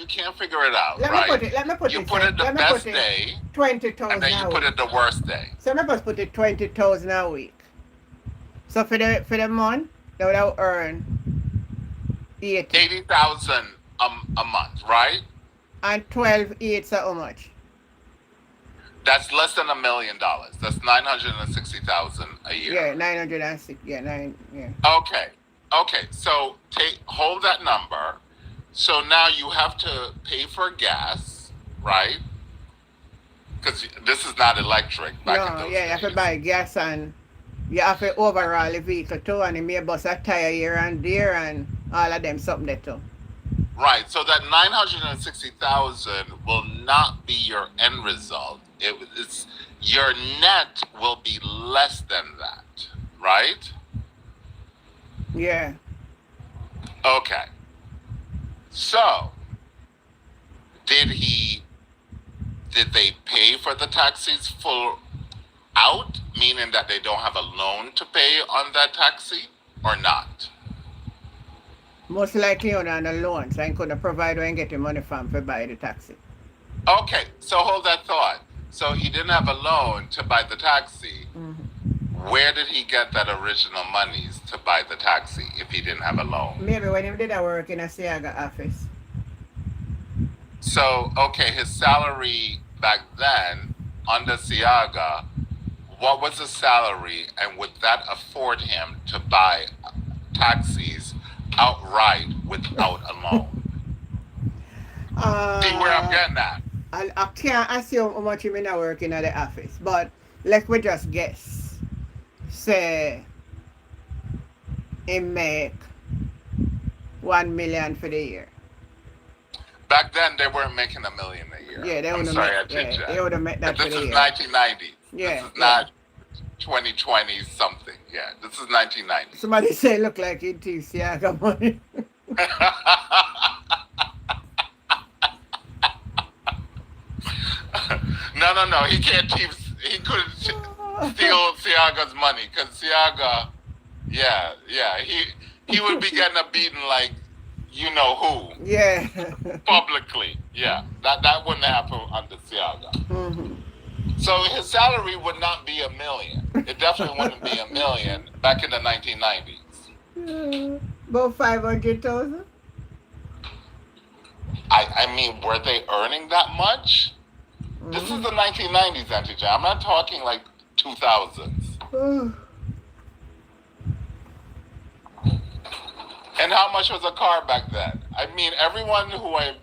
can't figure it out, Let right? me put you it. put it the let me best put it day, 20,000 and then you a put week. it the worst day. So let me just put it 20,000 a week. So for the month, they would have earned 80,000 a month, right? And 12 eights are how much? That's less than $1 million. That's 960,000 a year. Yeah, 906. Yeah, Yeah. Okay. So hold that number. So now you have to pay for gas, right? Because this is not electric. You have to buy gas, and you have to overhaul the vehicle too, and you may bust a tire here and there, and all of them something there too. Right. So that 960,000 will not be your end result. It's your net will be less than that, right? Yeah. Okay. So, did they pay for the taxis full out, meaning that they don't have a loan to pay on that taxi, or not? Most likely on a loan, so I couldn't provide and get the money from to buy the taxi. Okay, so hold that thought. So he didn't have a loan to buy the taxi. Mm-hmm. Where did he get that original monies to buy the taxi if he didn't have a loan? Maybe when he did a work in a Siaga office. So, okay, his salary back then under Siaga, what was the salary, and would that afford him to buy taxis outright without a loan? See where I'm getting at? I can't assume how much you may not working at the office, but let me just guess. Say he make 1 million for the year. Back then, they weren't making $1 million a year. Yeah, they would have made that for the year. This is 1990. Yeah, this is not 2020 something. Yeah, this is 1990. Somebody say look like it thinks Siaga money. No. He couldn't steal Siaga's money, because Siaga, he would be getting a beating like you know who. Yeah. Publicly, yeah. That wouldn't happen under Siaga. Mm-hmm. So his salary would not be $1 million. It definitely wouldn't be $1 million back in the 1990s. About 500,000. I mean, were they earning that much? Mm-hmm. This is the 1990s, Auntie J. I'm not talking like 2000s. And how much was a car back then? I mean, everyone who I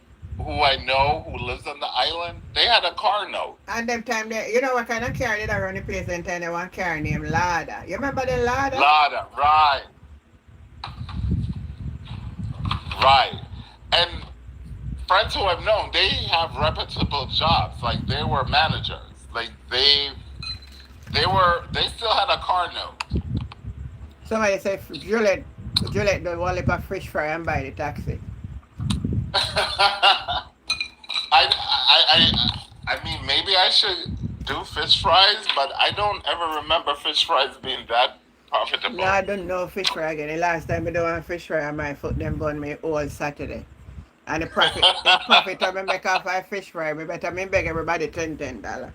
know who lives on the island, they had a car note. And them time you know what kind of car did around the place, and time they want car named Lada. You remember the Lada? Lada, right. Right. And friends who I've known, they have reputable jobs. Like, they were managers. Like, they still had a car note. Somebody said Juliet don't want to a fish fry and buy the taxi. I mean, maybe I should do fish fries, but I don't ever remember fish fries being that profitable. No, I don't know fish fry again. The last time I do a fish fry, my foot them bun me all Saturday. And the profit I make off a fish fry, I better beg everybody $10. I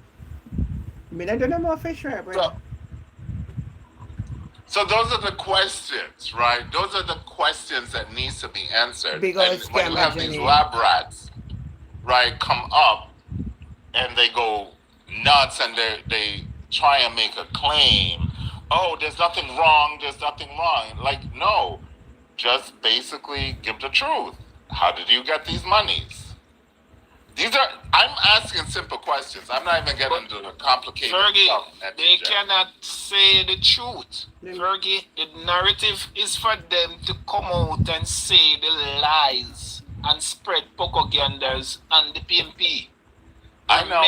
don't do no more fish fry, bro. So those are the questions, right? Those are the questions that needs to be answered. Big and when you have these lab rats, right, come up and they go nuts and they try and make a claim. Oh, there's nothing wrong. There's nothing wrong. Like, no, just basically give the truth. How did you get these monies? I'm asking simple questions. I'm not even getting into the complicated Fergie, stuff. they cannot say the truth. Fergie, the narrative is for them to come out and say the lies and spread propagandas on the PMP. I know.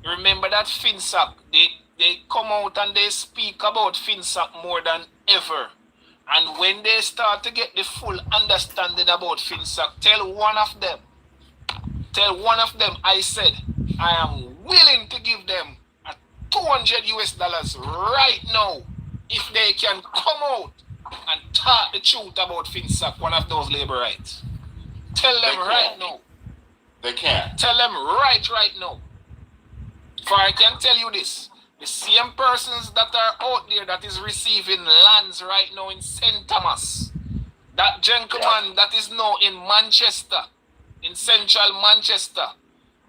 Remember that FinSac, they come out and they speak about FinSac more than ever. And when they start to get the full understanding about FinSac, tell one of them, I said, I am willing to give them a $200 right now if they can come out and talk the truth about FinSac, one of those labor rights. Tell them right now. They can't. Tell them right now. For I can tell you this. The same persons that are out there that is receiving lands right now in St. Thomas, that gentleman that is now in Manchester, in central Manchester,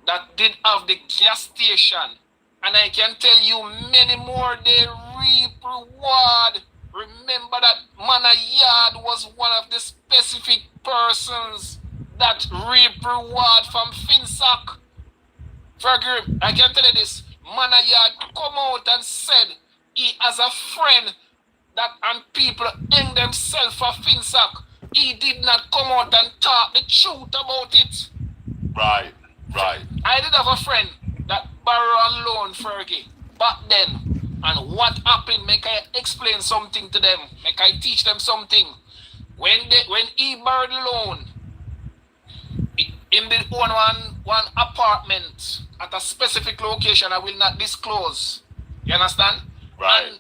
that did have the gas station, and I can tell you many more, they reap reward. Remember that Manor Yard was one of the specific persons that reap reward from FinSac. Fergie, I can tell you this, Manor Yard come out and said he has a friend that and people hang themselves for FinSac. He did not come out and talk the truth about it. Right. I did have a friend that borrowed a loan, Fergie, back then. And what happened, make I explain something to them. Make I teach them something. When he borrowed the loan, him did own one apartment at a specific location I will not disclose. You understand? Right. And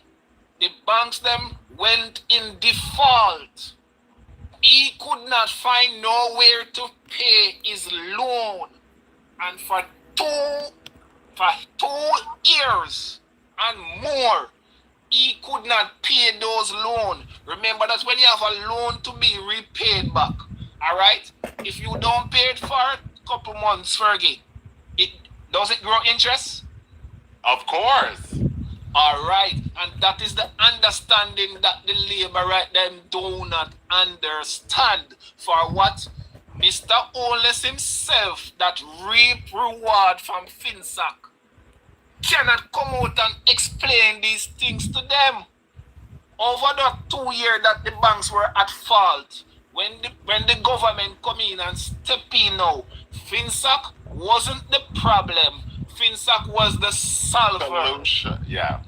the banks them went in default. He could not find nowhere to pay his loan. And for two years and more, he could not pay those loans. Remember that when you have a loan to be repaid back, all right? If you don't pay it for a couple months, Fergie, does it grow interest? Of course. All right, and that is the understanding that the labor right them do not understand. For what? Mr. Oles himself that reap reward from FinSac cannot come out and explain these things to them. Over the 2 years that the banks were at fault, when the government come in and step in now, FinSac wasn't the problem. FinSac was the solver. Solution. Yeah.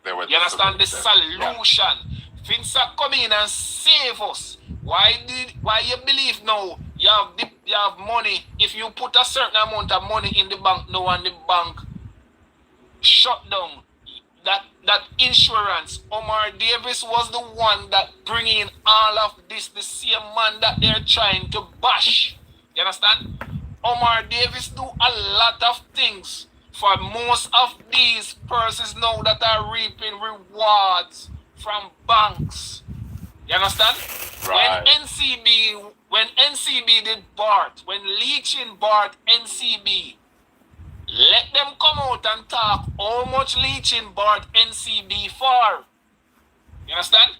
You understand the solution? Yeah. FinSac come in and save us. Why you believe now you have money? If you put a certain amount of money in the bank now and the bank shut down, that insurance, Omar Davis was the one that bring in all of this, the same man that they're trying to bash. You understand? Omar Davis do a lot of things for most of these persons now that are reaping rewards from banks. You understand? Right. When NCB did BART, when leeching BART NCB, let them come out and talk how much leeching BART NCB for. You understand?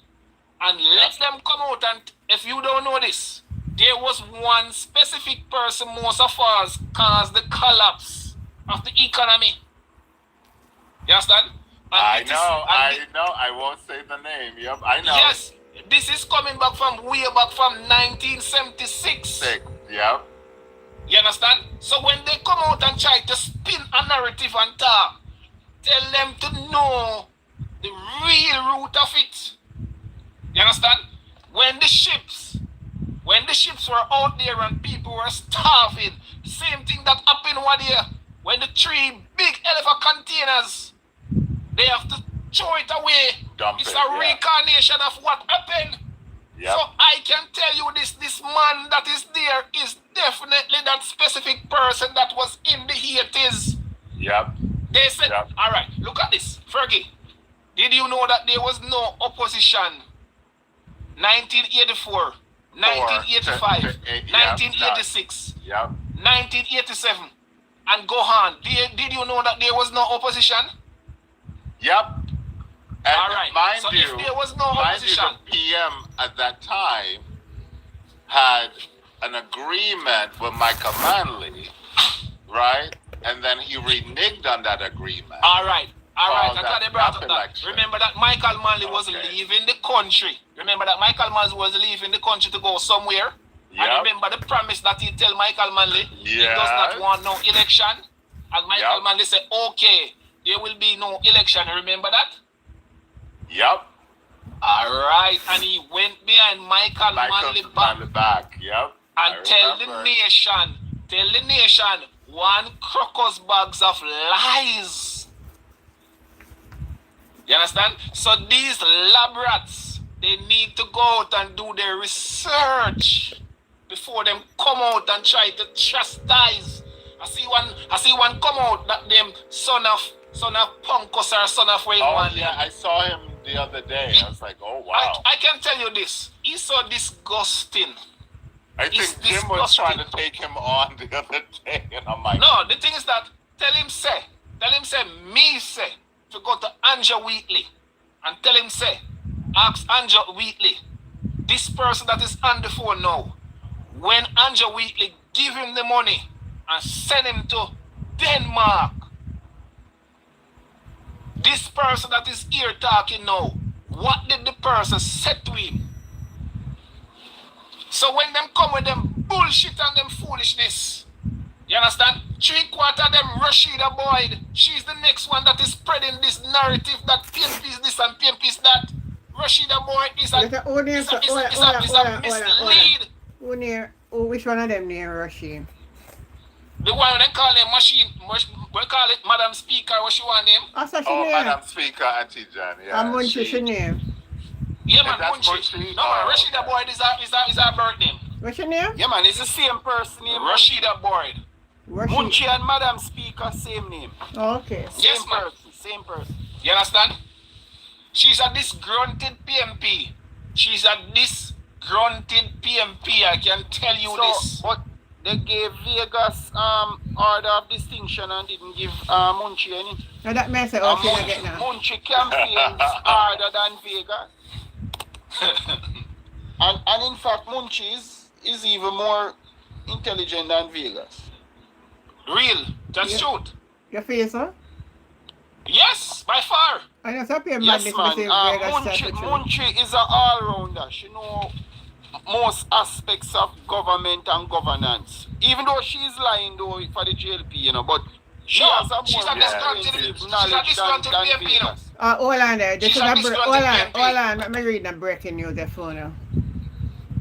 And let them come out and, if you don't know this, there was one specific person most of us caused the collapse of the economy. You understand? I know. I won't say the name. Yep, I know. Yes, this is coming back from way back from 1976. Yep. You understand? So when they come out and try to spin a narrative and talk, tell them to know the real root of it. You understand? When the ships were out there and people were starving, same thing that happened one year. When the 3 big elephant containers, they have to throw it away. It's a reincarnation of what happened. Yep. So I can tell you this man that is there is definitely that specific person that was in the 80s. Yep. They said, all right, look at this. Fergie, did you know that there was no opposition 1984, 1985, 1986, 1987 and go on. Did you know that there was no opposition? Yep. And all right. mind So you, if there was no opposition, the PM at that time had an agreement with Michael Manley, right? And then he reneged on that agreement. All right. I thought they brought up that. Election. Remember that Michael Manley was leaving the country. Remember that Michael Manley was leaving the country to go somewhere. Yep. And remember the promise that he tell Michael Manley he Yes. does not want no election. And Michael Yep. Manley said, okay, there will be no election. Remember that? Yep. All right. And he went behind Michael Manley back. Yep. And tell the nation, one crocus bags of lies. You understand? So these lab rats, they need to go out and do their research before them come out and try to chastise. I see one come out that them son of Punkos or son of Wayne. Oh yeah, I saw him the other day. I was like, oh wow. I can tell you this. He's so disgusting. I think Jim was trying to take him on the other day, and I'm like, no, the thing is that tell him say, to go to Andrew Wheatley and tell him say, ask Andrew Wheatley, this person that is on the phone now, when Andrew Wheatley give him the money and send him to Denmark, this person that is here talking now, what did the person say to him? So when them come with them bullshit and them foolishness, you understand? 3/4 of them Rashida Boyd, she's the next one that is spreading this narrative that PNP is this and PNP is that. Rashida Boyd is a mislead. Which one of them near Rashid? The one they call him machine, we call it Madam Speaker, what she want name? Madam Speaker, Auntie Jan, yeah. And Munchie, she name? Yeah, man, Munchie. No, man, Rashida Boyd is our birth name. What's your name? Yeah, man, it's the same person name. Rashida Boyd. Munchie and Madam Speaker, same name. Oh, okay. Same person. You understand? She's a disgruntled PMP. I can tell you this. But they gave Vegas order of distinction and didn't give Munchie any. Now that may say, okay, I get now. Munchie campaigns harder than Vegas. and in fact, Munchie is even more intelligent than Vegas. Real. That's truth. You feel so? Yes, by far. I know some people yes, man. Munchie is an all-rounder. She knows most aspects of government and governance. Even though she's lying though for the JLP, you know, but she has a more knowledge than Vegas. Hold on there. Hold on. Let me read the breaking news there for now.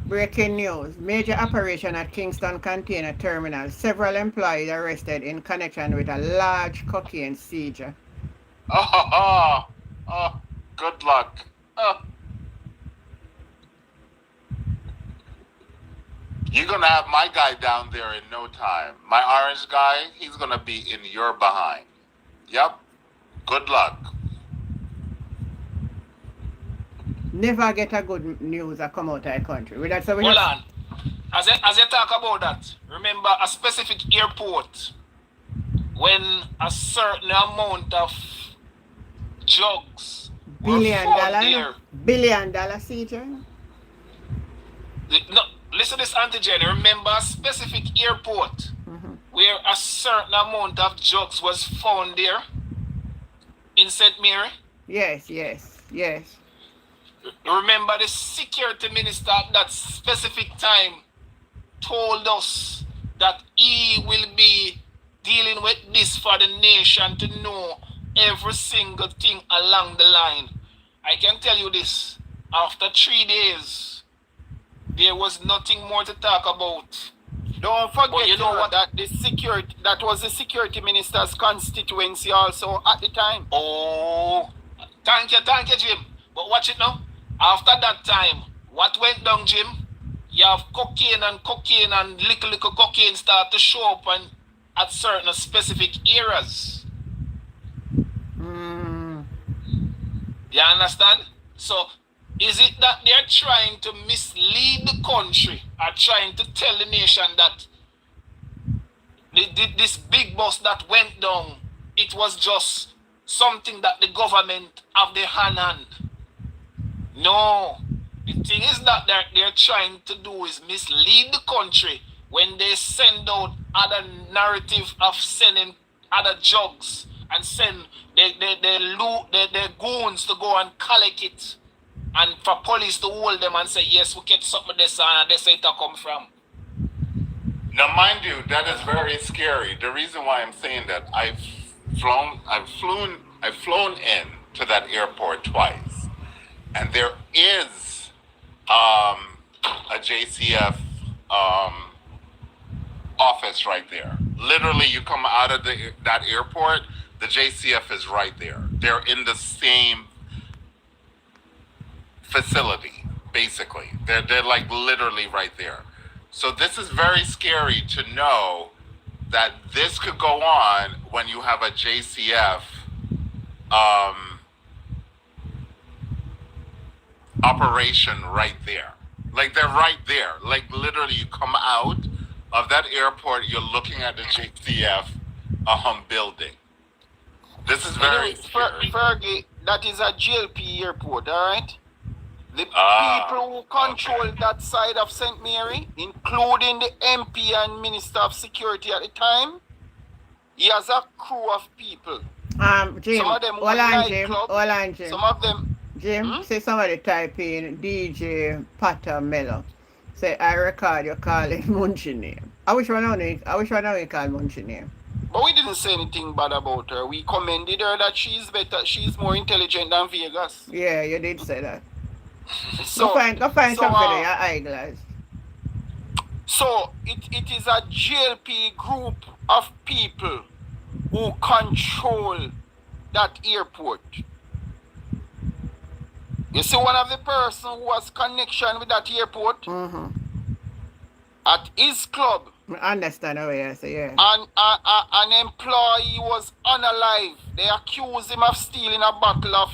Breaking news. Major operation at Kingston Container Terminal. Several employees arrested in connection with a large cocaine seizure. Oh, good luck. You're going to have my guy down there in no time. My orange guy, he's going to be in your behind. Yep. Good luck. Never get a good news that come out of the country. Hold on. As you talk about that, remember a specific airport when a certain amount of drugs $1 billion seizure? No, listen to this, Antigen. Remember a specific airport where a certain amount of drugs was found there in St. Mary? Yes. Remember the security minister at that specific time told us that he will be dealing with this for the nation to know every single thing along the line. I can tell you this, after 3 days, there was nothing more to talk about. Don't forget you know what? That was the security minister's constituency also at the time. Oh, thank you, Jim. But watch it now. After that time, what went down, Jim? You have cocaine and little cocaine start to show up and at certain specific areas. You understand? So, is it that they're trying to mislead the country or trying to tell the nation that This big bus that went down, it was just something that the government have their hand on. No. The thing is that they're trying to do is mislead the country when they send out other narrative of sending other drugs and send their goons to go and collect it. And for police to hold them and say, yes, we get something this and this it come from. Now, mind you, that is very scary. The reason why I'm saying that, I've flown in to that airport twice, and there is a JCF office right there. Literally, you come out of that airport, the JCF is right there. They're in the same facility, basically. They're like literally right there. So this is very scary to know that this could go on when you have a JCF operation right there. Like they're right there. Like literally you come out of that airport, you're looking at the JCF building. This is very scary. Fergie, that is a GLP airport, all right? The people who control that side of St. Mary, including the MP and Minister of Security at the time, he has a crew of people. Jim, some of them hold on, Jim. Some of them. Jim, say somebody type in DJ Pata Mello. Say, I record you calling Munchie name. I wish I know you call Munchie name. But we didn't say anything bad about her. We commended her that she's better, she's more intelligent than Vegas. Yeah, you did say that. So, go find something in your eyeglass. So it is a GLP group of people who control that airport. You see, one of the person who has connection with that airport at his club. I understand how you say, yeah. An employee was unalive. They accused him of stealing a bottle of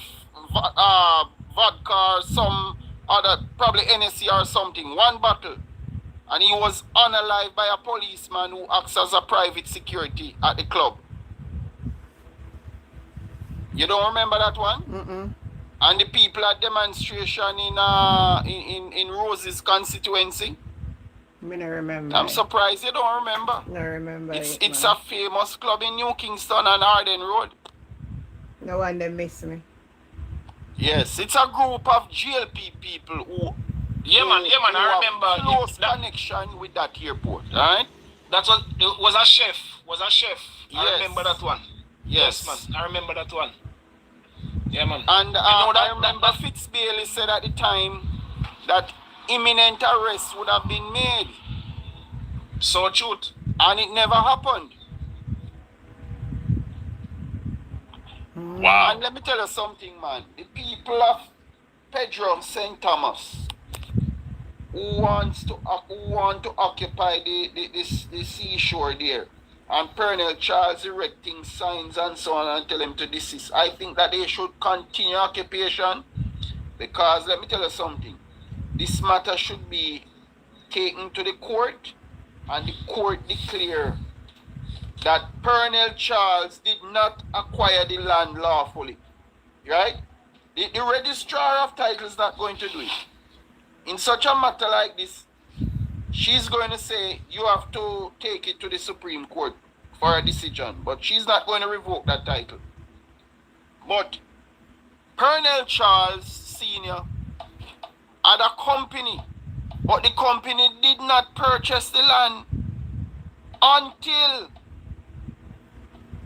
vodka or some other, probably NSC or something, one bottle. And he was unalive by a policeman who acts as a private security at the club. You don't remember that one? Mm-mm. And the people at demonstration in Rose's constituency? I don't remember. I'm surprised you don't remember. No remember. It's a famous club in New Kingston and Arden Road. No one they miss me. Yes, it's a group of GLP people who I remember close connection with that airport, right? That was a chef. Yes. I remember that one. Yes, man. I remember that one. Yeah, man. And I remember Fitz Bailey said at the time that imminent arrest would have been made. So truth. And it never happened. Wow. And let me tell you something, man. The people of Pedro St. Thomas who want to occupy the seashore there, and Colonel Charles erecting signs and so on and tell them to desist. I think that they should continue occupation, because let me tell you something. This matter should be taken to the court, and the court declare that Colonel Charles did not acquire the land lawfully. Right? The registrar of titles is not going to do it. In such a matter like this, she's going to say you have to take it to the Supreme Court for a decision, but she's not going to revoke that title. But Colonel Charles Sr. had a company, but the company did not purchase the land until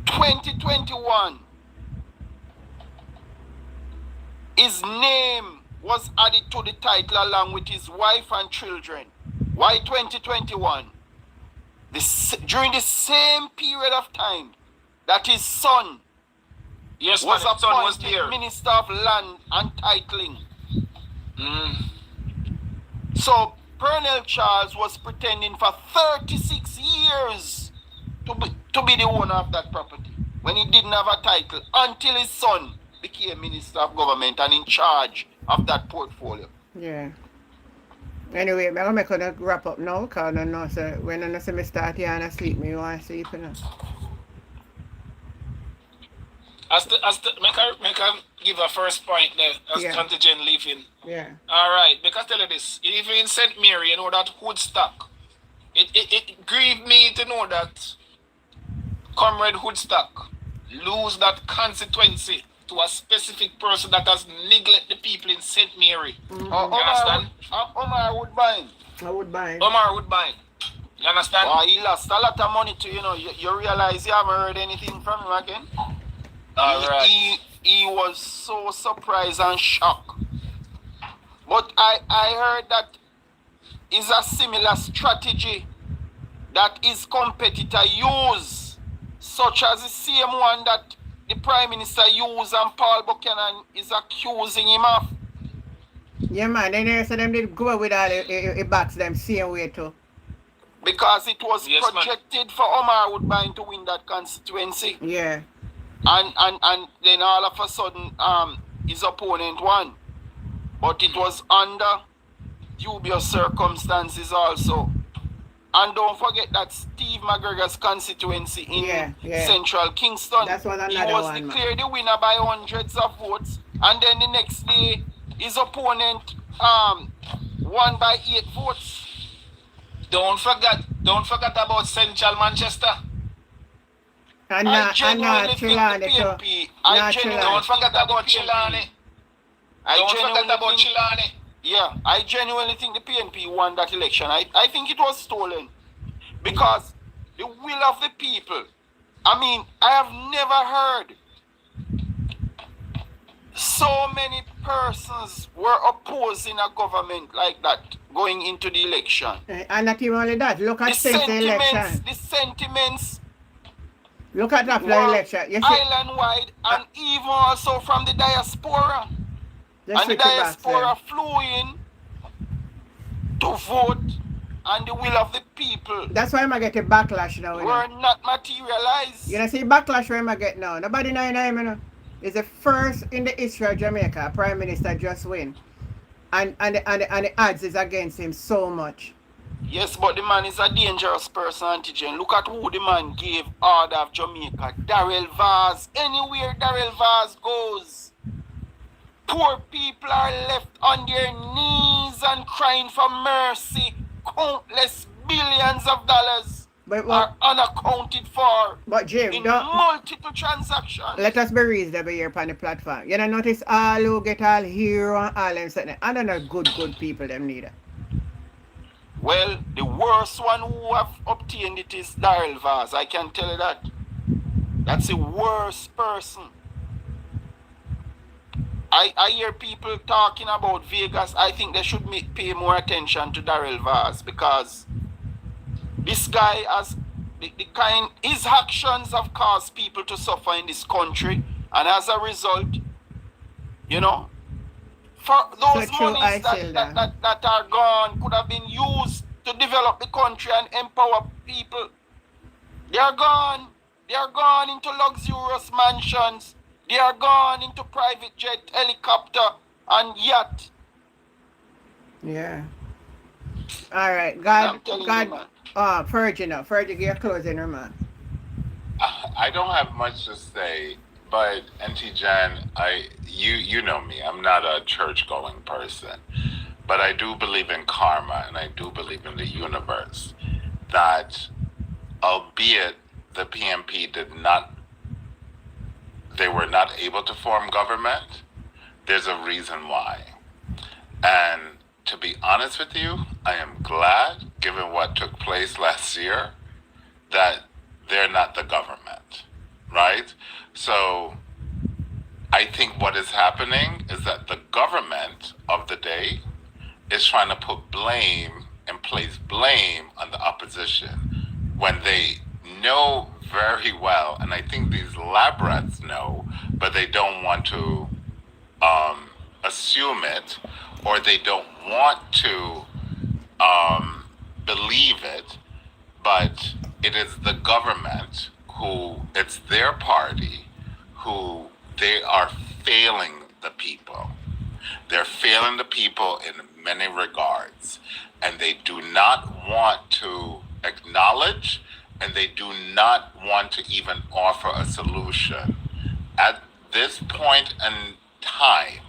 2021. His name was added to the title along with his wife and children. Why 2021? During the same period of time that his son was appointed Minister of Land and Titling. So Colonel Charles was pretending for 36 years to be the owner of that property when he didn't have a title until his son became Minister of Government and in charge of that portfolio. Yeah. Anyway, I'm gonna make a wrap up now because I know so when I see me start here and I sleep, me want to sleep, you know. Make a give a first point there as Yeah. antigen leaving. Yeah. Alright, make I tell you this. Even in St. Mary, you know that Woodstock. It grieved me to know that Comrade Woodstock lose that constituency to a specific person that has neglected the people in St. Mary. Mm-hmm. You understand? Omar Woodbine. I would buy it. Omar Woodbine. You understand? Oh, he lost a lot of money too, you know. You realize you haven't heard anything from him again? Alright. He was so surprised and shocked. But I heard that is a similar strategy that his competitor use, such as the same one that the Prime Minister used and Paul Buchanan is accusing him of. Yeah, man. Then they said them did go with all the backs them same way too. Because it was Yes, projected for Omar Woodbine to win that constituency. Yeah. And then all of a sudden his opponent won. But it was under dubious circumstances also. And don't forget that Steve McGregor's constituency in Central Kingston, That's what he another was one, declared the winner by hundreds of votes. And then the next day, his opponent won by 8 votes. Don't forget about Central Manchester. And I genuinely think the Trelawney too. PNP. I genuinely Don't think forget that the about PNP. Chilani. I Don't forget genuinely about think- Chilani. Yeah, I genuinely think the PNP won that election. I think it was stolen because the will of the people. I mean, I have never heard so many persons were opposing a government like that going into the election. And not even only that. Look at since the election. The sentiments Look at after the were election. You see, island-wide and even also from the diaspora. let's And the switch it back diaspora flew in to vote, and the will of the people That's why I'm get a backlash now. You were know. not materialized. You know, see backlash where I get now. Nobody know him, you know. It's the first in the history of Jamaica, Prime Minister just win. And the odds is against him so much. Yes, but the man is a dangerous person, Antigen. Look at who the man gave order of Jamaica. Darrell Vaz. Anywhere Darrell Vaz goes, poor people are left on their knees and crying for mercy. Countless billions of dollars But are unaccounted for But Jim, in don't multiple transactions. let us be reasonable here upon the platform. You know, notice all who get all hero and all them something. And they're not good people them neither. Well, the worst one who have obtained it is Darrell Vaz. I can tell you that. That's the worst person. I hear people talking about Vegas. I think they should pay more attention to Darrell Vaz because this guy has his actions have caused people to suffer in this country, and as a result, you know, for those So true, monies that are gone could have been used to develop the country and empower people. They are gone. They are gone into luxurious mansions. They are gone into private jet, helicopter, and yacht. Yeah. All right. I'm God, telling you, God. man. Fergie now. Fergie, give your closing remark. I don't have much to say, but Auntie Jan, you know me. I'm not a church going person, but I do believe in karma and I do believe in the universe. That, albeit the PMP they were not able to form government, there's a reason why. And to be honest with you, I am glad, given what took place last year, that they're not the government, right? So I think what is happening is that the government of the day is trying to put blame and place blame on the opposition when they know very well, and I think these lab rats know, but they don't want to assume it, or they don't want to believe it, but it is the government it's their party who they are failing the people. They're failing the people in many regards, and they do not want to acknowledge, and they do not want to even offer a solution. At this point in time,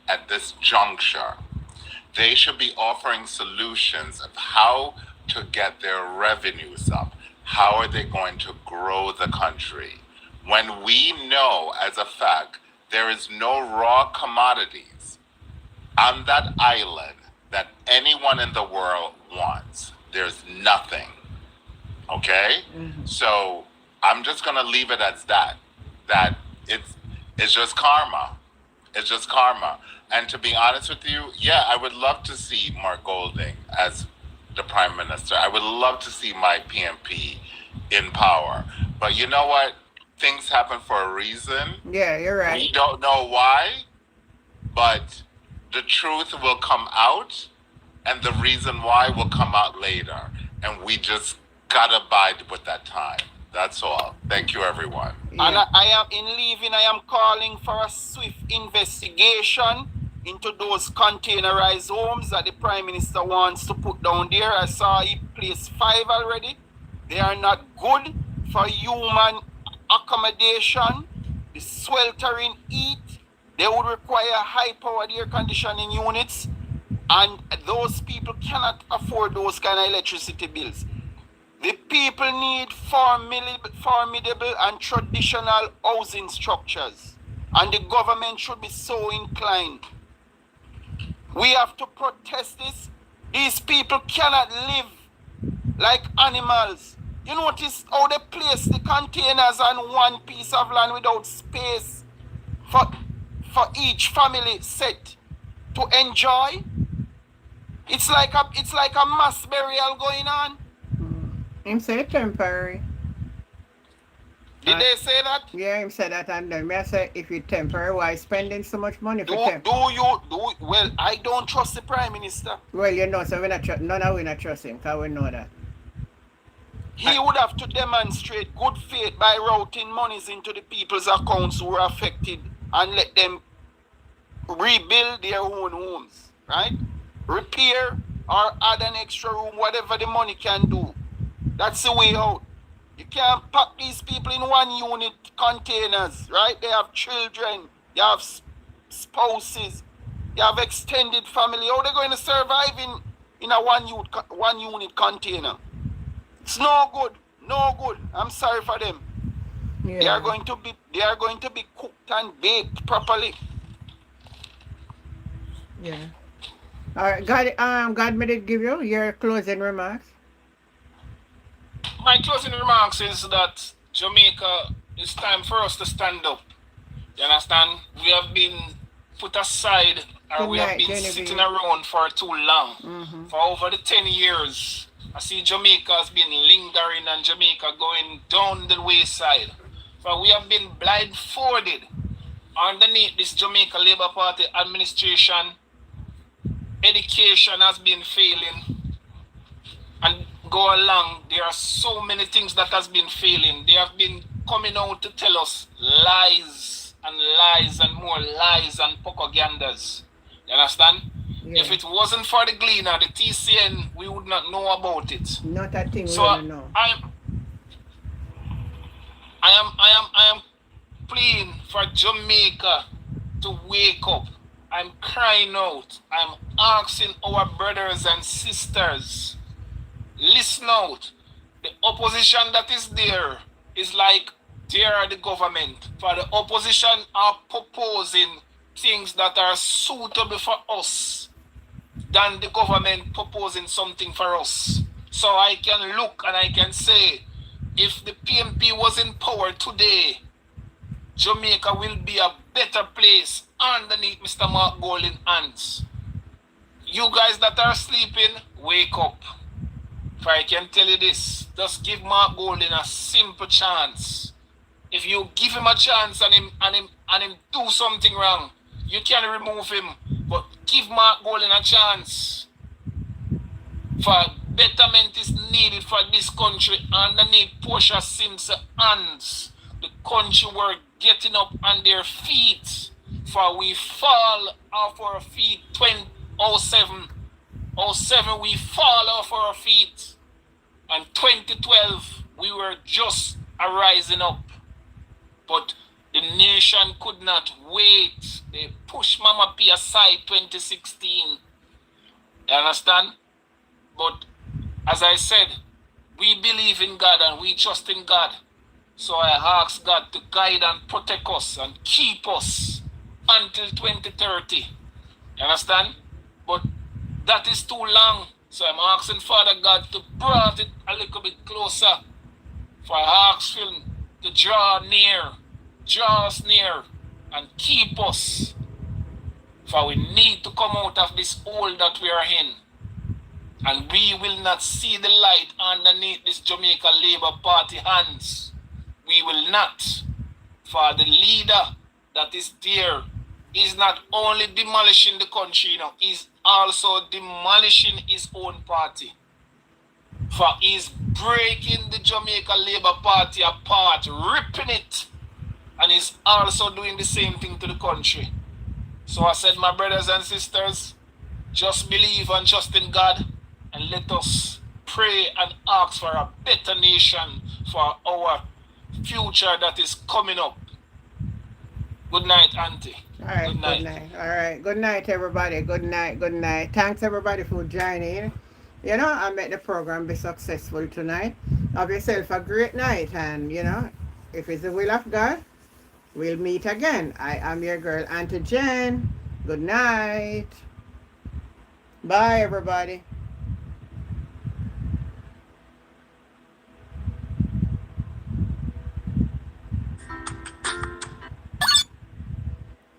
at this juncture, they should be offering solutions of how to get their revenues up. How are they going to grow the country? When we know as a fact there is no raw commodities on that island that anyone in the world wants. There's nothing. Okay? So I'm just gonna leave it as that. That it's just karma. It's just karma. And to be honest with you, yeah, I would love to see Mark Golding as the Prime Minister. I would love to see my PMP in power. But you know what? Things happen for a reason. Yeah, you're right. We don't know why, but the truth will come out, and the reason why will come out later. And we just gotta abide with that time. That's all. Thank you, everyone. Yeah. And I am in leaving. I am calling for a swift investigation into those containerized homes that the Prime Minister wants to put down there. I saw he placed 5 already. They are not good for human accommodation. The sweltering heat. They would require high-powered air conditioning units, and those people cannot afford those kind of electricity bills. The people need formidable and traditional housing structures, and the government should be so inclined. We have to protest this. These people cannot live like animals. You notice how they place the containers on one piece of land without space for each family set to enjoy? It's like a mass burial going on. Him say temporary. Did they say that? Yeah, him say that, and then me I say if you temporary, why spending so much money for Well, I don't trust the Prime Minister. Well, you know, so we not none of we not trust him, because we know that. He would have to demonstrate good faith by routing monies into the people's accounts who are affected and let them rebuild their own homes, right? Repair or add an extra room, whatever the money can do. That's the way out. You can't pack these people in one unit containers, right? They have children, you have spouses, you have extended family. How are they going to survive in a one unit container? It's no good, no good. I'm sorry for them. Yeah. They are going to be cooked and baked properly. Yeah. All right, God, may it give you your closing remarks. My closing remarks is that Jamaica, it's time for us to stand up. You understand? We have been put aside, or we have been sitting around for too long. For over the 10 years, I see Jamaica has been lingering and Jamaica going down the wayside. So we have been blindfolded underneath this Jamaica Labour Party administration. Education has been failing, and go along, there are so many things that has been failing. They have been coming out to tell us lies and more lies and propagandas. You understand? Yeah. If it wasn't for the Gleaner, the TCN, we would not know about it. Not a thing so we don't know. I am pleading for Jamaica to wake up. I'm crying out. I'm asking our brothers and sisters, listen out. The opposition that is there is like they are the government. For the opposition are proposing things that are suitable for us than the government proposing something for us. So I can look and I can say, if the PMP was in power today, Jamaica will be a better place underneath Mr. Mark Golding's hands. You guys that are sleeping, wake up. If I can tell you this, just give Mark Golding a simple chance. If you give him a chance and him do something wrong, you can remove him. But give Mark Golding a chance. For betterment is needed for this country underneath Portia Simpson's hands. The country were getting up on their feet. For we fall off our feet 2007 07 we fall off our feet. And 2012 we were just a rising up. But the nation could not wait. They pushed Mama P aside 2016. You understand? But as I said, we believe in God and we trust in God. So I ask God to guide and protect us and keep us until 2030. You understand? But that is too long. So I'm asking Father God to bring it a little bit closer. For I ask Him to draw us near, and keep us. For we need to come out of this hole that we are in. And we will not see the light underneath this Jamaica Labour Party hands. We will not. For the leader that is there is not only demolishing the country, he's also demolishing his own party. For he's breaking the Jamaica Labour Party apart, ripping it. And he's also doing the same thing to the country. So I said, my brothers and sisters, just believe and trust in God, and let us pray and ask for a better nation for our future that is coming up. Good night, Auntie. All right, good night. All right, good night, everybody. Good night, good night. Thanks, everybody, for joining. You know, I made the program be successful tonight. Have yourself a great night, and, you know, if it's the will of God, we'll meet again. I am your girl, Auntie Jen. Good night. Bye, everybody.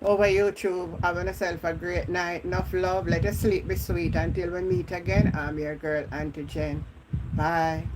Over YouTube, having yourself a great night. Enough love. Let us sleep be sweet until we meet again. I'm your girl, Auntie Jen. Bye.